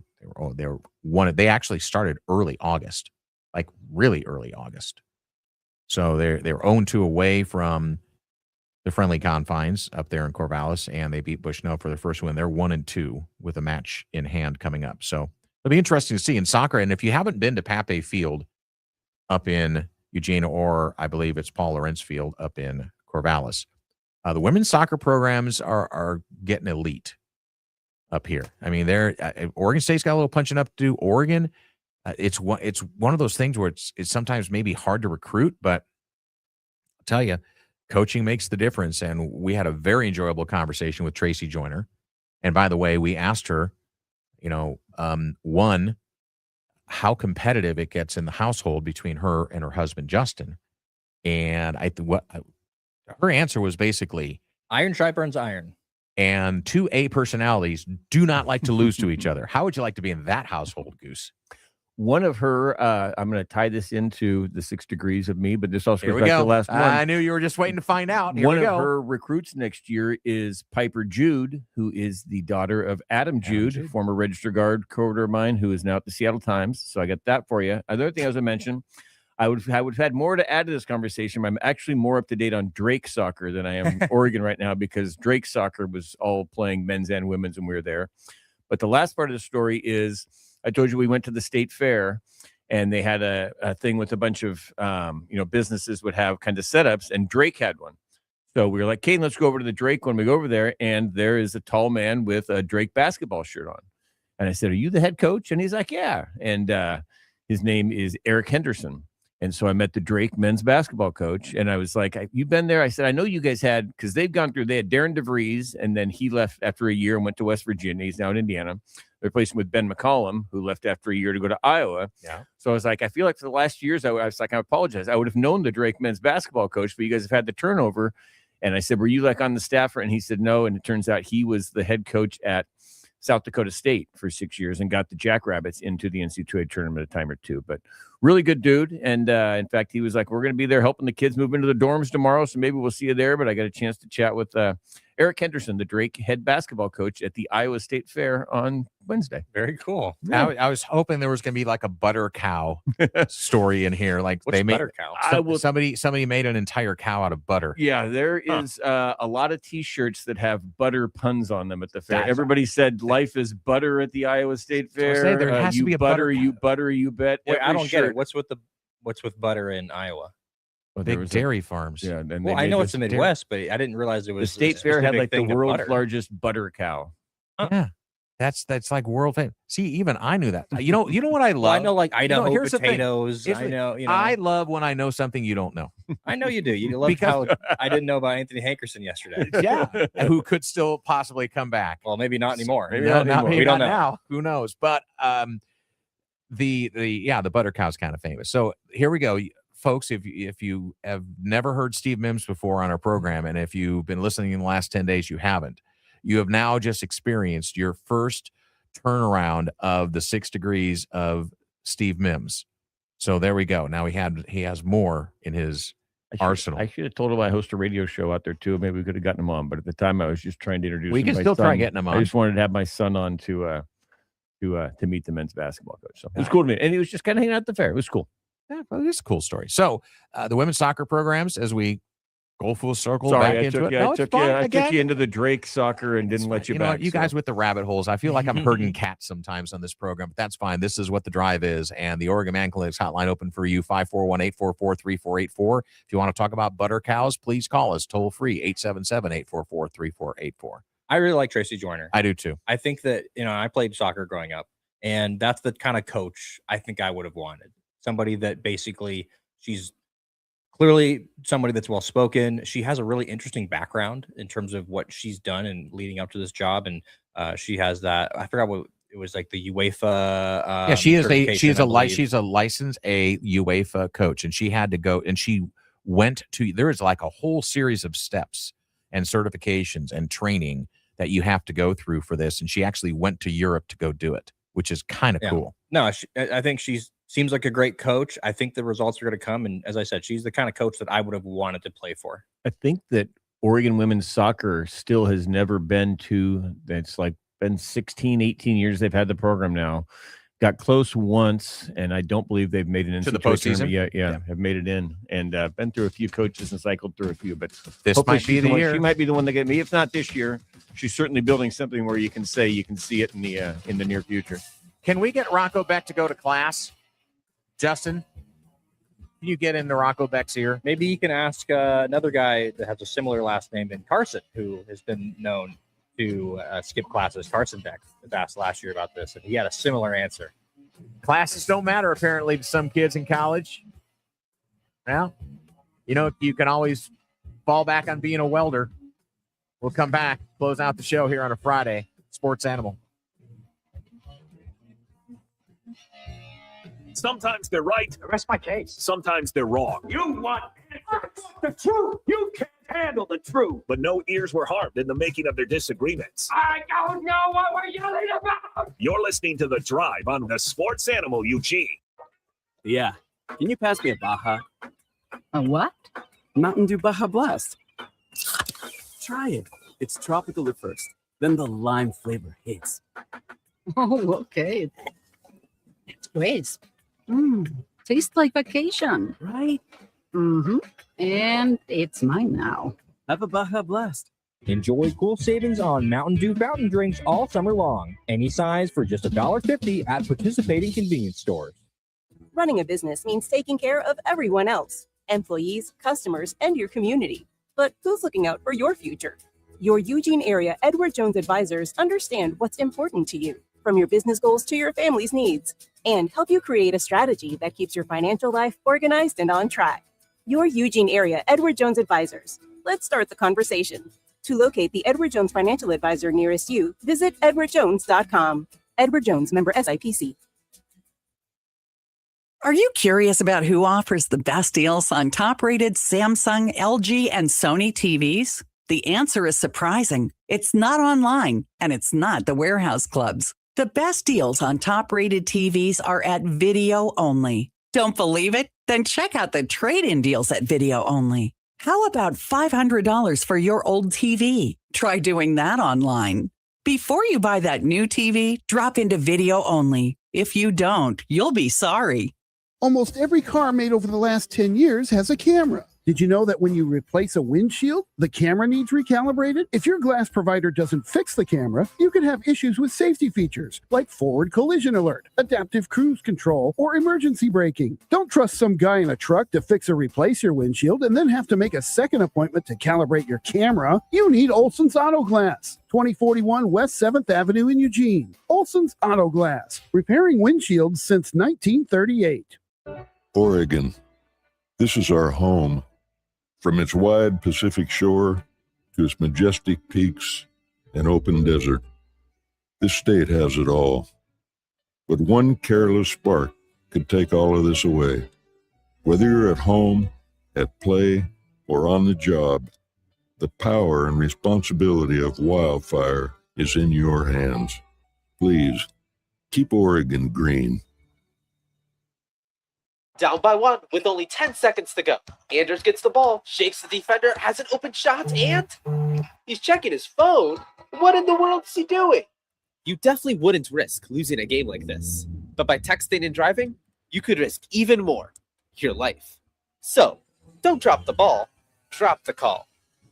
Speaker 21: they were one. They actually started early August, like really early August. So they're 0-2 away from the friendly confines up there in Corvallis, and they beat Bushnell for their first win. They're 1-2 with a match in hand coming up. So it'll be interesting to see in soccer. And if you haven't been to Pape Field up in Eugene, or I believe it's Paul Lorentz Field up in Corvallis, the women's soccer programs are getting elite up here. I mean, Oregon State's got a little punching up to do. Oregon, it's one of those things where it's sometimes maybe hard to recruit, but I'll tell you, coaching makes the difference. And we had a very enjoyable conversation with Tracy Joyner. And by the way, we asked her, one, how competitive it gets in the household between her and her husband Justin. And her answer was basically
Speaker 4: iron sharpens iron.
Speaker 21: And 2 A personalities do not like to lose to each other. How would you like to be in that household, Goose?
Speaker 19: One of her, I'm going to tie this into the 6 degrees of me, but this also
Speaker 21: Here
Speaker 19: goes
Speaker 21: we
Speaker 19: back to
Speaker 21: go.
Speaker 19: the last one.
Speaker 21: I knew you were just waiting to find out. Here
Speaker 19: One
Speaker 21: we
Speaker 19: of
Speaker 21: go.
Speaker 19: her recruits next year is Piper Jude, who is the daughter of Adam Jude, former register guard reporter of mine, who is now at the Seattle Times. So I got that for you. Another thing I was going to mention, I would have had more to add to this conversation. I'm actually more up to date on Drake soccer than I am Oregon right now, because Drake soccer was all playing men's and women's when we were there. But the last part of the story is, I told you we went to the state fair, and they had a thing with a bunch of businesses would have kind of setups, and Drake had one. So we were like, "Okay, let's go over to the Drake one." We go over there, and there is a tall man with a Drake basketball shirt on. And I said, "Are you the head coach?" And he's like, "Yeah." And his name is Eric Henderson. And so I met the Drake men's basketball coach, and I was like, "You've been there?" I said, "I know you guys had," because they had Darren DeVries, and then he left after a year and went to West Virginia. He's now in Indiana. They replaced him with Ben McCollum, who left after a year to go to Iowa.
Speaker 21: Yeah.
Speaker 19: So I was like, I feel like for the last years, I was like, I apologize. I would have known the Drake men's basketball coach, but you guys have had the turnover. And I said, "Were you like on the staff?" And he said, "No." And it turns out he was the head coach at South Dakota State for 6 years and got the Jackrabbits into the NCAA tournament a time or two. But really good dude. And in fact, he was like, "We're going to be there helping the kids move into the dorms tomorrow, so maybe we'll see you there." But I got a chance to chat with Eric Henderson, the Drake head basketball coach at the Iowa State Fair on Wednesday.
Speaker 4: Very cool.
Speaker 21: Yeah. I was hoping there was going to be like a butter cow story in here. Like
Speaker 4: What's butter cow?
Speaker 21: Somebody made an entire cow out of butter.
Speaker 19: Yeah, there is a lot of T-shirts that have butter puns on them at the fair.
Speaker 21: That's
Speaker 19: Everybody said life is butter at the Iowa State Fair.
Speaker 21: Say, there has to
Speaker 19: you
Speaker 21: be a
Speaker 19: butter,
Speaker 21: butter
Speaker 19: you butter, you bet.
Speaker 4: Wait, I
Speaker 19: Every
Speaker 4: don't get
Speaker 19: shirt.
Speaker 4: it. What's with butter in Iowa?
Speaker 19: Well, there
Speaker 21: Big
Speaker 19: was
Speaker 21: dairy farms.
Speaker 19: Yeah, and
Speaker 4: Well,
Speaker 19: they
Speaker 4: I
Speaker 19: made
Speaker 4: know
Speaker 19: this
Speaker 4: it's the Midwest, but I didn't realize it
Speaker 19: The
Speaker 4: was
Speaker 19: state
Speaker 4: a
Speaker 19: fair had
Speaker 4: specific
Speaker 19: like the
Speaker 4: thing of
Speaker 19: world's
Speaker 4: butter.
Speaker 19: largest butter cow.
Speaker 21: Yeah. That's like world famous. See, even I knew that. You know what I love?
Speaker 4: Well, I know like Idaho
Speaker 21: here's the thing.
Speaker 4: potatoes.
Speaker 21: Here's
Speaker 4: I
Speaker 21: the-
Speaker 4: know,
Speaker 21: I love when I know something you don't know.
Speaker 4: I know you do. You love how I didn't know about Anthony Hankerson yesterday.
Speaker 21: Yeah, who could still possibly come back.
Speaker 4: Well, maybe not anymore.
Speaker 21: Maybe not anymore.
Speaker 4: We don't know.
Speaker 21: Now. Who knows? But the butter cow's kind of famous. So here we go, folks. If you have never heard Steve Mims before on our program, and if you've been listening in the last 10 days, you haven't. You have now just experienced your first turnaround of the 6 degrees of Steve Mims. So there we go. Now he has more in his arsenal.
Speaker 19: I should have told him I host a radio show out there too. Maybe we could have gotten him on, but at the time I was just trying to introduce.
Speaker 21: We
Speaker 19: him
Speaker 21: can
Speaker 19: to my
Speaker 21: still try
Speaker 19: son.
Speaker 21: getting him
Speaker 19: I
Speaker 21: on.
Speaker 19: just wanted to have my son on to meet the men's basketball coach. So it was cool to meet, and he was just kind of hanging out at the fair. It was cool.
Speaker 21: Yeah, well, it's a cool story. So the women's soccer programs, as we go full circle back
Speaker 19: Sorry, I
Speaker 21: into
Speaker 19: took
Speaker 21: it.
Speaker 19: you.
Speaker 21: No,
Speaker 19: I
Speaker 21: it's
Speaker 19: took
Speaker 21: fine.
Speaker 19: you. I
Speaker 21: Again,
Speaker 19: took you into the Drake soccer and didn't let you
Speaker 21: know
Speaker 19: back.
Speaker 21: what? You
Speaker 19: so.
Speaker 21: guys with the rabbit holes. I feel like I'm herding cats sometimes on this program, but that's fine. This is what the drive is. And the Oregon Man Clinics hotline open for you, 541-844-3484. If you want to talk about butter cows, please call us toll free, 877-844-3484.
Speaker 4: I really like Tracy Joyner.
Speaker 21: I do too.
Speaker 4: I think that, I played soccer growing up, and that's the kind of coach I think I would have wanted. Somebody that basically, she's clearly somebody that's well-spoken. She has a really interesting background in terms of what she's done and leading up to this job. And she has that, I forgot what it was, like the UEFA.
Speaker 21: She's a licensed UEFA coach, and she had to go, and she went to, there is like a whole series of steps and certifications and training that you have to go through for this. And she actually went to Europe to go do it, which is kind of cool.
Speaker 4: No, I think seems like a great coach. I think the results are going to come. And as I said, she's the kind of coach that I would have wanted to play for.
Speaker 19: I think that Oregon women's soccer still has never been to, it's like been 16, 18 years they've had the program now. got close once, and I don't believe they've made it into
Speaker 21: the postseason.
Speaker 19: Yeah, have made it in, and been through a few coaches and cycled through a few. But
Speaker 21: This
Speaker 19: hopefully
Speaker 21: might be
Speaker 19: she's
Speaker 21: the
Speaker 19: one-
Speaker 21: year.
Speaker 19: She might be the one that get me. If not this year, she's certainly building something where you can say you can see it in the near future.
Speaker 21: Can we get Rocco Beck to go to class? Justin, can you get into Rocco Beck's ear?
Speaker 4: Maybe you can ask another guy that has a similar last name than Carson, who has been known to skip classes. Carson Beck was asked last year about this, and he had a similar answer.
Speaker 21: Classes don't matter, apparently, to some kids in college. Well, you can always fall back on being a welder. We'll come back, close out the show here on a Friday. Sports Animal.
Speaker 13: Sometimes they're right.
Speaker 4: Rest my case.
Speaker 13: Sometimes they're wrong.
Speaker 15: You want the truth. You can't handle the truth.
Speaker 13: But no ears were harmed in the making of their disagreements.
Speaker 15: I don't know what we're yelling about.
Speaker 13: You're listening to The Drive on the Sports Animal Eugene.
Speaker 3: Yeah. Can you pass me a Baja?
Speaker 6: A what?
Speaker 3: Mountain Dew Baja Blast. Try it. It's tropical at first. Then the lime flavor hits.
Speaker 6: Oh, okay. It's great. Tastes like vacation.
Speaker 3: Right?
Speaker 6: Mm-hmm. And it's mine now.
Speaker 3: Have a Baja Blast.
Speaker 14: Enjoy cool savings on Mountain Dew fountain drinks all summer long. Any size for just $1.50 at participating convenience stores.
Speaker 7: Running a business means taking care of everyone else, employees, customers, and your community. But who's looking out for your future? Your Eugene area Edward Jones advisors understand what's important to you, from your business goals to your family's needs, and help you create a strategy that keeps your financial life organized and on track. Your Eugene area Edward Jones advisors. Let's start the conversation. To locate the Edward Jones financial advisor nearest you, visit edwardjones.com. Edward Jones, member SIPC.
Speaker 10: Are you curious about who offers the best deals on top-rated Samsung, LG, and Sony TVs? The answer is surprising. It's not online, and it's not the warehouse clubs. The best deals on top-rated TVs are at Video Only. Don't believe it? Then check out the trade-in deals at Video Only. How about $500 for your old TV? Try doing that online. Before you buy that new TV, drop into Video Only. If you don't, you'll be sorry.
Speaker 22: Almost every car made over the last 10 years has a camera. Did you know that when you replace a windshield, the camera needs recalibrated? If your glass provider doesn't fix the camera, you could have issues with safety features like forward collision alert, adaptive cruise control, or emergency braking. Don't trust some guy in a truck to fix or replace your windshield and then have to make a second appointment to calibrate your camera. You need Olson's Auto Glass, 2041 West 7th Avenue in Eugene. Olson's Auto Glass, repairing windshields since 1938.
Speaker 24: Oregon. This is our home. From its wide Pacific shore to its majestic peaks and open desert, this state has it all. But one careless spark could take all of this away. Whether you're at home, at play, or on the job, the power and responsibility of wildfire is in your hands. Please, keep Oregon green.
Speaker 27: Down by one with only 10 seconds to go. Anders gets the ball, shakes the defender, has an open shot, and he's checking his phone. What in the world is he doing?
Speaker 3: You definitely wouldn't risk losing a game like this. But by texting and driving, you could risk even more. Your life. So, don't drop the ball, drop the call.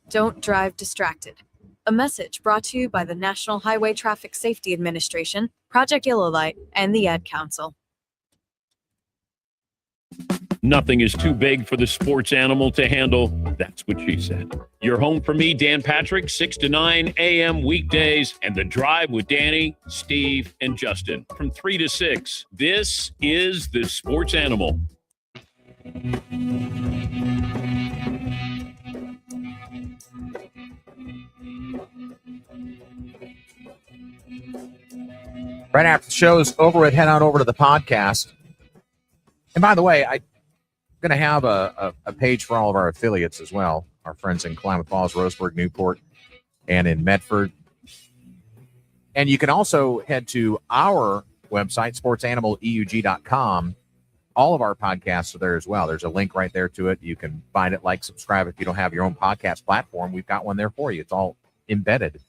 Speaker 28: Don't drive distracted. A message brought to you by the National Highway Traffic Safety Administration, Project Yellow Light, and the Ad Council.
Speaker 8: Nothing is too big for the sports animal to handle. That's what she said. You're home for me, Dan Patrick, 6 to 9 a.m. weekdays, and The Drive with Danny, Steve, and Justin from 3 to 6. This is the sports animal.
Speaker 21: Right after the show's over, we'd head on over to the podcast. And by the way, I'm going to have a page for all of our affiliates as well. Our friends in Klamath Falls, Roseburg, Newport, and in Medford. And you can also head to our website, sportsanimaleug.com. All of our podcasts are there as well. There's a link right there to it. You can find it, like, subscribe. If you don't have your own podcast platform, we've got one there for you. It's all embedded.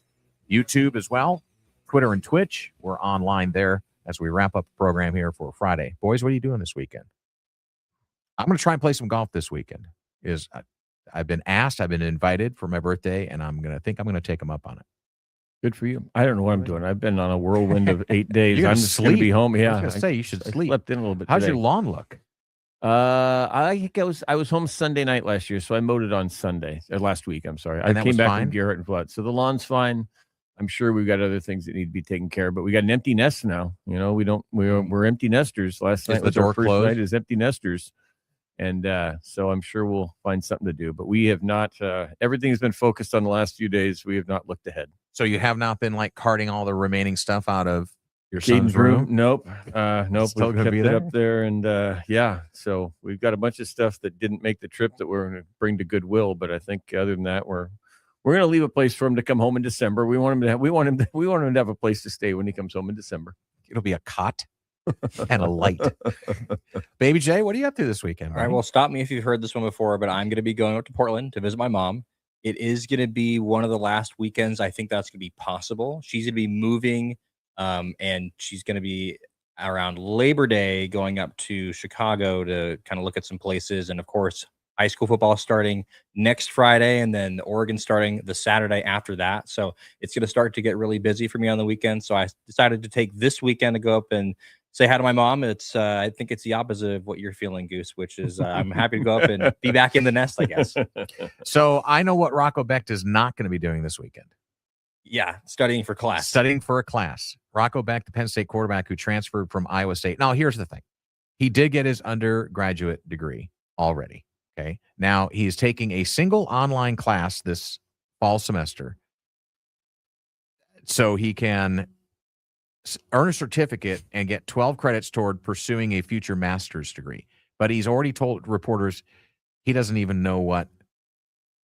Speaker 21: YouTube as well, Twitter and Twitch. We're online there as we wrap up the program here for Friday. Boys, what are you doing this weekend? I'm going to try and play some golf this weekend. I've been asked, I've been invited for my birthday, and I'm going to take them up on it.
Speaker 19: Good for you. I don't know what I'm doing. I've been on a whirlwind of 8 days.
Speaker 21: You're
Speaker 19: I'm just going to be home. Yeah,
Speaker 21: I was going to say you should sleep.
Speaker 19: Slept in a little bit.
Speaker 21: How's
Speaker 19: today.
Speaker 21: your lawn look?
Speaker 19: I think I was home Sunday night last year, so I mowed it on Sunday or last week. I'm sorry.
Speaker 21: And
Speaker 19: I
Speaker 21: that
Speaker 19: came
Speaker 21: was
Speaker 19: back
Speaker 21: fine?
Speaker 19: from Garrett and Flood, so the lawn's fine. I'm sure we've got other things that need to be taken care of, but we got an empty nest now. You know, we're empty nesters. Last night
Speaker 21: the
Speaker 19: was
Speaker 21: door
Speaker 19: our first
Speaker 21: closed?
Speaker 19: night as empty nesters, and so I'm sure we'll find something to do. But we have not. Everything's been focused on the last few days. We have not looked ahead.
Speaker 21: So you have not been like carting all the remaining stuff out of your
Speaker 19: Caden's
Speaker 21: son's room?
Speaker 19: Nope. Nope.
Speaker 21: Still
Speaker 19: We've
Speaker 21: gonna
Speaker 19: kept
Speaker 21: be
Speaker 19: it
Speaker 21: there?
Speaker 19: up there, and yeah. So we've got a bunch of stuff that didn't make the trip that we're going to bring to Goodwill. But I think other than that, we're going to leave a place for him to come home in December. We want him to have a place to stay when he comes home in December.
Speaker 21: It'll be a cot and a light. Baby J, what are you up to this weekend?
Speaker 4: All right, well, stop me if you've heard this one before, but I'm going to be going up to Portland to visit my mom. It is going to be one of the last weekends I think that's going to be possible. She's going to be moving, and she's going to be around Labor Day going up to Chicago to kind of look at some places. And, of course, high school football starting next Friday, and then Oregon starting the Saturday after that. So it's going to start to get really busy for me on the weekend. So I decided to take this weekend to go up and say hi to my mom. It's I think it's the opposite of what you're feeling, Goose, which is I'm happy to go up and be back in the nest, I guess.
Speaker 21: So I know what Rocco Becht is not going to be doing this weekend.
Speaker 4: Yeah, studying for class.
Speaker 21: Studying for a class. Rocco Becht, the Penn State quarterback who transferred from Iowa State. Now, here's the thing. He did get his undergraduate degree already. Okay. Now he is taking a single online class this fall semester so he can earn a certificate and get 12 credits toward pursuing a future master's degree. But he's already told reporters he doesn't even know what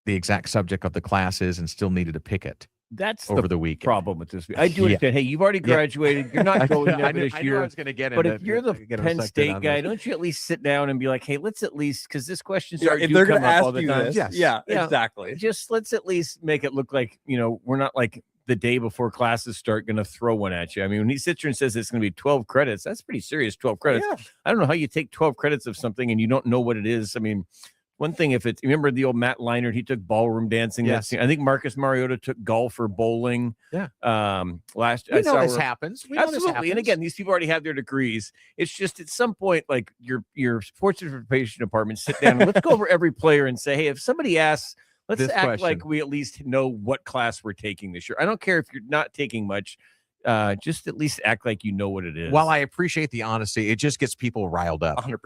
Speaker 21: the exact subject of the class is and still needed to pick it.
Speaker 19: That's
Speaker 21: over the weekend.
Speaker 19: Problem with this. I do understand. Hey, you've already graduated. You're not going there this year.
Speaker 21: I was going to get it.
Speaker 19: But if you're the Penn State guy, don't you at least sit down and be like, hey, let's at least, because this question
Speaker 4: if they're going to ask you this.
Speaker 21: Yes.
Speaker 4: Yeah, exactly.
Speaker 19: Just let's at least make it look like, we're not like the day before classes start going to throw one at you. I mean, when he sits here and says it's going to be 12 credits, that's pretty serious, 12 credits.
Speaker 21: Yeah.
Speaker 19: I don't know how you take 12 credits of something and you don't know what it is. I mean, one thing, remember the old Matt Leinart, he took ballroom dancing.
Speaker 21: Yes.
Speaker 19: I think Marcus Mariota took golf or bowling.
Speaker 21: Yeah.
Speaker 19: Last
Speaker 21: we know this happens. We know this
Speaker 19: absolutely.
Speaker 21: happens.
Speaker 19: And again, these people already have their degrees. It's just at some point, like your sports information department, sit down and let's go over every player and say, hey, if somebody asks, let's
Speaker 21: This
Speaker 19: act
Speaker 21: question.
Speaker 19: like we at least know what class we're taking this year. I don't care if you're not taking much. Just at least act like you know what it is.
Speaker 21: While I appreciate the honesty, it just gets people riled up.
Speaker 4: 100%.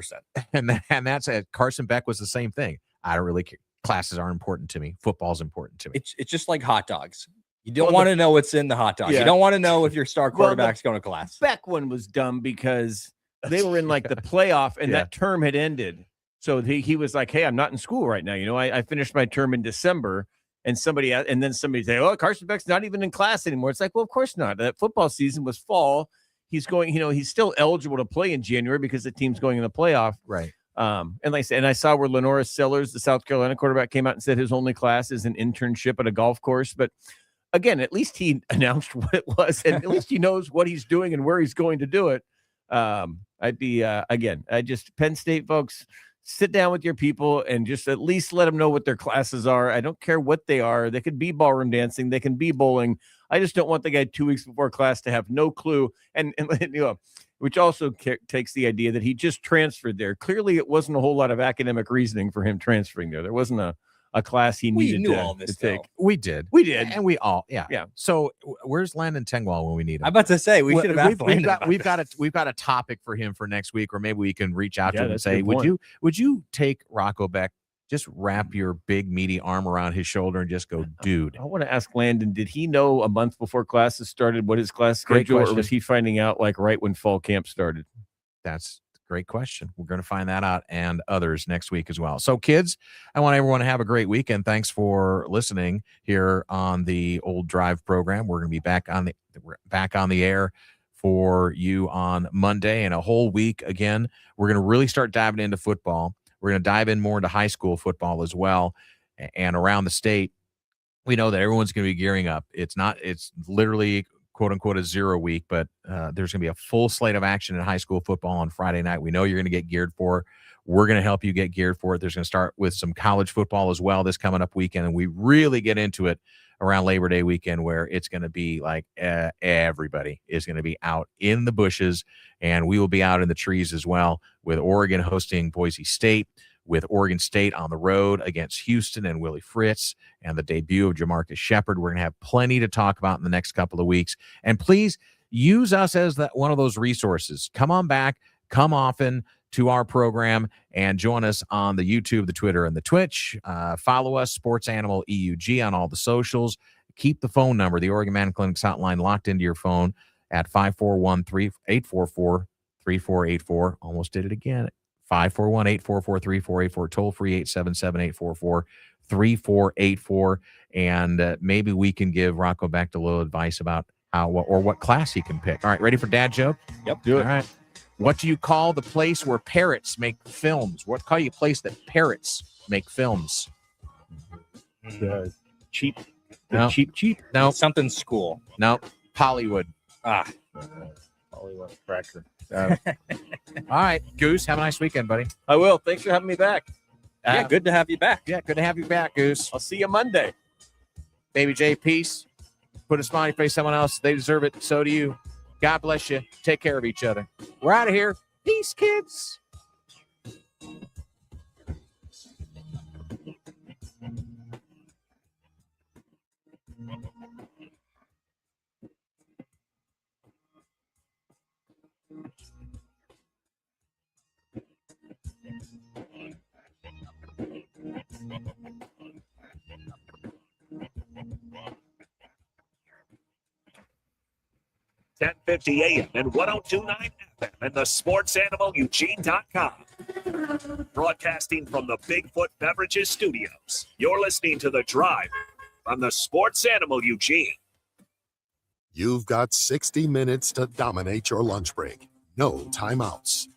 Speaker 21: And that's it. Carson Beck was the same thing. I don't really care. Classes are important to me. Football's important to me.
Speaker 4: It's just like hot dogs. You don't want to know what's in the hot dog.
Speaker 19: Yeah.
Speaker 4: You don't want to know if your star quarterback's going to class.
Speaker 19: Beck one was dumb because they were in like the playoff and that term had ended. So he was like, hey, I'm not in school right now. I finished my term in December. And then somebody say, oh, Carson Beck's not even in class anymore. It's like, well, of course not. That football season was fall. He's going, he's still eligible to play in January because the team's going in the playoff.
Speaker 21: Right.
Speaker 19: And like I said, and I saw where Lenora Sellers, the South Carolina quarterback, came out and said his only class is an internship at a golf course. But again, at least he announced what it was, and at least he knows what he's doing and where he's going to do it. Penn State folks, sit down with your people and just at least let them know what their classes are. I don't care what they are. They could be ballroom dancing. They can be bowling. I just don't want the guy 2 weeks before class to have no clue. And which also takes the idea that he just transferred there. Clearly, it wasn't a whole lot of academic reasoning for him transferring there. There wasn't a class he needed to take.
Speaker 21: We did. And we all, yeah. So where's Landon Tengwall when we need him?
Speaker 4: I'm about to say, we should have asked Landon.
Speaker 21: We've got a topic for him for next week, or maybe we can reach out to him and
Speaker 19: that's a
Speaker 21: say,
Speaker 19: good
Speaker 21: would you take Rocco Beck, just wrap your big meaty arm around his shoulder and just go, dude.
Speaker 19: I want to ask Landon, did he know a month before classes started what his class
Speaker 21: Great
Speaker 19: schedule, or
Speaker 21: question.
Speaker 19: was he finding out like right when fall camp started?
Speaker 21: That's a great question. We're going to find that out and others next week as well. So, kids, I want everyone to have a great weekend. Thanks for listening here on the Old Drive program. We're going to be back on the air for you on Monday and a whole week again. We're going to really start diving into football. We're going to dive in more into high school football as well. And around the state, we know that everyone's going to be gearing up. It's literally quote unquote a 0 week, but there's going to be a full slate of action in high school football on Friday night. We know you're going to get geared for it. We're going to help you get geared for it. There's going to start with some college football as well this coming up weekend, and we really get into it around Labor Day weekend, where it's going to be like everybody is going to be out in the bushes, and we will be out in the trees as well, with Oregon hosting Boise State, with Oregon State on the road against Houston and Willie Fritz, and the debut of Jamarcus Shepard. We're going to have plenty to talk about in the next couple of weeks. And please use us as one of those resources. Come on back, come often to our program, and join us on the YouTube, the Twitter, and the Twitch. Follow us, Sports Animal EUG, on all the socials. Keep the phone number, the Oregon Man Clinic's hotline, locked into your phone at 541-844-3484. Almost did it again. 541-844-3484, toll free 877-844-3484. And maybe we can give Rocco back a little advice about what class he can pick. All right, ready for dad joke?
Speaker 14: Yep, do it.
Speaker 21: All right. What do you call the place where parrots make films? What call you a place that parrots make films?
Speaker 19: Cheap.
Speaker 21: No.
Speaker 19: Cheap.
Speaker 21: No.
Speaker 14: Something school.
Speaker 21: No. Hollywood.
Speaker 19: Hollywood cracker.
Speaker 21: All right, Goose, have a nice weekend, buddy.
Speaker 19: I will. Thanks for having me back.
Speaker 14: Yeah, good to have you back.
Speaker 21: Yeah, good to have you back, Goose.
Speaker 19: I'll see you Monday.
Speaker 21: Baby J, peace. Put a smiley face someone else. They deserve it. So do you. God bless you. Take care of each other. We're out of here. Peace, kids.
Speaker 13: $10:50 a.m. and 102.9 FM and the SportsAnimalEugene.com. Broadcasting from the Bigfoot Beverages Studios. You're listening to The Drive on the Sports Animal Eugene.
Speaker 1: You've got 60 minutes to dominate your lunch break. No timeouts.